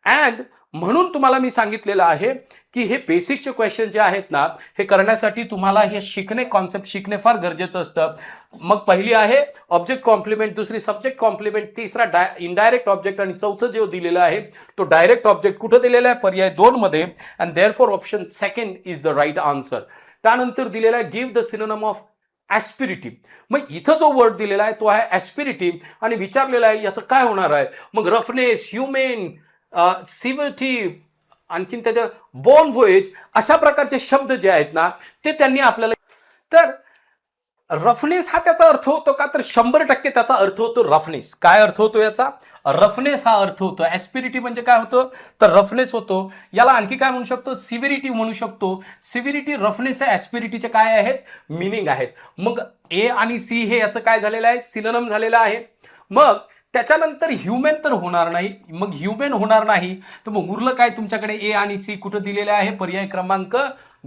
C: And म्हणून तुम्हाला मी सांगितलेलं आहे की हे बेसिकचे question जे आहेत ना, हे करण्यासाठी तुम्हाला हे कॉन्सेप्ट शिकणे फार गरजेचं असतं. मग पहिली आहे ऑब्जेक्ट कॉम्प्लिमेंट, दुसरी सब्जेक्ट कॉम्प्लिमेंट, तिसरा इनडायरेक्ट ऑब्जेक्ट आणि चौथं जे दिलेलं आहे तो डायरेक्ट ऑब्जेक्ट. कुठं दिलेला आहे, पर्याय 2 मध्ये. And therefore option 2 is the right answer. त्यानंतर दिलेला आहे give the synonym of aspirative. मग इथं जो वर्ड दिलेला आहे तो आहे ॲस्पिरिटिव्ह आणि विचारलेला आहे याचं काय होणार आहे. मग रफनेस, ह्युमेन, सिव्हिटी, आणखीन त्याच्या बोन व्होएज, अशा प्रकारचे शब्द जे आहेत ना ते त्यांनी आपल्याला. तर रफनेस हा त्याचा अर्थ होतो का, तर 100% त्याचा अर्थ होतो रफनेस. काय अर्थ होतो याचा? रफनेस हा अर्थ होतो. ऍस्पिरिटी म्हणजे काय होतं, तर रफनेस होतो. याला आणखी काय म्हणू शकतो, सिव्हिरिटी म्हणू शकतो. सिव्हिरिटी, रफनेस, ऍस्पिरिटीचे काय आहेत, मिनिंग आहेत. मग ए आणि सी हे याचं काय झालेलं आहे, सिनोनिम झालेलं आहे. मग त्याच्यानंतर ह्युमन तर होणार नाही. मग ह्युमन होणार नाही तर मग उरलं काय तुमच्याकडे, ए आणि सी कुठं दिलेलं आहे, पर्याय क्रमांक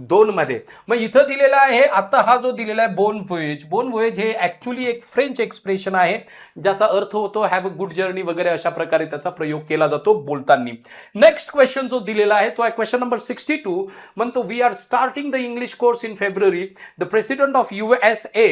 C: 2 मध्ये. मग इथं दिलेला आहे आता हा जो दिलेला आहे बोन व्होयेज. बोन व्होयेज हे ऍक्च्युली एक फ्रेंच एक्सप्रेशन आहे ज्याचा अर्थ होतो हॅव अ गुड जर्नी वगैरे, अशा प्रकारे त्याचा प्रयोग केला जातो बोलताना. नेक्स्ट क्वेश्चन जो दिलेला आहे तो आहे क्वेश्चन नंबर 62. म्हणतो we are starting the English course in February. The president of USA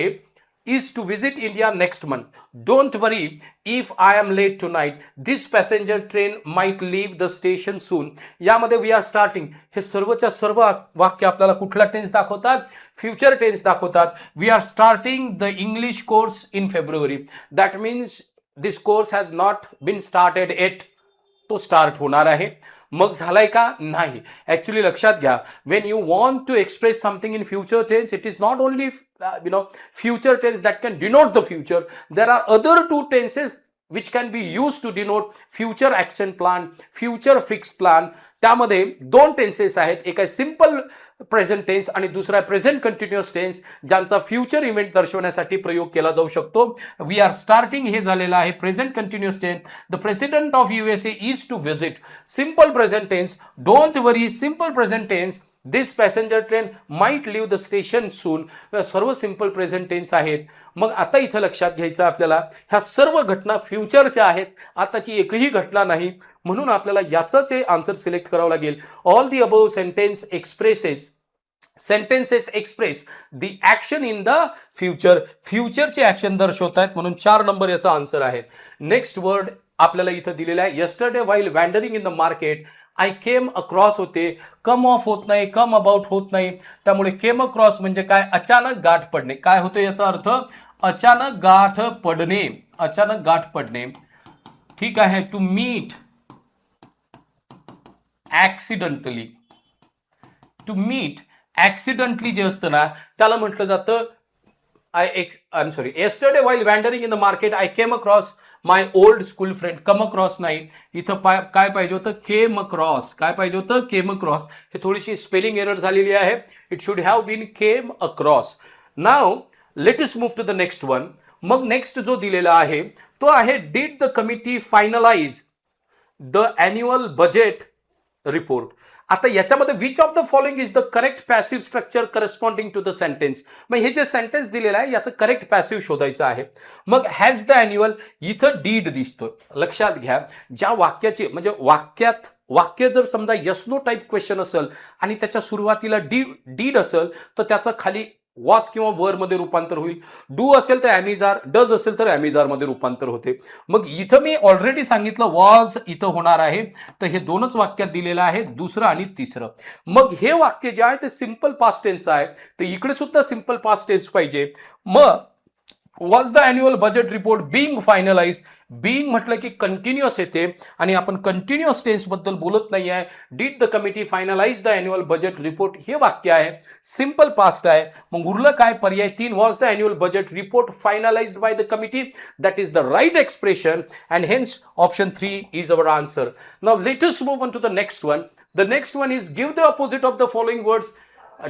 C: is to visit India next month. Don't worry if I am late tonight. This passenger train might leave the station soon. यामध्ये we are starting हे सर्वच्या सर्व वाक्य आपल्याला कुठला tense दाखवतात, future tense दाखवतात. We are starting the English course in February. That means this course has not been started yet. तो स्टार्ट होणार आहे. मग झालाय का, नाही. ऍक्च्युली लक्षात घ्या, when you want to express something in future tense, it is not only future tense that can denote the future. There are other 2 tenses which can be used to denote future action plan, future fixed plan. त्यामध्ये 2 tenses आहेत, एक आहे simple present tense आणि दुसरा आहे present continuous tense, ज्यांचा future event दर्शवण्यासाठी प्रयोग केला जाऊ शकतो. वी आर स्टार्टिंग हे झालेलं आहे present continuous tense. The president of USA is to visit. Simple present tense, don't worry, simple present tense. This passenger train might leave the station soon. सर्व simple present tense आहेत. मग आता इथं लक्षात घ्यायचं आपल्याला, ह्या सर्व घटना फ्युचरच्या आहेत, आताची एकही घटना नाही. म्हणून आपल्याला याचंच आन्सर सिलेक्ट करावं लागेल. All the above sentences express the action in the future. फ्युचरचे ऍक्शन दर्शवत आहेत, म्हणून 4 नंबर याचा आन्सर आहे. नेक्स्ट वर्ड आपल्याला इथं दिलेला आहे, yesterday while wandering in the market I came across होते, कम ऑफ होत नाही, कम अबाउट होत नाही. त्यामुळे केम अक्रॉस म्हणजे काय, अचानक गाठ पडणे. काय होतं याचा अर्थ, अचानक गाठ पडणे, अचानक गाठ पडणे. ठीक आहे. To meet accidentally, to meet accidentally जे असतं ना त्याला म्हटलं जातं yesterday while wandering in the market I came across my old school friend. Come across नाही, इथं काय पाहिजे होतं, केम अक्रॉस. काय पाहिजे होतं, केम अक्रॉस. हे थोडीशी स्पेलिंग एरर झालेली आहे. It should have been came across. Now let us move to the next one. मग नेक्स्ट जो दिलेला आहे तो आहे did the committee finalise the annual budget report. आता याच्यामध्ये which of the following is the correct passive structure corresponding to the sentence. मग हे जे सेंटेन्स दिलेलं आहे याचं करेक्ट पॅसिव्ह शोधायचं आहे. मग हॅज द अॅन्युअल, इथं डीड दिसतोय. लक्षात घ्या, ज्या वाक्याचे म्हणजे वाक्य जर समजा यस नो टाईप क्वेश्चन असेल आणि त्याच्या सुरुवातीला डीड असेल तर त्याचं खाली वॉज किंवा वर मध्ये रूपांतर होईल. डू असेल तर ॲमिजार, डज असेल तर ॲमिजार मध्ये रूपांतर होते. मग इथं मी ऑलरेडी सांगितलं वॉज इथं होणार आहे, तर हे 2च वाक्यात दिलेलं आहे, दुसरं आणि तिसरं. मग हे वाक्य जे आहे ते सिंपल पास्ट टेन्स आहे, तर इकडे सुद्धा सिंपल पास्ट टेन्स पाहिजे. मग was the annual budget report being finalise. Being म्हटलं की कंटिन्युअस येते आणि आपण कंटिन्युअस टेन्स बद्दल बोलत नाही आहे. Did the committee finalise the annual budget report हे वाक्य आहे, सिंपल पास्ट आहे. मग उरलं काय, पर्याय 3 was the annual budget report finalised by the committee. That is the right expression and hence option 3 is our answer. Now let us move on to the next one. The next one is give the opposite of the following words.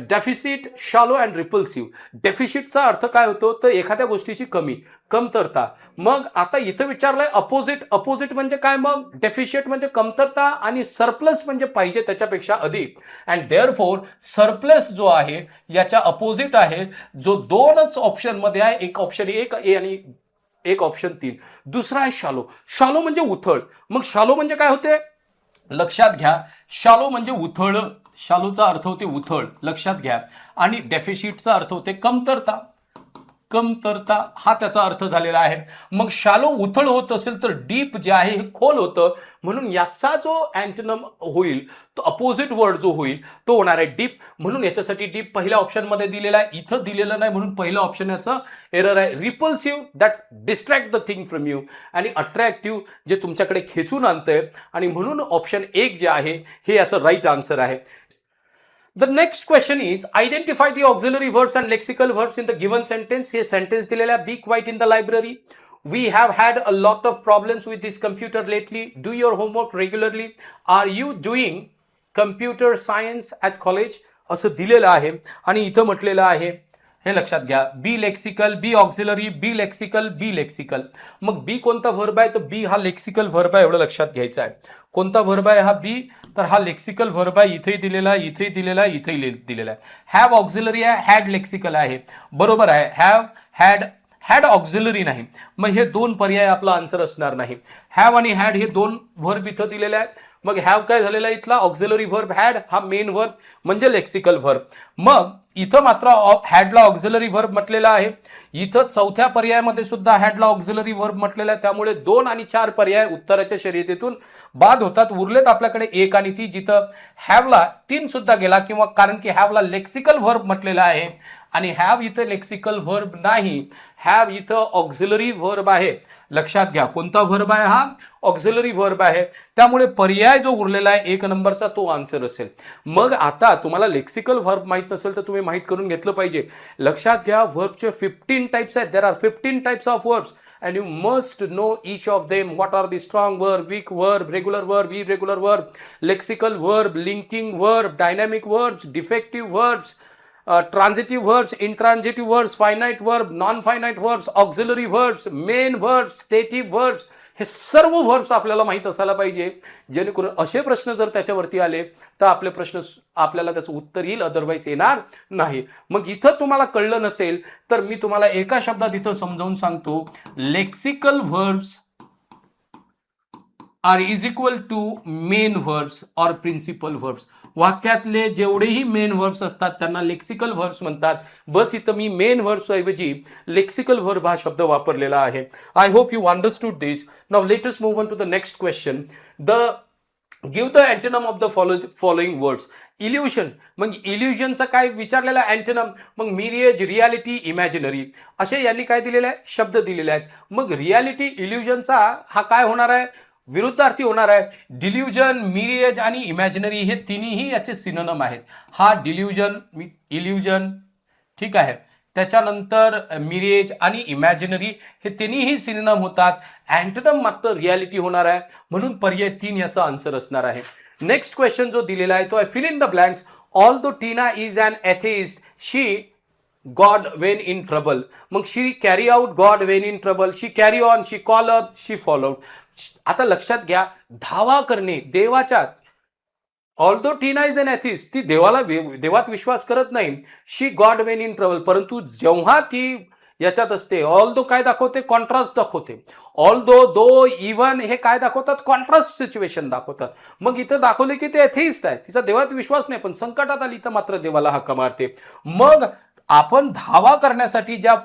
C: Deficit, shallow and repulsive. डेफिसिटचा अर्थ काय होतो, तर एखाद्या गोष्टीची कमी, कमतरता. मग आता इथं विचारलंय अपोजिट. अपोजिट म्हणजे काय, मग डेफिशिट म्हणजे कमतरता आणि सरप्लस म्हणजे पाहिजे त्याच्यापेक्षा अधिक. अँड देअरफॉर सरप्लस जो आहे याच्या अपोजिट आहे जो 2च ऑप्शन मध्ये आहे, एक ऑप्शन 1 ए आणि एक ऑप्शन 3. दुसरा आहे शालो. शालो म्हणजे उथळ. मग शालो म्हणजे काय होते, लक्षात घ्या, शालो म्हणजे उथळ. शालोचा अर्थ होते उथळ, लक्षात घ्या. आणि डेफिशिटचा अर्थ होते कमतरता. कमतरता हा त्याचा अर्थ झालेला आहे. मग शालो उथळ होत असेल तर डीप जे आहे हे खोल होतं, म्हणून याचा जो अँटोनम होईल तो अपोजिट वर्ड जो होईल तो होणार आहे डीप. म्हणून याच्यासाठी डीप पहिल्या ऑप्शन मध्ये दिलेला आहे, इथं दिलेलं नाही, म्हणून पहिलं ऑप्शन याचं एरर आहे. Repulsive that distract the thing from you, आणि अट्रॅक्टिव्ह जे तुमच्याकडे खेचून आणतंय, आणि म्हणून ऑप्शन 1 जे आहे हे याचं राईट आन्सर आहे. The next question is identify the auxiliary verbs and lexical verbs in the given sentence. हे sentence दिलेला आहे, be quiet in the library. We have had a lot of problems with this computer lately. Do your homework regularly. Are you doing computer science at college? असं दिलेलं आहे आणि इथं म्हटलेलं आहे, हे लक्षात घ्या, बी लेक्सिकल, बी ऑक्झिलरी, बी लेक्सिकल, बी लेक्सिकल. मग बी कोणता व्हर्ब आहे? तर बी हा लेक्सिकल व्हर्ब आहे, एवढं लक्षात घ्यायचं आहे. कोणता व्हर्ब आहे हा? बी. तर हा लेक्सिकल व्हर्ब आहे, इथेही दिलेला आहे, इथेही दिलेला आहे, इथेही दिलेला आहे. हॅव ऑक्झिलरी आहे, हॅड लेक्सिकल आहे, बरोबर आहे. हॅव, हॅड ऑक्झिलरी नाही, मग हे दोन पर्याय आपला आन्सर असणार नाही. हॅव आणि हॅड हे दोन व्हर्ब इथं दिलेले आहेत. मग हॅव काय झालेला आहे इथला? Auxiliary verb. हॅड हा मेन व्हर्ब म्हणजे लेक्सिकल व्हर्ब. मग इथं मात्र हॅडला ऑक्झिलरी व्हर्ब म्हटलेला आहे. इथं चौथ्या पर्यायामध्ये सुद्धा हॅडला ऑक्झिलरी व्हर्ब म्हटलेला आहे. त्यामुळे 2 आणि 4 पर्याय उत्तराच्या शर्यतीतून बाद होतात. उरलेत आपल्याकडे 1 आणि 3, जिथं हॅवला 3 सुद्धा गेला, किंवा कारण की हॅवला लेक्सिकल व्हर्ब म्हटलेला आहे आणि हॅव इथं लेक्सिकल व्हर्ब नाही, हॅव इथं ऑक्झिलरी व्हर्ब आहे. लक्षात घ्या, कोणता व्हर्ब आहे हा? ऑक्झिलरी व्हर्ब आहे. त्यामुळे पर्याय जो उरलेला आहे 1 नंबरचा तो आन्सर असेल. मग आता तुम्हाला लेक्सिकल व्हर्ब माहित नसेल तर तुम्ही माहित करून घेतलं पाहिजे. लक्षात घ्या, व्हर्बचे 15 टाइप्स आहेत. There are 15 types of verbs and you must know each of them. What are the strong verb, weak verb, regular verb, irregular verb, lexical verb, linking verb, dynamic verbs, defective verbs, transitive verbs, intransitive verbs, finite verb, non-finite verbs, auxiliary verbs, main verbs, stative verbs. हे सर्व verbs आपल्याला माहित असायला पाहिजे, जेणेकरून असे प्रश्न जर त्याच्यावरती आले तर आपले प्रश्न आपल्याला त्याचं उत्तर येईल, अदरवाईज येणार नाही. मग इथं तुम्हाला कळलं नसेल तर मी तुम्हाला एका शब्दात इथं समजावून सांगतो. Lexical verbs are is equal to main verbs or principal verbs. वाक्यातले जेवढेही मेन व्हर्ब्स असतात त्यांना लेक्सिकल व्हर्ब्स म्हणतात. बस इथं मी मेन व्हर्ब्स ऐवजी लेक्सिकल व्हर्ब हा शब्द वापरलेला आहे. I hope you understood this. Now let us move on to the next question. Give the antonym of the following words. Illusion, मग इल्युजनचा काय विचारलेला अँटोनम? मग मिरेज, रियालिटी, इमॅजिनरी असे यांनी काय दिलेले आहे? शब्द दिलेले आहेत. मग रियालिटी, इल्युजनचा हा काय होणार आहे? विरुद्धार्थी होणार आहे. डिल्युजन, मिरेज आणि इमॅजिनरी हे तिन्ही याचे सिनोनिम आहेत. हा डिल्युजन, इल्युजन, ठीक आहे. त्याच्यानंतर मिरेज आणि इमॅजिनरी हे तिन्ही सिनोनिम होतात. अँटोनम मात्र रियालिटी होणार आहे, म्हणून पर्याय 3 याचा आन्सर असणार आहे. नेक्स्ट क्वेश्चन जो दिलेला आहे तो आहे fill in the blanks. Although Tina is an atheist, she god when in trouble. मग she carry out god when in trouble, she carry on, she call up, she follow. आता लक्षात घ्या, धावा करणे देवाच्या. Although Tina is an atheist, ती देवात विश्वास करत नाही. She god when in trouble, परंतु जेव्हा ती याच्यात असते, ऑल्दो काय दाखवते? कॉन्ट्रास्ट दाखवते. ऑल्दो, दो, इवन हे काय दाखवतात? कॉन्ट्रास्ट सिच्युएशन दाखवतात. मग इथं दाखवले की ते एथिस्ट आहे, तिचा देवात विश्वास नाही, पण संकटात आली तर मात्र देवाला हाका मारते. मग आपण धावा करण्यासाठी ज्या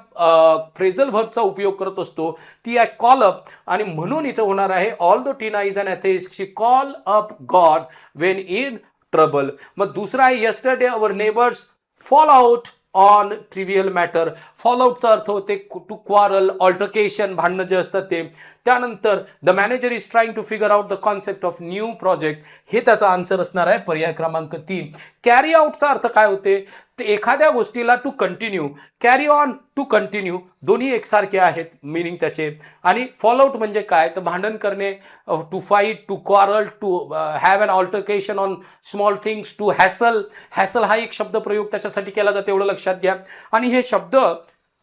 C: फ्रेझल व्हर्बचा उपयोग करत असतो ती आहे कॉल अप, आणि म्हणून इथं होणार आहे although Tina is an atheist, she call up god when in trouble. मग दुसरा आहे yesterday our neighbours fall out on trivial matter. Fall आउटचा अर्थ होते टू क्वारल, ऑल्टरकेशन, भांडणं जे असतात ते. त्यानंतर the manager is trying to figure out the concept of new project, हे त्याचा आन्सर असणार आहे पर्याय क्रमांक 3. कॅरी आउटचा अर्थ काय होते? ते एखाद्या गोष्टीला to continue, carry on, to continue दोन्ही एकसारखे आहेत मीनिंग त्याचे. आणि फॉलोआउट म्हणजे काय? तर भांडण करणे, to fight, to quarrel, to have an altercation on small things, to hassle. Hassle हा एक शब्द प्रयोग त्याच्यासाठी केला जातो, एवढं लक्षात घ्या. आणि हे शब्द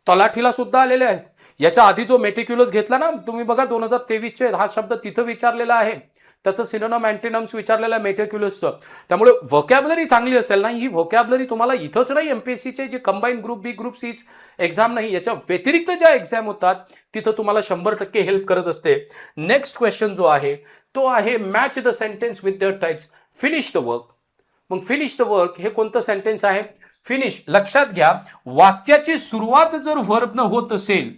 C: तलाठीला सुद्धा आलेले आहेत. याच्या आधी जो मेटिक्युलस घेतला ना तुम्ही बघा 2023 हा शब्द तिथं विचारलेला आहे, त्याचं सिनोनिम अँटोनिम्स विचारलेलं आहे मेटिक्युलसचं. त्यामुळे व्होकॅब्युलरी चांगली असेल ना, ही व्होकॅब्युलरी तुम्हाला इथंच नाही, एमपीएससीचे जे कंबाईन ग्रुप बी, ग्रुप सी एक्झाम नाही, याच्या व्यतिरिक्त ज्या एक्झाम होतात तिथं तुम्हाला 100% हेल्प करत असते. नेक्स्ट क्वेश्चन जो आहे तो आहे match the sentence with the types. Finish the work. मग फिनिश द वर्क हे कोणतं सेंटेन्स आहे? फिनिश. लक्षात घ्या, वाक्याची सुरुवात जर व्हर्ब न होत असेल,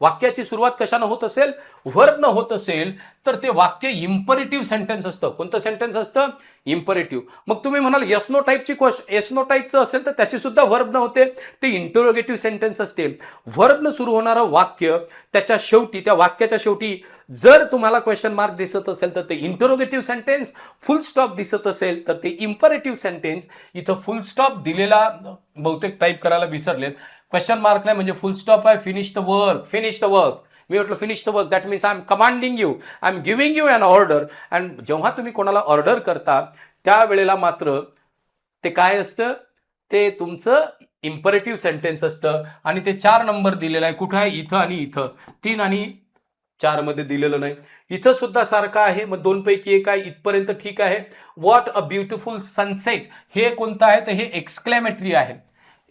C: वाक्याची सुरुवात कशानं होत असेल? व्हर्ब न होत असेल तर ते वाक्य इम्परेटिव्ह सेंटेन्स असतं. कोणतं सेंटेन्स असतं? इम्परेटिव्ह. मग तुम्ही म्हणाल येस नो टाईपची येस नो टाईपचं असेल तर त्याची सुद्धा व्हर्ब न होते, ते इंटरोगेटिव्ह सेंटेन्स असते. व्हर्ब न सुरू होणारं वाक्य त्याच्या शेवटी, त्या वाक्याच्या शेवटी जर तुम्हाला क्वेश्चन मार्क दिसत असेल तर ते इंटरोगेटिव्ह सेंटेन्स, फुल स्टॉप दिसत असेल तर ते इम्परेटिव्ह सेंटेन्स. इथं फुल स्टॉप दिलेला बहुतेक टाईप करायला विसरलेत. क्वेश्चन मार्क नाही म्हणजे फुल स्टॉप आहे. Finish the work, finish the work. मी म्हटलं finish the work, that means I am commanding you, I am giving you an order. And जेव्हा तुम्ही कोणाला ऑर्डर करता त्यावेळेला मात्र ते काय असतं, ते तुमचं इम्परेटिव्ह सेंटेन्स असतं. आणि ते 4 नंबर दिलेला आहे. कुठं आहे? इथं आणि इथं. 3 आणि 4 मध्ये दिलेलं नाही. इथं सुद्धा सारखं आहे. मग 2 पैकी एक आहे. इथपर्यंत ठीक आहे. व्हॉट अ ब्युटिफुल सनसेट, हे कोणतं आहे? तर हे एक्सक्लेमेटरी आहे.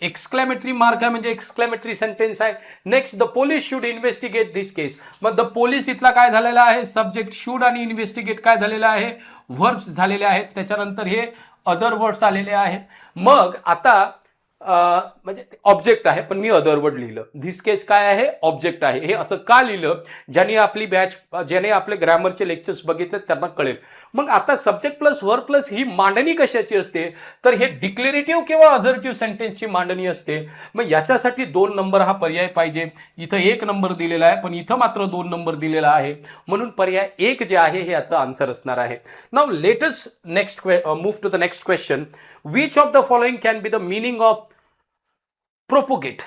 C: एक्सक्लेमेटरी मार्क आहे म्हणजे एक्सक्लेमेटरी सेंटेन्स आहे. Next, the police should investigate this case. मग द पोलीस इथला काय झालेला आहे? सब्जेक्ट शुड आणि इन्व्हेस्टिगेट काय झालेला आहे? व्हर्ब्स झालेले आहेत. त्याच्यानंतर हे अदर वर्ड्स आलेले आहेत. मग आता म्हणजे ऑब्जेक्ट आहे पण मी अदर वर्ड लिहिलं. धिस केस काय आहे? ऑब्जेक्ट आहे. हे असं का लिहिलं? ज्यांनी आपली बॅच, ज्याने आपले ग्रॅमरचे लेक्चर्स बघितले त्यांना कळेल. मग आता सब्जेक्ट प्लस वर्ब प्लस ही मांडणी कशाची असते? तर हे डिक्लेरेटिव्ह किंवा अझर्टिव्ह सेंटेन्सची मांडणी असते. मग याच्यासाठी 2 नंबर हा पर्याय पाहिजे. इथं 1 नंबर दिलेला आहे पण इथं मात्र 2 नंबर दिलेला आहे. म्हणून पर्याय 1 जे आहे हे याचं आन्सर असणार आहे. Now let us next move to the next question. Which of the following can be the meaning of propagate?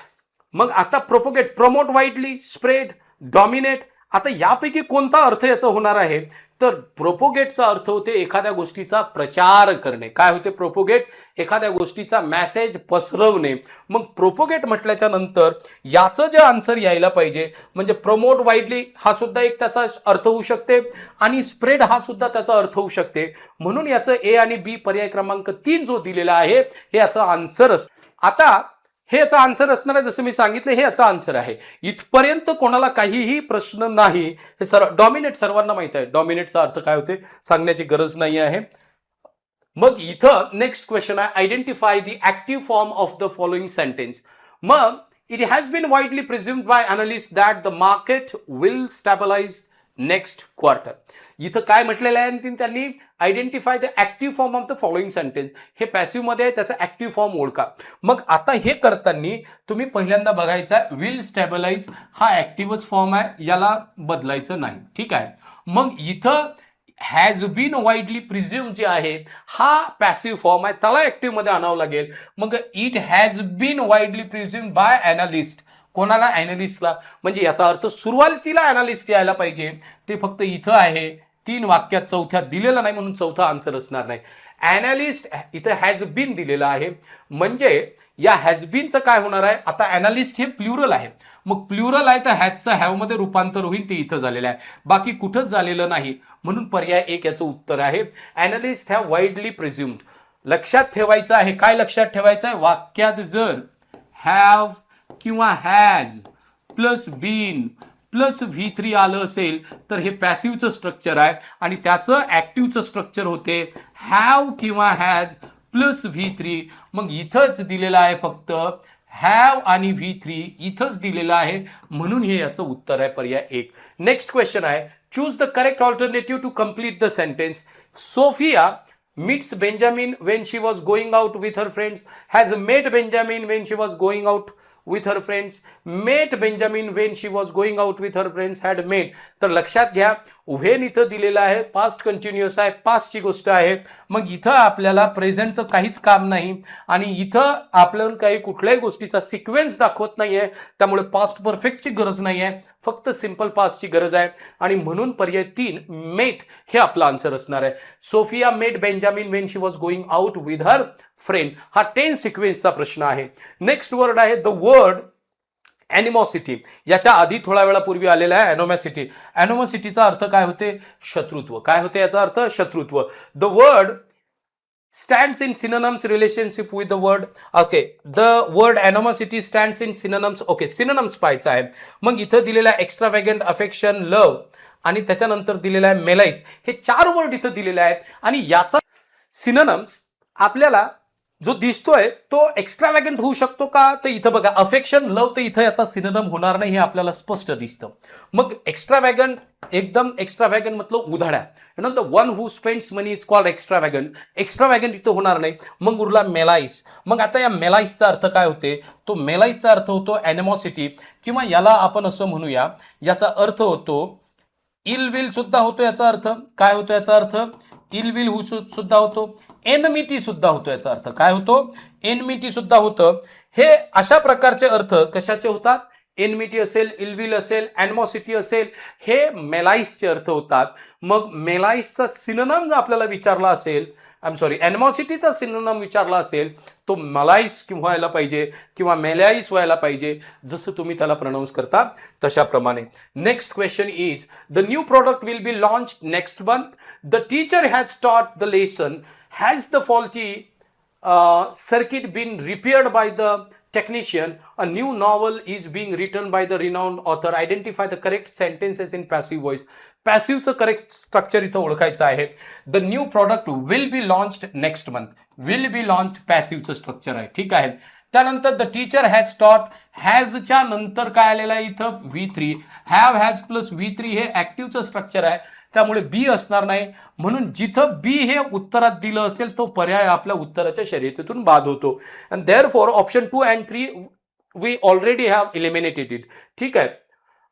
C: मग आता propagate, promote widely, spread, dominate. आता यापैकी कोणता अर्थ याचा होणार आहे? तर प्रोपोगेटचा अर्थ होते एखाद्या गोष्टीचा प्रचार करणे. काय होते प्रोपोगेट? एखाद्या गोष्टीचा मेसेज पसरवणे. मग प्रोपोगेट म्हटल्याच्या नंतर याचं जे आन्सर यायला पाहिजे म्हणजे प्रमोट वाईडली हा सुद्धा एक त्याचा अर्थ होऊ शकते आणि स्प्रेड हा सुद्धा त्याचा अर्थ होऊ शकते. म्हणून याचं ए आणि बी पर्याय क्रमांक 3 जो दिलेला आहे हे याचा आन्सर असतं. आता हे याचा आन्सर असणार आहे. जसं मी सांगितलं हे याचा आन्सर आहे. इथपर्यंत कोणाला काहीही प्रश्न नाही. हे डॉमिनेट सर्वांना माहित आहे. डॉमिनेटचा अर्थ काय होते सांगण्याची गरज नाही आहे. मग इथं नेक्स्ट क्वेश्चन आहे, identify the active form of the following sentence. मग it has been widely presumed by analyst that the market will stabilize next quarter. इथं काय म्हटलेलं आहे त्यांनी? Identify the active form of the following sentence. हे passive मध्ये आहे, त्याचा ऍक्टिव्ह फॉर्म ओळखा. मग आता हे करताना तुम्ही पहिल्यांदा बघायचं आहे विल स्टॅबलाइज हा ऍक्टिव्हच फॉर्म आहे, याला बदलायचं नाही. ठीक आहे. मग इथं हॅज बीन वाईडली प्रिझ्युम जे आहे हा पॅसिव्ह फॉर्म आहे, त्याला ऍक्टिव्ह मध्ये आणावं लागेल. मग it has been widely presume by analyst. कोणाला? अॅनालिस्टला. म्हणजे याचा अर्थ सुरुवातीला अॅनालिस्ट यायला पाहिजे, ते फक्त इथं आहे 3 वाक्यात, चौथ्यात दिलेलं नाही म्हणून चौथा आन्सर असणार नाही. अॅनालिस्ट इथं हॅज बीन दिलेलं आहे म्हणजे या हॅज बीनचं काय होणार आहे? आता अॅनालिस्ट हे प्लुरल आहे. मग प्लुरल आहे तर हॅजचं हॅव मध्ये रूपांतर होईल, ते इथं झालेलं आहे. बाकी कुठंच झालेलं नाही. म्हणून पर्याय 1 याचं उत्तर आहे. Analyst have widely presumed. लक्षात ठेवायचं आहे. काय लक्षात ठेवायचं आहे? वाक्यात जर हॅव किंवा has plus bin plus V3 आलं असेल तर हे पॅसिव्हचं स्ट्रक्चर आहे आणि त्याचं ऍक्टिव्हचं स्ट्रक्चर होते हॅव किंवा हॅज प्लस V3. मग इथंच दिलेलं आहे फक्त हॅव आणि V3 इथंच दिलेलं आहे. म्हणून हे याचं उत्तर आहे पर्याय 1. नेक्स्ट क्वेश्चन आहे, choose the correct alternative to complete the sentence. Sophia meets Benjamin when she was going out with her friends, has met Benjamin when she was going out with her friends, met Benjamin when she was going out with her friends, had met. तर लक्षात घ्या when इथं दिलेलं आहे past continuous आहे, पास्टची गोष्ट आहे. मग इथं आपल्याला प्रेझेंटचं काहीच काम नाही आणि इथं आपल्याला काही कुठल्याही गोष्टीचा सिक्वेन्स दाखवत नाहीये, त्यामुळे पास्ट परफेक्टची गरज नाही आहे, फक्त सिंपल पास्टची गरज आहे. आणि म्हणून पर्याय 3 मेट हे आपलं आन्सर असणार आहे. Sophia met Benjamin when she was going out with her friend. हा टेन्स सिक्वेन्सचा प्रश्न आहे. नेक्स्ट वर्ड आहे द वर्ड ॲनिमॉसिटी. याच्या आधी थोड्या वेळापूर्वी आलेला आहे ॲनोमॅसिटी. ॲनोमॅसिटीचा अर्थ काय होते? शत्रुत्व. काय होते याचा अर्थ? शत्रुत्व. The word stands in synonyms relationship with the word. Okay, the word animosity stands in synonyms. Okay, synonyms पाहायचं आहे. मग इथं दिलेला आहे एक्स्ट्रावॅगंट, अफेक्शन, लव आणि त्याच्यानंतर दिलेला आहे मेलाइस. हे 4 वर्ड इथं दिलेले आहेत आणि याचा सिनोनिम्स आपल्याला जो दिसतोय तो एक्स्ट्रावॅगंट होऊ शकतो का? तर इथं बघा अफेक्शन, लव, तर इथं याचा सिनोनिम होणार नाही हे आपल्याला स्पष्ट दिसतं. मग एक्स्ट्रावॅगंट, एकदम एक्स्ट्रावॅगंट मतलब उधाळ्या. The one who spends money is called extravagant. Extravagant इथं होणार नाही. मग उरला मेलाइस. मग आता या मेलाइसचा अर्थ काय होते? तो मेलाइसचा अर्थ होतो ॲनिमॉसिटी किंवा याला आपण असं म्हणूया, याचा अर्थ होतो इल विल सुद्धा होतो याचा अर्थ काय होतो, याचा अर्थ इल विल सुद्धा होतो, एनमिटी सुद्धा होतो, याचा अर्थ काय होतो, एनमिटी सुद्धा होतं. हे अशा प्रकारचे अर्थ कशाचे होतात, एनमिटी असेल, इलविल असेल, अॅनिमॉसिटी असेल, हे मेलाइसचे अर्थ होतात. मग मेलाइसचा सिनोनिम आपल्याला विचारला असेल, अॅनिमॉसिटीचा सिनोनिम विचारला असेल, तो मलाइस व्हायला पाहिजे किंवा मेलाइस व्हायला पाहिजे, जसं तुम्ही त्याला प्रोनाउन्स करता तशाप्रमाणे. Next question is the new product will be launch next month. The teacher has taught the lesson. Has the faulty circuit been repaired by the technician? A new novel is being written by the renowned author. Identify the correct sentences in passive voice. पॅसिव्हचं correct structure इथं ओळखायचं आहे. The new product will be launched next month. Will be launched पॅसिव्हचं structure आहे, ठीक आहे. त्यानंतर the teacher has टॉट. हॅजच्या नंतर काय आलेलं आहे इथं, V3. Have has plus V3 हे ऍक्टिव्हचं स्ट्रक्चर आहे, त्यामुळे बी असणार नाही. म्हणून जिथं बी हे उत्तरात दिलं असेल तो पर्याय आपल्या उत्तराच्या शर्यतीतून बाद होतो. And therefore option 2 and 3 we already have eliminated it, ठीक आहे.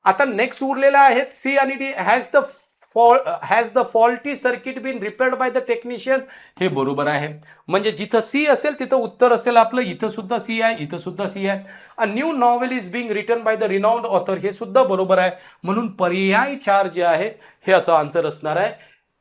C: आता नेक्स्ट उरलेला आहेत सी आणि D. Has the faulty circuit been repaired by the technician. हे बरोबर आहे. म्हणजे जिथं सी असेल तिथं उत्तर असेल आपलं. इथं सुद्धा सी आहे, इथं सुद्धा सी आहे. A new novel is being written by the renowned author. हे सुद्धा बरोबर आहे. म्हणून पर्याय 4 जे आहे हे याचा आन्सर असणार आहे.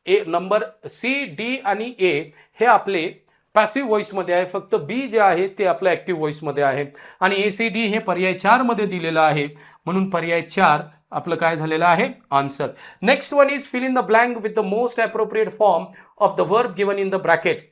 C: ए नंबर सी, डी आणि ए हे आपले पॅसिव्ह व्हॉइसमध्ये आहे. फक्त बी जे आहे ते आपलं ऍक्टिव्ह व्हॉइसमध्ये आहे. आणि ए, सी, डी हे पर्याय 4 मध्ये दिलेलं आहे. म्हणून पर्याय 4 आपलं काय झालेलं आहे, answer. Next one is fill in the blank with the most appropriate form of the verb given in the bracket.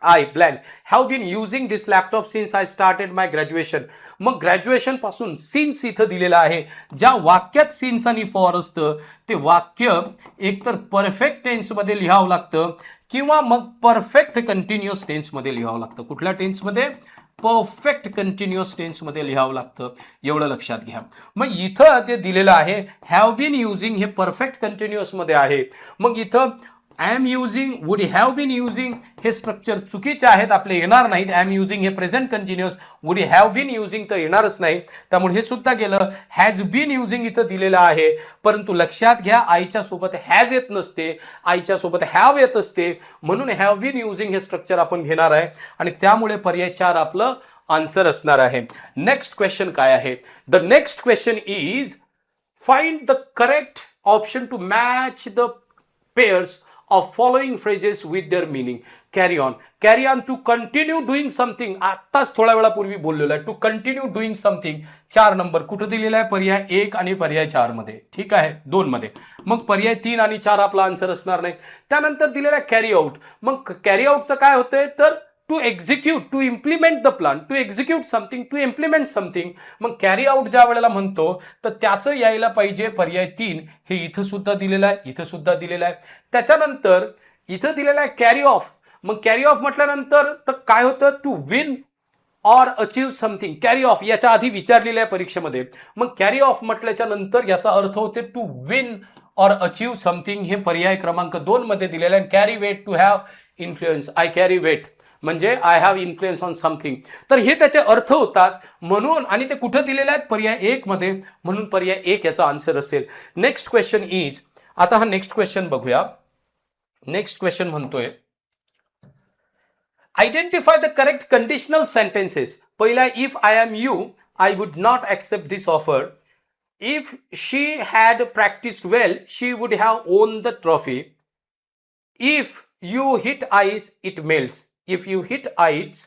C: I blank have been using this laptop since I started my graduation. मग graduation पासून since इथं दिलेलं आहे. ज्या वाक्यात since आणि for असतं ते वाक्य एकतर परफेक्ट टेन्समध्ये लिहावं लागतं किंवा मग परफेक्ट कंटिन्युअस टेन्समध्ये लिहावं लागतं. कुठल्या टेन्समध्ये, परफेक्ट कंटिन्युअस टेन्समध्ये लिहावं लागतं, एवढं लक्षात घ्या. मग इथं ते दिलेलं आहे हॅव बीन युझिंग, हे परफेक्ट कंटिन्युअसमध्ये आहे. मग इथं I am using, would have been using हे स्ट्रक्चर चुकीचे आहेत, आपले येणार नाहीत. आय एम युझिंग हे present continuous, would have been using तर येणारच नाही, त्यामुळे हे सुद्धा गेलं. हॅज बीन युझिंग इथं दिलेलं आहे, परंतु लक्षात घ्या आईच्या सोबत हॅज येत नसते, आईच्या सोबत हॅव येत असते. म्हणून हॅव बीन युझिंग हे स्ट्रक्चर आपण घेणार आहे आणि त्यामुळे पर्याय 4 आपलं आन्सर असणार आहे. नेक्स्ट क्वेश्चन काय आहे, the next question is find the correct option to match the pairs of following phrases with their meaning. Carry on. Carry on to continue doing something. आत्ताच थोड्या वेळापूर्वी बोललेलो आहे. To continue doing something 4 number कुठं दिलेला आहे, पर्याय 1 आणि पर्याय 4 मध्ये, ठीक आहे, 2 मध्ये. मग पर्याय 3 आणि 4 आपला आन्सर असणार नाही. त्यानंतर दिलेला कॅरी आउट. मग कॅरी आउटचं काय होतंय तर to execute, to implement the plan, to execute something, to implement something. मग कॅरी आउट ज्या वेळेला म्हणतो तर त्याचं यायला पाहिजे पर्याय 3. हे इथं सुद्धा दिलेलं आहे, इथं सुद्धा दिलेलं आहे. त्याच्यानंतर इथं दिलेलं आहे कॅरी ऑफ. मग कॅरी ऑफ म्हटल्यानंतर तर काय होतं, to win or achieve something. Carry off याच्या आधी विचारलेलं आहे परीक्षेमध्ये. मग कॅरी ऑफ म्हटल्याच्या नंतर याचा अर्थ होते to win or achieve something. हे पर्याय क्रमांक 2 मध्ये दिलेलं आहे. Carry weight, to have influence. I carry weight म्हणजे I have influence on something. तर हे त्याचे अर्थ होतात म्हणून, आणि ते कुठं दिलेले आहेत, पर्याय 1 मध्ये, म्हणून पर्याय 1 याचा आन्सर असेल. नेक्स्ट क्वेश्चन इज, आता हा नेक्स्ट क्वेश्चन बघूया. नेक्स्ट क्वेश्चन म्हणतोय identify the correct conditional sentences. पहिला, if I am you I would not accept this offer. If she had practised well she would have won the trophy. If you hit ice it melts. If you hit ice,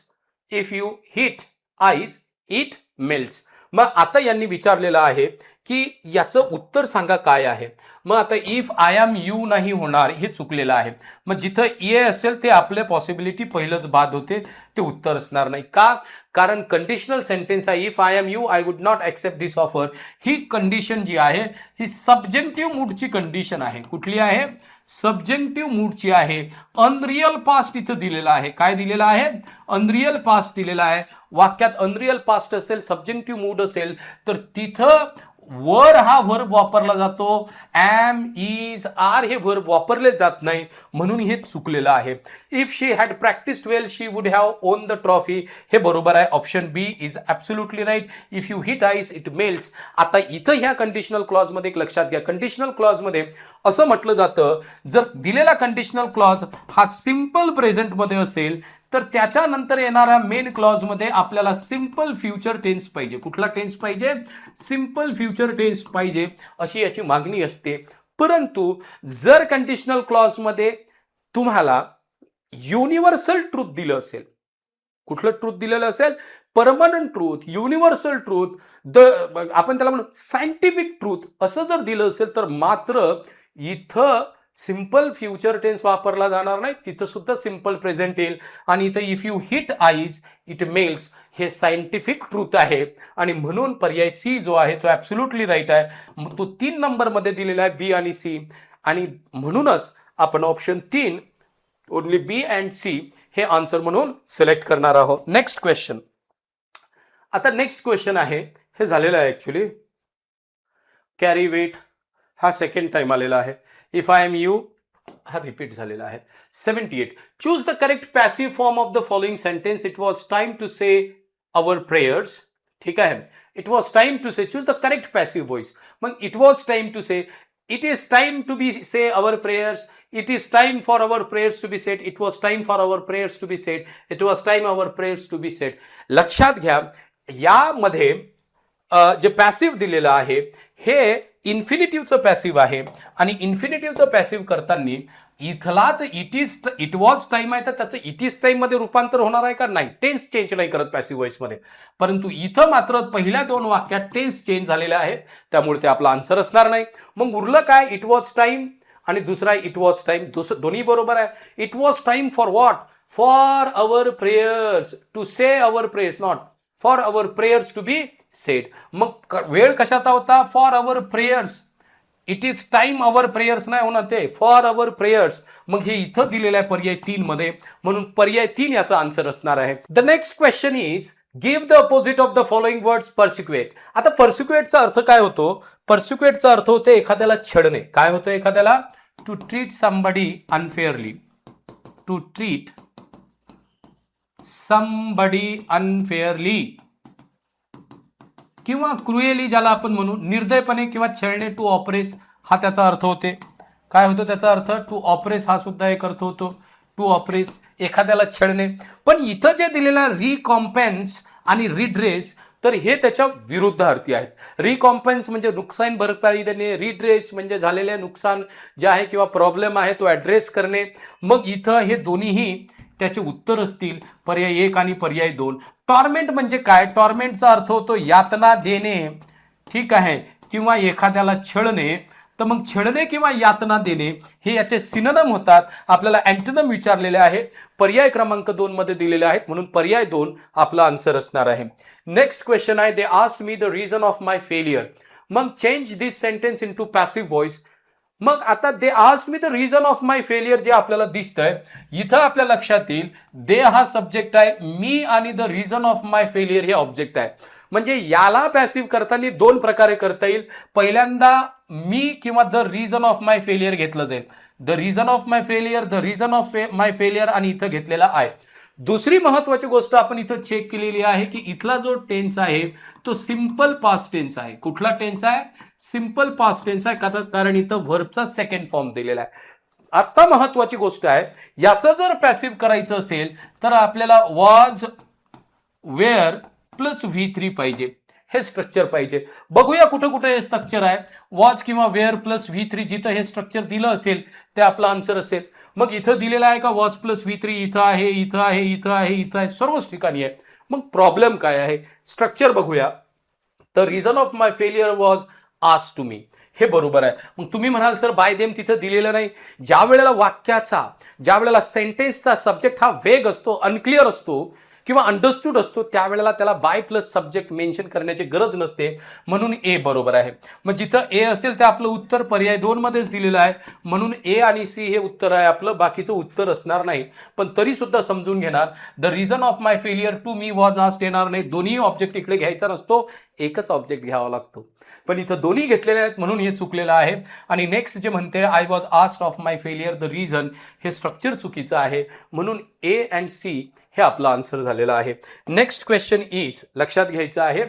C: it melts. मग आता यांनी विचारलेलं आहे की याचं उत्तर सांगा काय आहे. मग आता इफ आय एम यू नाही होणार, हे चुकलेलं आहे. मग जिथं ए असेल ते आपले पॉसिबिलिटी पहिलंच बाद होते, ते उत्तर असणार नाही. का, कारण कंडिशनल सेंटेन्स आहे. If I am you I would not accept this offer. ही कंडिशन जी आहे ही सब्जेक्टिव्ह मूडची कंडिशन आहे. कुठली आहे, सब्जेक्टिव्ह मूडची आहे. अनरियल पास्ट इथं दिलेला आहे. काय दिलेला आहे, अनरियल पास्ट दिलेला आहे. वाक्यात अनरियल पास्ट असेल, सब्जेक्टिव्ह मूड असेल तर तिथं वर हा व्हर्ब वापरला जातो, एम, इज, आर हे व्हर्ब वापरले जात नाही, म्हणून हे चुकलेलं आहे. If she had practised well she would have won the trophy, हे बरोबर आहे. Option B is absolutely right. If you hit ice it melts. आता इथं ह्या कंडिशनल क्लॉजमध्ये एक लक्षात घ्या, कंडिशनल क्लॉजमध्ये असं म्हटलं जातं, जर दिलेला कंडिशनल क्लॉज हा सिम्पल प्रेझेंटमध्ये असेल तर त्याच्यानंतर येणाऱ्या मेन क्लॉजमध्ये आपल्याला सिंपल फ्युचर टेन्स पाहिजे. कुठला टेन्स पाहिजे? सिंपल फ्युचर टेन्स पाहिजे, अशी याची मागणी असते. परंतु जर कंडिशनल क्लॉजमध्ये तुम्हाला युनिव्हर्सल ट्रूथ दिलं असेल, कुठलं ट्रूथ दिलेलं असेल? परमनंट ट्रूथ, युनिव्हर्सल ट्रूथ, आपण त्याला म्हणू सायंटिफिक ट्रूथ, असं जर दिलं असेल तर मात्र इथं सिंपल फ्युचर टेन्स वापरला जाणार नाही, तिथं सुद्धा सिंपल प्रेझेंट येईल. आणि इथं if you heat ice it melts हे सायंटिफिक ट्रूथ आहे, आणि म्हणून पर्याय सी जो आहे तो ॲब्सोल्युटली राईट आहे. मग तो 3 नंबरमध्ये दिलेला आहे, बी आणि सी, आणि म्हणूनच आपण option 3 only B and C हे आन्सर म्हणून सिलेक्ट करणार आहोत. Next question. आता नेक्स्ट क्वेश्चन आहे, हे झालेलं आहे ॲक्च्युली, कॅरी वेट हा सेकंड टाइम आलेला आहे. इफ आय एम यू हा रिपीट झालेला आहे. 78. Choose the correct passive form of the following sentence. It was time to say our prayers. ठीक आहे, it was time to say, choose the correct passive voice. मग it was time to say, it is time to be say our prayers, it is time for our prayers to be said, it was time for our prayers to be said, it was time our prayers to be said. लक्षात घ्या, यामध्ये जे passive दिलेलं आहे हे इन्फिनिटिव्हचं passive आहे, आणि इन्फिनिटिव्हचं passive करताना इथला तर इट वॉज टाइम आहे, तर त्याचं इट इज टाइम मध्ये रूपांतर होणार आहे का? नाही, टेन्स चेंज नाही करत पॅसिव्ह व्हॉइसमध्ये. परंतु इथं मात्र पहिल्या 2 वाक्यात टेन्स चेंज झालेले आहेत, त्यामुळे ते आपला आन्सर असणार नाही. मग उरलं काय? इट वॉज टाइम आणि दुसरा इट वॉज टाइम, दोन्ही बरोबर आहे. It was time for what? For our prayers to say our prayers, not for our prayers to be said. मग वेळ कशाचा होता? For our prayers. It is time our prayers नाही होणार, ते फॉर अवर प्रेयर्स. मग हे इथं दिलेलं आहे पर्याय 3 मध्ये, म्हणून पर्याय 3 याचा आन्सर असणार आहे. The next question is give the opposite of the following words persecute. आता पर्सिक्युएटचा अर्थ काय होतो? पर्सिक्युएटचा अर्थ होते एखाद्याला छेडणे. काय होतं एखाद्याला? To treat somebody unfairly, to treat somebody unfairly, किंवा क्रुएली ज्याला आपण म्हणू, निर्दयपणे किंवा छळणे, टू ऑपरेस हा त्याचा अर्थ होते. काय होतो त्याचा अर्थ? टू ऑपरेस हा सुद्धा एक अर्थ होतो, टू ऑपरेस, एखाद्याला छळणे. पण इथं जे दिलेला रिकॉम्पेन्स आणि रिड्रेस, तर हे त्याच्या विरुद्ध अर्थी आहेत. रिकॉम्पेन्स म्हणजे नुकसान भरपाई देणे, रिड्रेस म्हणजे झालेले नुकसान जे आहे किंवा प्रॉब्लेम आहे तो ॲड्रेस करणे. मग इथं हे दोन्हीही त्याचे उत्तर असतील, पर्याय 1 आणि पर्याय 2. टॉर्मेंट म्हणजे काय? टॉर्मेंटचा अर्थ होतो यातना देणे, ठीक आहे, किंवा एखाद्याला छळणे. तर मग छळणे किंवा यातना देणे हे याचे सिनोनिम होतात. आपल्याला अँटोनिम विचारलेले आहे, पर्याय क्रमांक 2 मध्ये दिलेले आहेत, म्हणून पर्याय 2 आपला आन्सर असणार आहे. नेक्स्ट क्वेश्चन आहे, they asked me the reason of my failure. मग चेंज दिस सेंटेन्स इनटू पॅसिव्ह व्हॉइस. मग आता they asked me the reason of my failure जे आपल्याला दिसतंय, इथं आपल्या लक्षात येईल दे हा सब्जेक्ट आहे, मी आणि the reason of my failure हे ऑब्जेक्ट आहे. म्हणजे याला पॅसिव्ह करताना 2 प्रकारे करता येईल. पहिल्यांदा मी किंवा the reason of my failure घेतलं जाईल, the reason of my failure, the reason of my failure, आणि इथं घेतलेला आहे. दुसरी महत्वाची गोष्ट आपण इथं चेक केलेली आहे की इथला जो टेन्स आहे तो सिंपल पास्ट टेन्स आहे. कुठला टेन्स आहे? सिंपल पास्ट टेन्स आहे, कारण इथं व्हर्बचा सेकंड फॉर्म दिलेला आहे. आता महत्वाची गोष्ट आहे, याचं जर पॅसिव्ह करायचं असेल तर आपल्याला वॉज, वेअर प्लस V3 पाहिजे, हे स्ट्रक्चर पाहिजे. बघूया कुठं कुठं हे स्ट्रक्चर आहे. वॉज किंवा वेअर प्लस V3 जिथं हे स्ट्रक्चर दिलं असेल ते आपलं आन्सर असेल. मग इथं दिलेलं आहे का वॉज प्लस V3? इथं आहे, इथं आहे, इथं आहे, इथं आहे, सर्वच ठिकाणी आहे. मग प्रॉब्लेम काय आहे? स्ट्रक्चर बघूया. तर reason of my failure was asked to me, हे बरोबर आहे. मग तुम्ही म्हणाल सर बाय देम तिथं दिलेलं नाही. ज्या वेळेला वाक्याचा, ज्या वेळेला सेंटेन्सचा सब्जेक्ट हा वेग असतो, अनक्लिअर असतो किंवा अंडरस्टूड असतो, त्यावेळेला त्याला बाय प्लस सब्जेक्ट मेन्शन करण्याची गरज नसते, म्हणून ए बरोबर आहे. मग जिथं ए असेल ते आपलं उत्तर पर्याय 2 मध्येच दिलेलं आहे, म्हणून ए आणि सी हे उत्तर आहे आपलं, बाकीचं उत्तर असणार नाही. पण तरी सुद्धा समजून घेणार, the reason of my failure to me was asked येणार नाही, दोन्ही ऑब्जेक्ट इकडे घ्यायचा नसतो, एकच ऑब्जेक्ट घ्यावा लागतो, पण इथं दोन्ही घेतलेले आहेत म्हणून हे चुकलेलं आहे. आणि नेक्स्ट जे म्हणते I was asked of my failure the reason, हे स्ट्रक्चर चुकीचं आहे म्हणून ए अँड सी हे आपलं आन्सर झालेलं आहे. नेक्स्ट क्वेश्चन इज, लक्षात घ्यायचं आहे,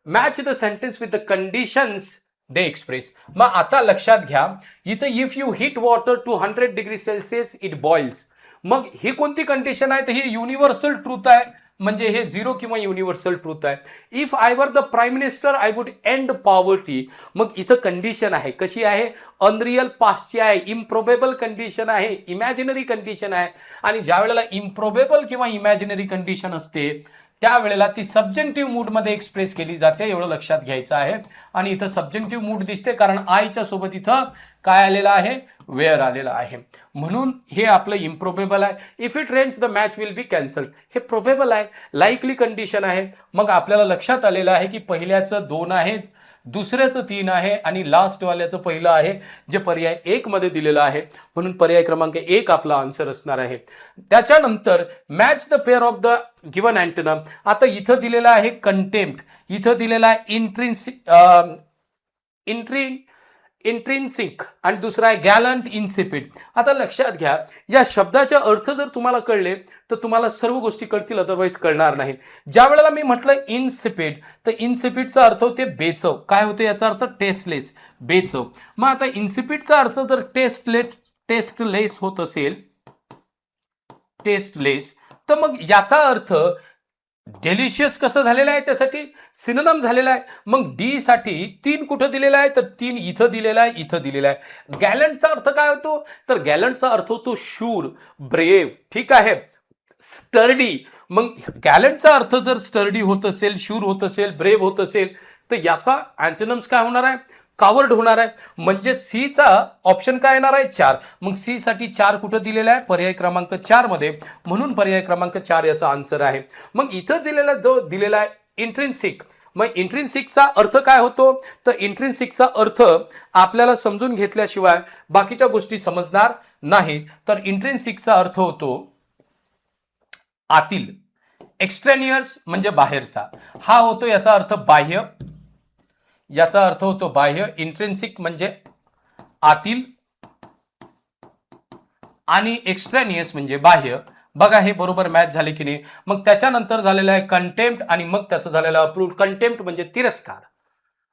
C: match the sentence with the conditions they express. मग आता लक्षात घ्या, इथं if you heat water to 100 degree Celsius it boils. मग ही कोणती कंडिशन आहे? तर ही युनिव्हर्सल ट्रूथ आहे, म्हणजे हे झिरो किंवा युनिव्हर्सल ट्रूथ आहे. If I were the prime minister I would end poverty. मग इथं कंडिशन आहे, कशी आहे? अनरियल पास्टची आहे, इम्प्रोबेबल कंडिशन आहे, इमॅजिनरी कंडिशन आहे. आणि ज्या वेळेला इम्प्रोबेबल किंवा इमॅजिनरी कंडिशन असते त्यावेळेला ती सब्जेक्टिव्ह मूडमध्ये एक्सप्रेस केली जाते, एवढं लक्षात घ्यायचं आहे. आणि इथं सब्जेक्टिव्ह मूड दिसते कारण आयच्या सोबत इथं काय आलेलं आहे? वेअर आलेलं आहे, म्हणून हे आपलं इम्प्रोबेबल आहे. If it rains the match will be cancelled, हे प्रोबेबल आहे, लाईकली कंडिशन आहे. मग आपल्याला लक्षात आलेलं आहे की पहिल्याचं 2 आहेत, दुसऱ्याचं 3 आहे आणि लास्टवाल्याचं पहिलं आहे जे पर्याय 1 मध्ये दिलेलं आहे, म्हणून पर्याय क्रमांक 1 आपला आन्सर असणार आहे. त्याच्यानंतर match the pair of the given antonym. आता इथं दिलेलं आहे कंटेम्प्ट, इथं दिलेला आहे इंट्रिन्सिक आणि दुसरा आहे गॅलंट इन्सिपिड. आता लक्षात घ्या, या शब्दाचे अर्थ जर तुम्हाला कळले तर तुम्हाला सर्व गोष्टी कळतील, अदरवाईज कळणार नाही. ज्या वेळेला मी म्हटलं इन्सिपिड, तर इन्सिपिडचा अर्थ होते बेचव. काय होते याचा अर्थ? टेस्टलेस, बेचव. मग आता इन्सिपिडचा अर्थ जर टेस्टलेस होत असेल, टेस्टलेस, तर मग याचा अर्थ डेलिशियस कसं झालेलं आहे? याच्यासाठी सिनोनिम झालेला आहे. मग डी साठी 3 कुठं दिलेला आहे? तर 3 इथं दिलेला आहे, इथं दिलेला आहे. गॅलंटचा अर्थ काय होतो? तर गॅलंटचा अर्थ होतो शूर, ब्रेव, ठीक आहे, स्टर्डी. मग गॅलंटचा अर्थ जर स्टर्डी होत असेल, शूर होत असेल, ब्रेव होत असेल, तर याचा अँटोनिम्स काय होणार आहे? कावर्ड होणार आहे. म्हणजे सी चा ऑप्शन काय येणार आहे? 4. मग सी साठी 4 कुठं दिलेला आहे? पर्याय क्रमांक 4 मध्ये, म्हणून पर्याय क्रमांक 4 याचा आन्सर आहे. मग इथं दिलेला आहे इंट्रिन्सिक. मग इंट्रिन्सिकचा अर्थ काय होतो? तर इंट्रिन्सिकचा अर्थ आपल्याला समजून घेतल्याशिवाय बाकीच्या गोष्टी समजणार नाही. तर इंट्रिन्सिकचा अर्थ होतो आतील, एक्स्ट्रेनियस म्हणजे बाहेरचा, हा होतो याचा अर्थ बाह्य, याचा अर्थ होतो बाह्य. इंट्रिन्सिक म्हणजे आतील आणि एक्स्ट्रेनियस म्हणजे बाह्य. बघा हे बरोबर मॅच झाले की नाही. मग त्याच्यानंतर झालेलं आहे कंटेम्प्ट आणि मग त्याचं झालेलं अप्रूव्ड. कंटेम्प्ट म्हणजे तिरस्कार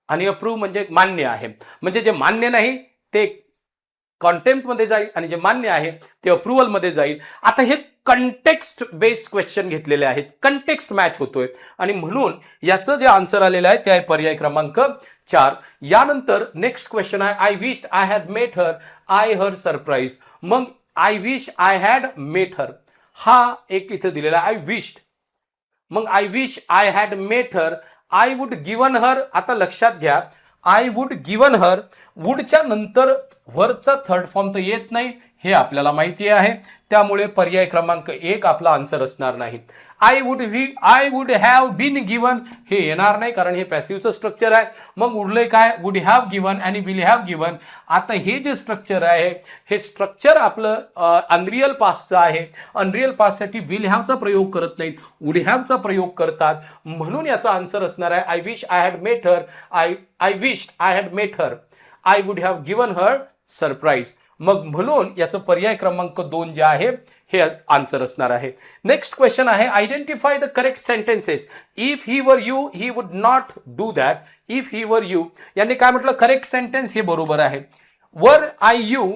C: आणि अप्रूव्ह म्हणजे मान्य आहे. म्हणजे जे मान्य नाही ते कॉन्टेम्प्ट मध्ये जाईल आणि जे मान्य आहे ते अप्रुव्हल मध्ये जाईल. आता हे कंटेक्स्ट बेस्ड क्वेश्चन घेतलेले आहेत, कंटेक्स्ट मॅच होतोय आणि म्हणून याचं जे आन्सर आलेलं आहे ते आहे पर्याय क्रमांक 4. यानंतर नेक्स्ट क्वेश्चन आहे I wish I had met her, I her surprise. मग I wish I had met her हा एक इथं दिलेला आय विश्ड. मग I wish I had met her, I would given her. आता लक्षात घ्या, आय वुड गिवन हर, वुडच्या नंतर वर्बचा थर्ड फॉर्म तर येत नाही हे आपल्याला माहिती आहे, त्यामुळे पर्याय क्रमांक 1 आपला आन्सर असणार नाही. I would have been given हे येणार नाही कारण हे पॅसिव्हचं स्ट्रक्चर आहे. मग उरले काय? वुड हॅव गिवन आणि विल हॅव गिवन. आता हे जे स्ट्रक्चर आहे हे स्ट्रक्चर आपलं अनरियल पास्टचं आहे. अनरियल पास्टसाठी विल हॅवचा प्रयोग करत नाहीत, वुड हॅवचा प्रयोग करतात, म्हणून याचा आन्सर असणार आहे I wish I had met her, I wish I had met her, I would have given her surprise. मग म्हणून याचं पर्याय क्रमांक 2 जे आहे हे आन्सर असणार आहे. नेक्स्ट क्वेश्चन आहे identify the correct sentences. If he were you he would not do that. If he were you यांनी काय म्हटलं? करेक्ट सेंटेन्स हे बरोबर आहे. वर I you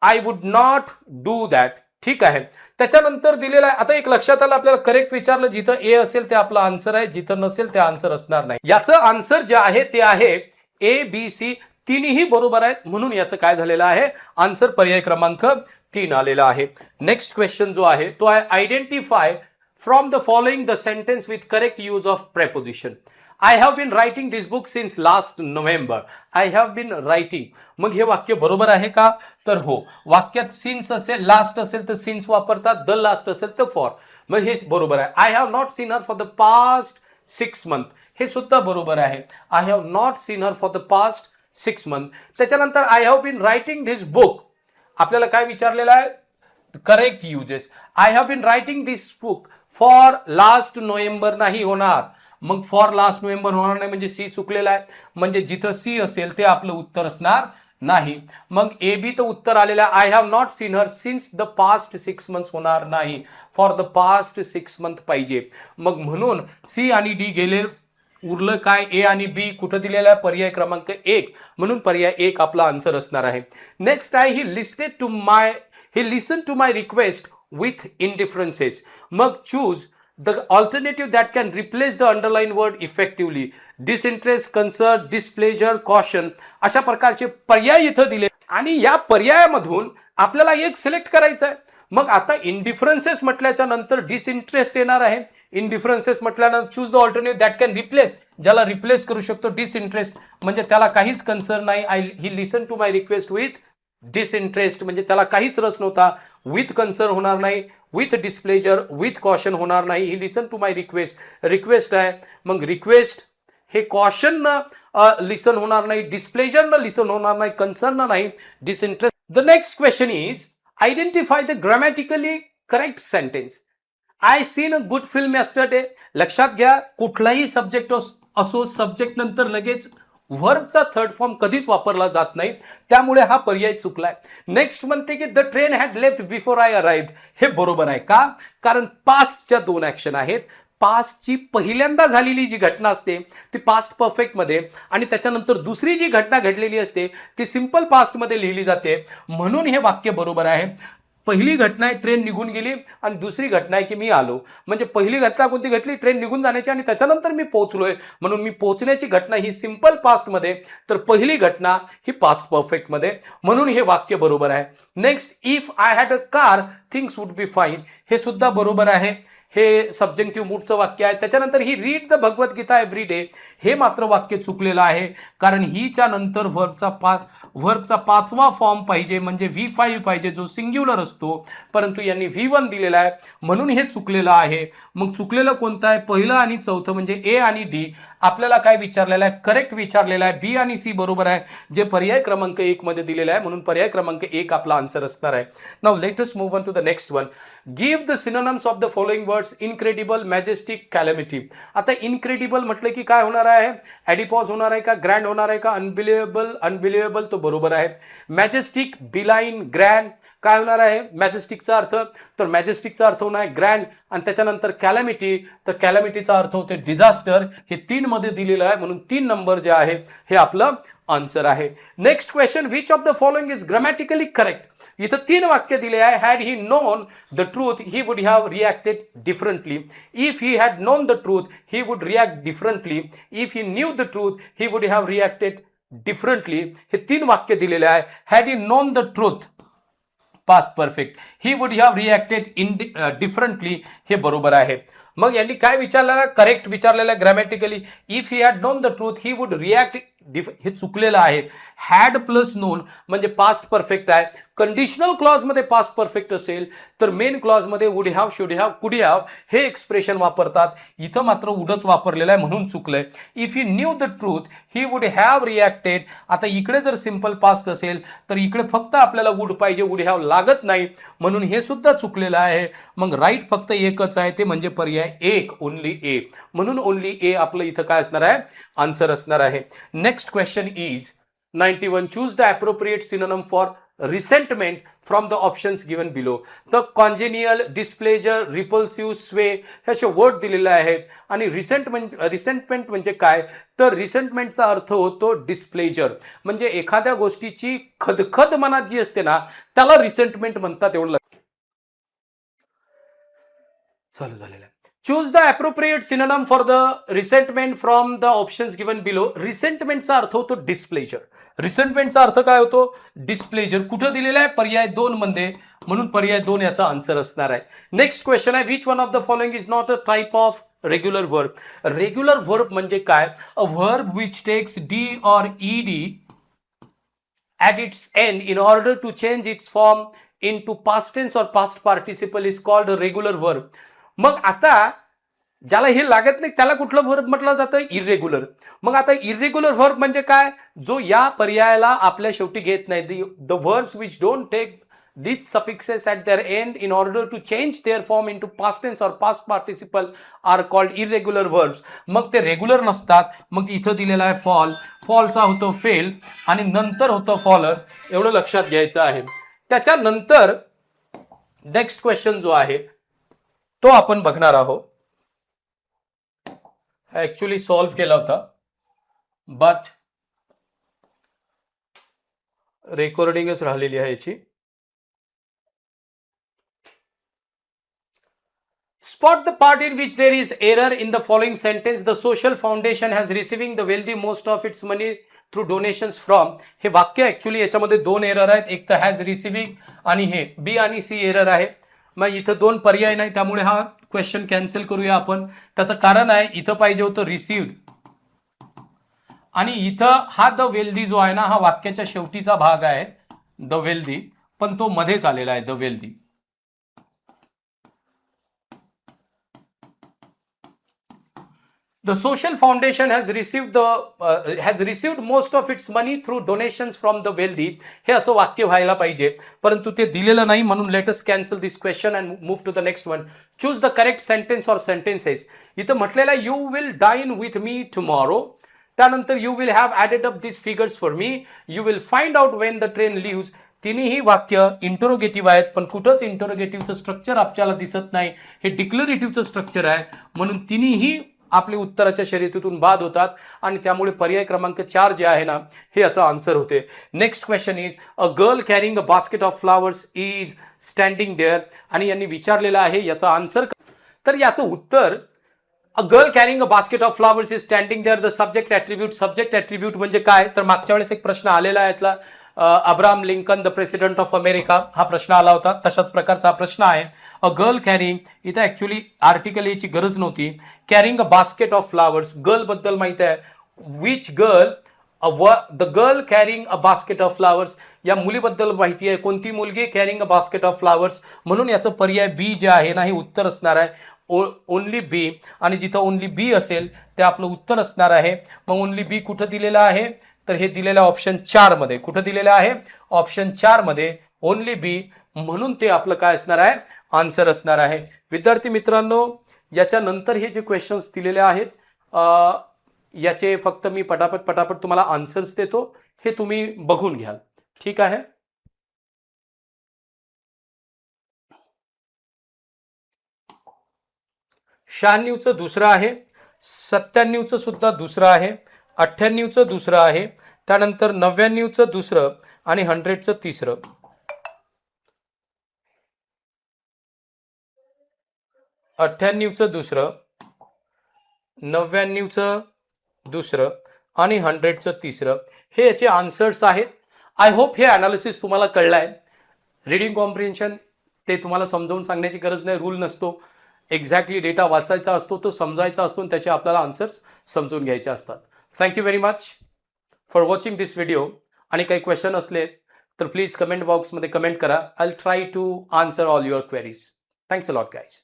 C: I would not do that, ठीक आहे. त्याच्यानंतर दिलेलं आहे, आता एक लक्षात आलं आपल्याला करेक्ट विचारलं, जिथं ए असेल ते आपलं आन्सर आहे, जिथं नसेल ते आन्सर असणार नाही. याचं आन्सर जे आहे ते आहे ए बी सी, तिन्ही बरोबर आहेत, म्हणून याचं काय झालेलं आहे? आन्सर पर्याय क्रमांक 3 आलेला आहे. नेक्स्ट क्वेश्चन जो आहे तो आहे identify from the following the sentence with correct use of preposition. I have been writing this book since last November. I have been writing, मग हे वाक्य बरोबर आहे का? तर हो. वाक्यात सिन्स असेल, लास्ट असेल तर सिन्स वापरतात, द लास्ट असेल तर फॉर, मग हे बरोबर आहे. I have not seen her for the past 6 months, हे सुद्धा बरोबर आहे. I have not seen her for the past 6 months. त्याच्यानंतर I have been writing this book, आपल्याला काय विचारलेलं आहे? Correct uses. I have been writing this book for last November नाही होणार. मग फॉर लास्ट नोव्हेंबर होणार नाही म्हणजे सी चुकलेला आहे. म्हणजे जिथं सी असेल ते आपलं उत्तर असणार नाही. मग ए बी तर उत्तर आलेलं आहे. I have not seen her since the past 6 months होणार नाही. फॉर द पास्ट 6 months पाहिजे. मग म्हणून सी आणि डी गेले. उरलं काय? ए आणि बी. कुठं दिलेला आहे? पर्याय क्रमांक 1. म्हणून पर्याय 1 आपला आन्सर असणार आहे. नेक्स्ट आहे he listen to my request with indifferences. मग choose the alternative that can replace the underlined word effectively. Disinterest, concern, displeasure, caution अशा प्रकारचे पर्याय इथं दिले आणि या पर्यायामधून आपल्याला एक सिलेक्ट करायचं आहे. मग आता इंडिफरन्सेस म्हटल्याच्या नंतर डिसइंटरेस्ट येणार आहे. इंडिफरन्सेस म्हटल्यानंतर choose the alternative that can replace, ज्याला रिप्लेस करू शकतो डिसइंटरेस्ट म्हणजे त्याला काहीच कन्सर्न नाही. He listen to my request with disinterest म्हणजे त्याला काहीच रस नव्हता. विथ कन्सर्न होणार नाही. विथ डिस्प्लेजर, विथ कॉशन होणार नाही. He listen to my request आहे. मग रिक्वेस्ट हे कॉशननं लिसन होणार नाही, डिस्प्लेजरनं लिसन होणार नाही, कन्सर्न नाही, disinterest. The next question is identify the grammatically correct sentence. I seen a good film yesterday. लक्षात घ्या, कुठलाही सब्जेक्ट असो, सब्जेक्ट नंतर लगेच व्हर्बचा थर्ड फॉर्म कधीच वापरला जात नाही. त्यामुळे हा पर्याय चुकलाय. नेक्स्ट म्हणते की the train had left before I arrived. हे बरोबर आहे. का? कारण पास्टच्या 2 ऍक्शन आहेत. पास्टची पहिल्यांदा झालेली जी घटना असते ती पास्ट परफेक्ट मध्ये आणि त्याच्यानंतर दुसरी जी घटना घडलेली असते ती सिंपल पास्ट मध्ये लिहिली जाते. म्हणून हे वाक्य बरोबर आहे. पहिली घटना आहे ट्रेन निघून गेली आणि दुसरी घटना आहे की मी आलो. म्हणजे पहिली घटना कोणती घडली? ट्रेन निघून जाण्याची आणि त्याच्यानंतर मी पोहोचलोय. म्हणून मी पोहोचण्याची घटना ही सिंपल पास्ट मध्ये, तर पहिली घटना ही पास्ट परफेक्ट मध्ये. म्हणून हे वाक्य बरोबर आहे. Next, if I had a car things would be fine. हे सुद्धा बरोबर आहे. हे सब्जेक्टिव्ह मूडचं वाक्य आहे. त्याच्यानंतर he read the Bhagavad Gita every day. हे मात्र वाक्य चुकलेलं आहे. कारण हीच्या नंतर व्हर्बचा 5वा फॉर्म पाहिजे म्हणजे V5 पाहिजे जो सिंग्युलर असतो. परंतु यांनी V1 दिलेला आहे म्हणून हे चुकलेलं आहे. मग चुकलेलं कोणतं आहे? पहिलं आणि चौथं म्हणजे ए आणि डी. आपल्याला काय विचारलेलं आहे? करेक्ट विचारलेलं आहे. बी आणि सी बरोबर आहे जे पर्याय क्रमांक 1 मध्ये दिलेलं आहे. म्हणून पर्याय क्रमांक 1 आपला आन्सर असणार आहे. Now let us move on to the next one. Give the synonyms of the following words incredible, majestic, calamity. आता इनक्रेडिबल म्हटलं की काय होणार आहे? ॲडिपॉज होणार आहे का? ग्रँड होणार आहे का? अनबिलिव्हेबल तो बरोबर आहे. मॅजेस्टिक, बिलाइन, ग्रँड काय होणार आहे? मॅजेस्टिकचा अर्थ, तर मॅजेस्टिकचा अर्थ होणार आहे ग्रँड. आणि त्याच्यानंतर कॅलॅमिटी, तर कॅलॅमिटीचा अर्थ होते डिझास्टर. हे 3 मध्ये दिलेलं आहे म्हणून 3 नंबर जे आहे हे आपलं आन्सर आहे. Next question, which of the following is grammatically correct. इथं 3 वाक्य दिले आहे. Had he non the truth he would have reacted differently. If he had known the truth he would react differently. If he knew the truth he would have reacted differently. हे 3 वाक्य दिलेले आहे. Had he non the truth past perfect, he would have reacted differently. हे बरोबर आहे. मग यांनी काय विचारलेलं? करेक्ट विचारलेलं आहे grammatically. If he had known the truth he would react, हे चुकलेलं आहे. हॅड प्लस नोन म्हणजे पास्ट परफेक्ट आहे. कंडिशनल क्लॉज मध्ये पास्ट परफेक्ट असेल तर मेन क्लॉज मध्ये would have, should have, could have हे एक्सप्रेशन वापरतात. इथं मात्र वुडच वापरलेलं आहे म्हणून चुकलंय. If he knew the truth he would have reacted. आता इकडे जर सिंपल पास्ट असेल तर इकडे फक्त आपल्याला वुड पाहिजे, वुड हॅव लागत नाही म्हणून हे सुद्धा चुकलेलं आहे. मग राईट फक्त एकच आहे ते म्हणजे पर्याय 1, ओनली ए. म्हणून ओनली ए आपलं इथं काय असणार आहे? आन्सर असणार आहे. Next question is 91. Choose the appropriate synonym for resentment from the options given below. तर कॉन्जेनियल, डिस्प्लेजर, रिपल्सिव्ह, स्वे हे असे वर्ड दिलेले आहेत. आणि रिसेंटमेंट म्हणजे काय? तर रिसेंटमेंटचा अर्थ होतो डिस्प्लेजर. म्हणजे एखाद्या गोष्टीची खदखद मनात जी असते ना त्याला रिसेंटमेंट म्हणतात. एवढं चालू झालेलं आहे. Choose the appropriate synonym for the resentment from the options given below. रिसेंटमेंटचा अर्थ होतो डिस्प्लेजर. रिसेंटमेंटचा अर्थ काय होतो? डिस्प्लेजर. कुठं दिलेला आहे? पर्याय 2 मध्ये. म्हणून पर्याय 2 याचा आन्सर असणार आहे. नेक्स्ट क्वेश्चन आहे, which one of the following is not a type of regular verb. Regular verb म्हणजे काय? A verb which takes D और ED at its end in order to change its form into past tense or past participle is called a regular verb. मग आता ज्याला हे लागत नाही त्याला कुठलं वर्ब म्हटलं जातं? इरेग्युलर. मग आता इरेग्युलर वर्ब म्हणजे काय? जो या पर्यायाला आपल्या शेवटी घेत नाही. The verbs which don't take these suffixes at their end in order to change their form into past tense or past participle are called irregular verbs. मग ते रेग्युलर नसतात. मग इथं दिलेला आहे फॉल, फॉलचा होतो फेल आणि नंतर होतं फॉलर. एवढं लक्षात घ्यायचं आहे. त्याच्यानंतर नेक्स्ट क्वेश्चन जो आहे तो आपण बघणार आहोत. ऍक्च्युली सॉल्व्ह केला होता बट रेकॉर्डिंगच राहिलेली आहे याची. Spot the part in which there is error in the following sentence. The social foundation has receiving the wealthy most of its money through donations from. हे वाक्य ऍक्च्युली याच्यामध्ये दोन एरर आहेत. एक तर हॅज रिसिव्हिंग आणि हे बी आणि सी एरर आहे. मग इथं दोन पर्याय नाही त्यामुळे हा क्वेश्चन कॅन्सल करूया आपण. त्याचं कारण आहे इथं पाहिजे होतं रिसिव्ड आणि इथं हा द वेल्दी जो आहे ना हा वाक्याच्या शेवटीचा भाग आहे द वेल्दी, पण तो मध्येच आलेला आहे the wealthy. The social foundation has received most of its money through donations from the wealthy. हे असं वाक्य व्हायला पाहिजे परंतु ते दिलेलं नाही म्हणून let us cancel this question and move to the next one. Choose the correct sentence or sentences. इथं म्हटलेलं आहे you will dine with me tomorrow. त्यानंतर you will have added up these figures for me. You will find out when the train leaves. तिन्ही वाक्य interrogative आहेत पण कुठंच इंटरोगेटिव्हचं structure आपल्याला दिसत नाही. हे डिक्लरेटिव्हचं स्ट्रक्चर आहे म्हणून तिन्ही आपले उत्तराच्या शर्यतीतून बाद होतात आणि त्यामुळे पर्याय क्रमांक 4 जे आहे ना हे याचा आन्सर होते. Next question is a girl carrying a basket of flowers is standing there आणि यांनी विचारलेला आहे याचा आन्सर. तर याचं उत्तर a girl carrying a basket of flowers is standing there. The subject attribute. Subject attribute म्हणजे काय तर मागच्या वेळेस एक प्रश्न आलेला आहे यातला Abraham Lincoln the president of America हा प्रश्न आला होता. तशाच प्रकारचा हा प्रश्न आहे. अ गर्ल कॅरिंग इथं ऍक्च्युली आर्टिकल याची गरज नव्हती. Carrying a basket of flowers girl बद्दल माहिती आहे. Which girl the girl carrying a basket of flowers या मुलीबद्दल माहिती आहे. कोणती मुलगी carrying a basket of flowers म्हणून याचं पर्याय बी जे आहे ना हे उत्तर असणार आहे. ओनली बी आणि जिथं ओनली बी असेल ते आपलं उत्तर असणार आहे. मग ओनली बी कुठं दिलेलं आहे तर हे दिलेलं ऑप्शन 4 मध्ये. कुठं दिलेलं आहे ऑप्शन 4 मध्ये ओनली बी म्हणून ते आपलं काय असणार आहे आन्सर असणार आहे. विद्यार्थी मित्रांनो याच्यानंतर हे जे क्वेश्चन्स दिलेले आहेत याचे फक्त मी पटापट तुम्हाला आन्सर्स देतो हे तुम्ही बघून घ्याल. ठीक आहे. 96चं दुसरं आहे, 97चं सुद्धा दुसरं आहे, 98चं दुसरं आहे, त्यानंतर 99चं दुसरं आणि 100चं तिसरं. 98चं दुसरं, 99चं दुसरं आणि 100चं तिसरं हे याचे आन्सर्स आहेत. आय होप हे अनालिसिस तुम्हाला कळलं आहे. रीडिंग कॉम्प्रिहेन्शन ते तुम्हाला समजावून सांगण्याची गरज नाही. रूल नसतो. एक्झॅक्टली डेटा वाचायचा असतो, तो समजायचा असतो आणि त्याचे आपल्याला आन्सर्स समजून घ्यायचे असतात. Thank you very much for watching this video. आणि काही क्वेश्चन असले तर प्लीज कमेंट बॉक्समध्ये कमेंट करा. I will try to answer all your queries. Thanks a lot guys.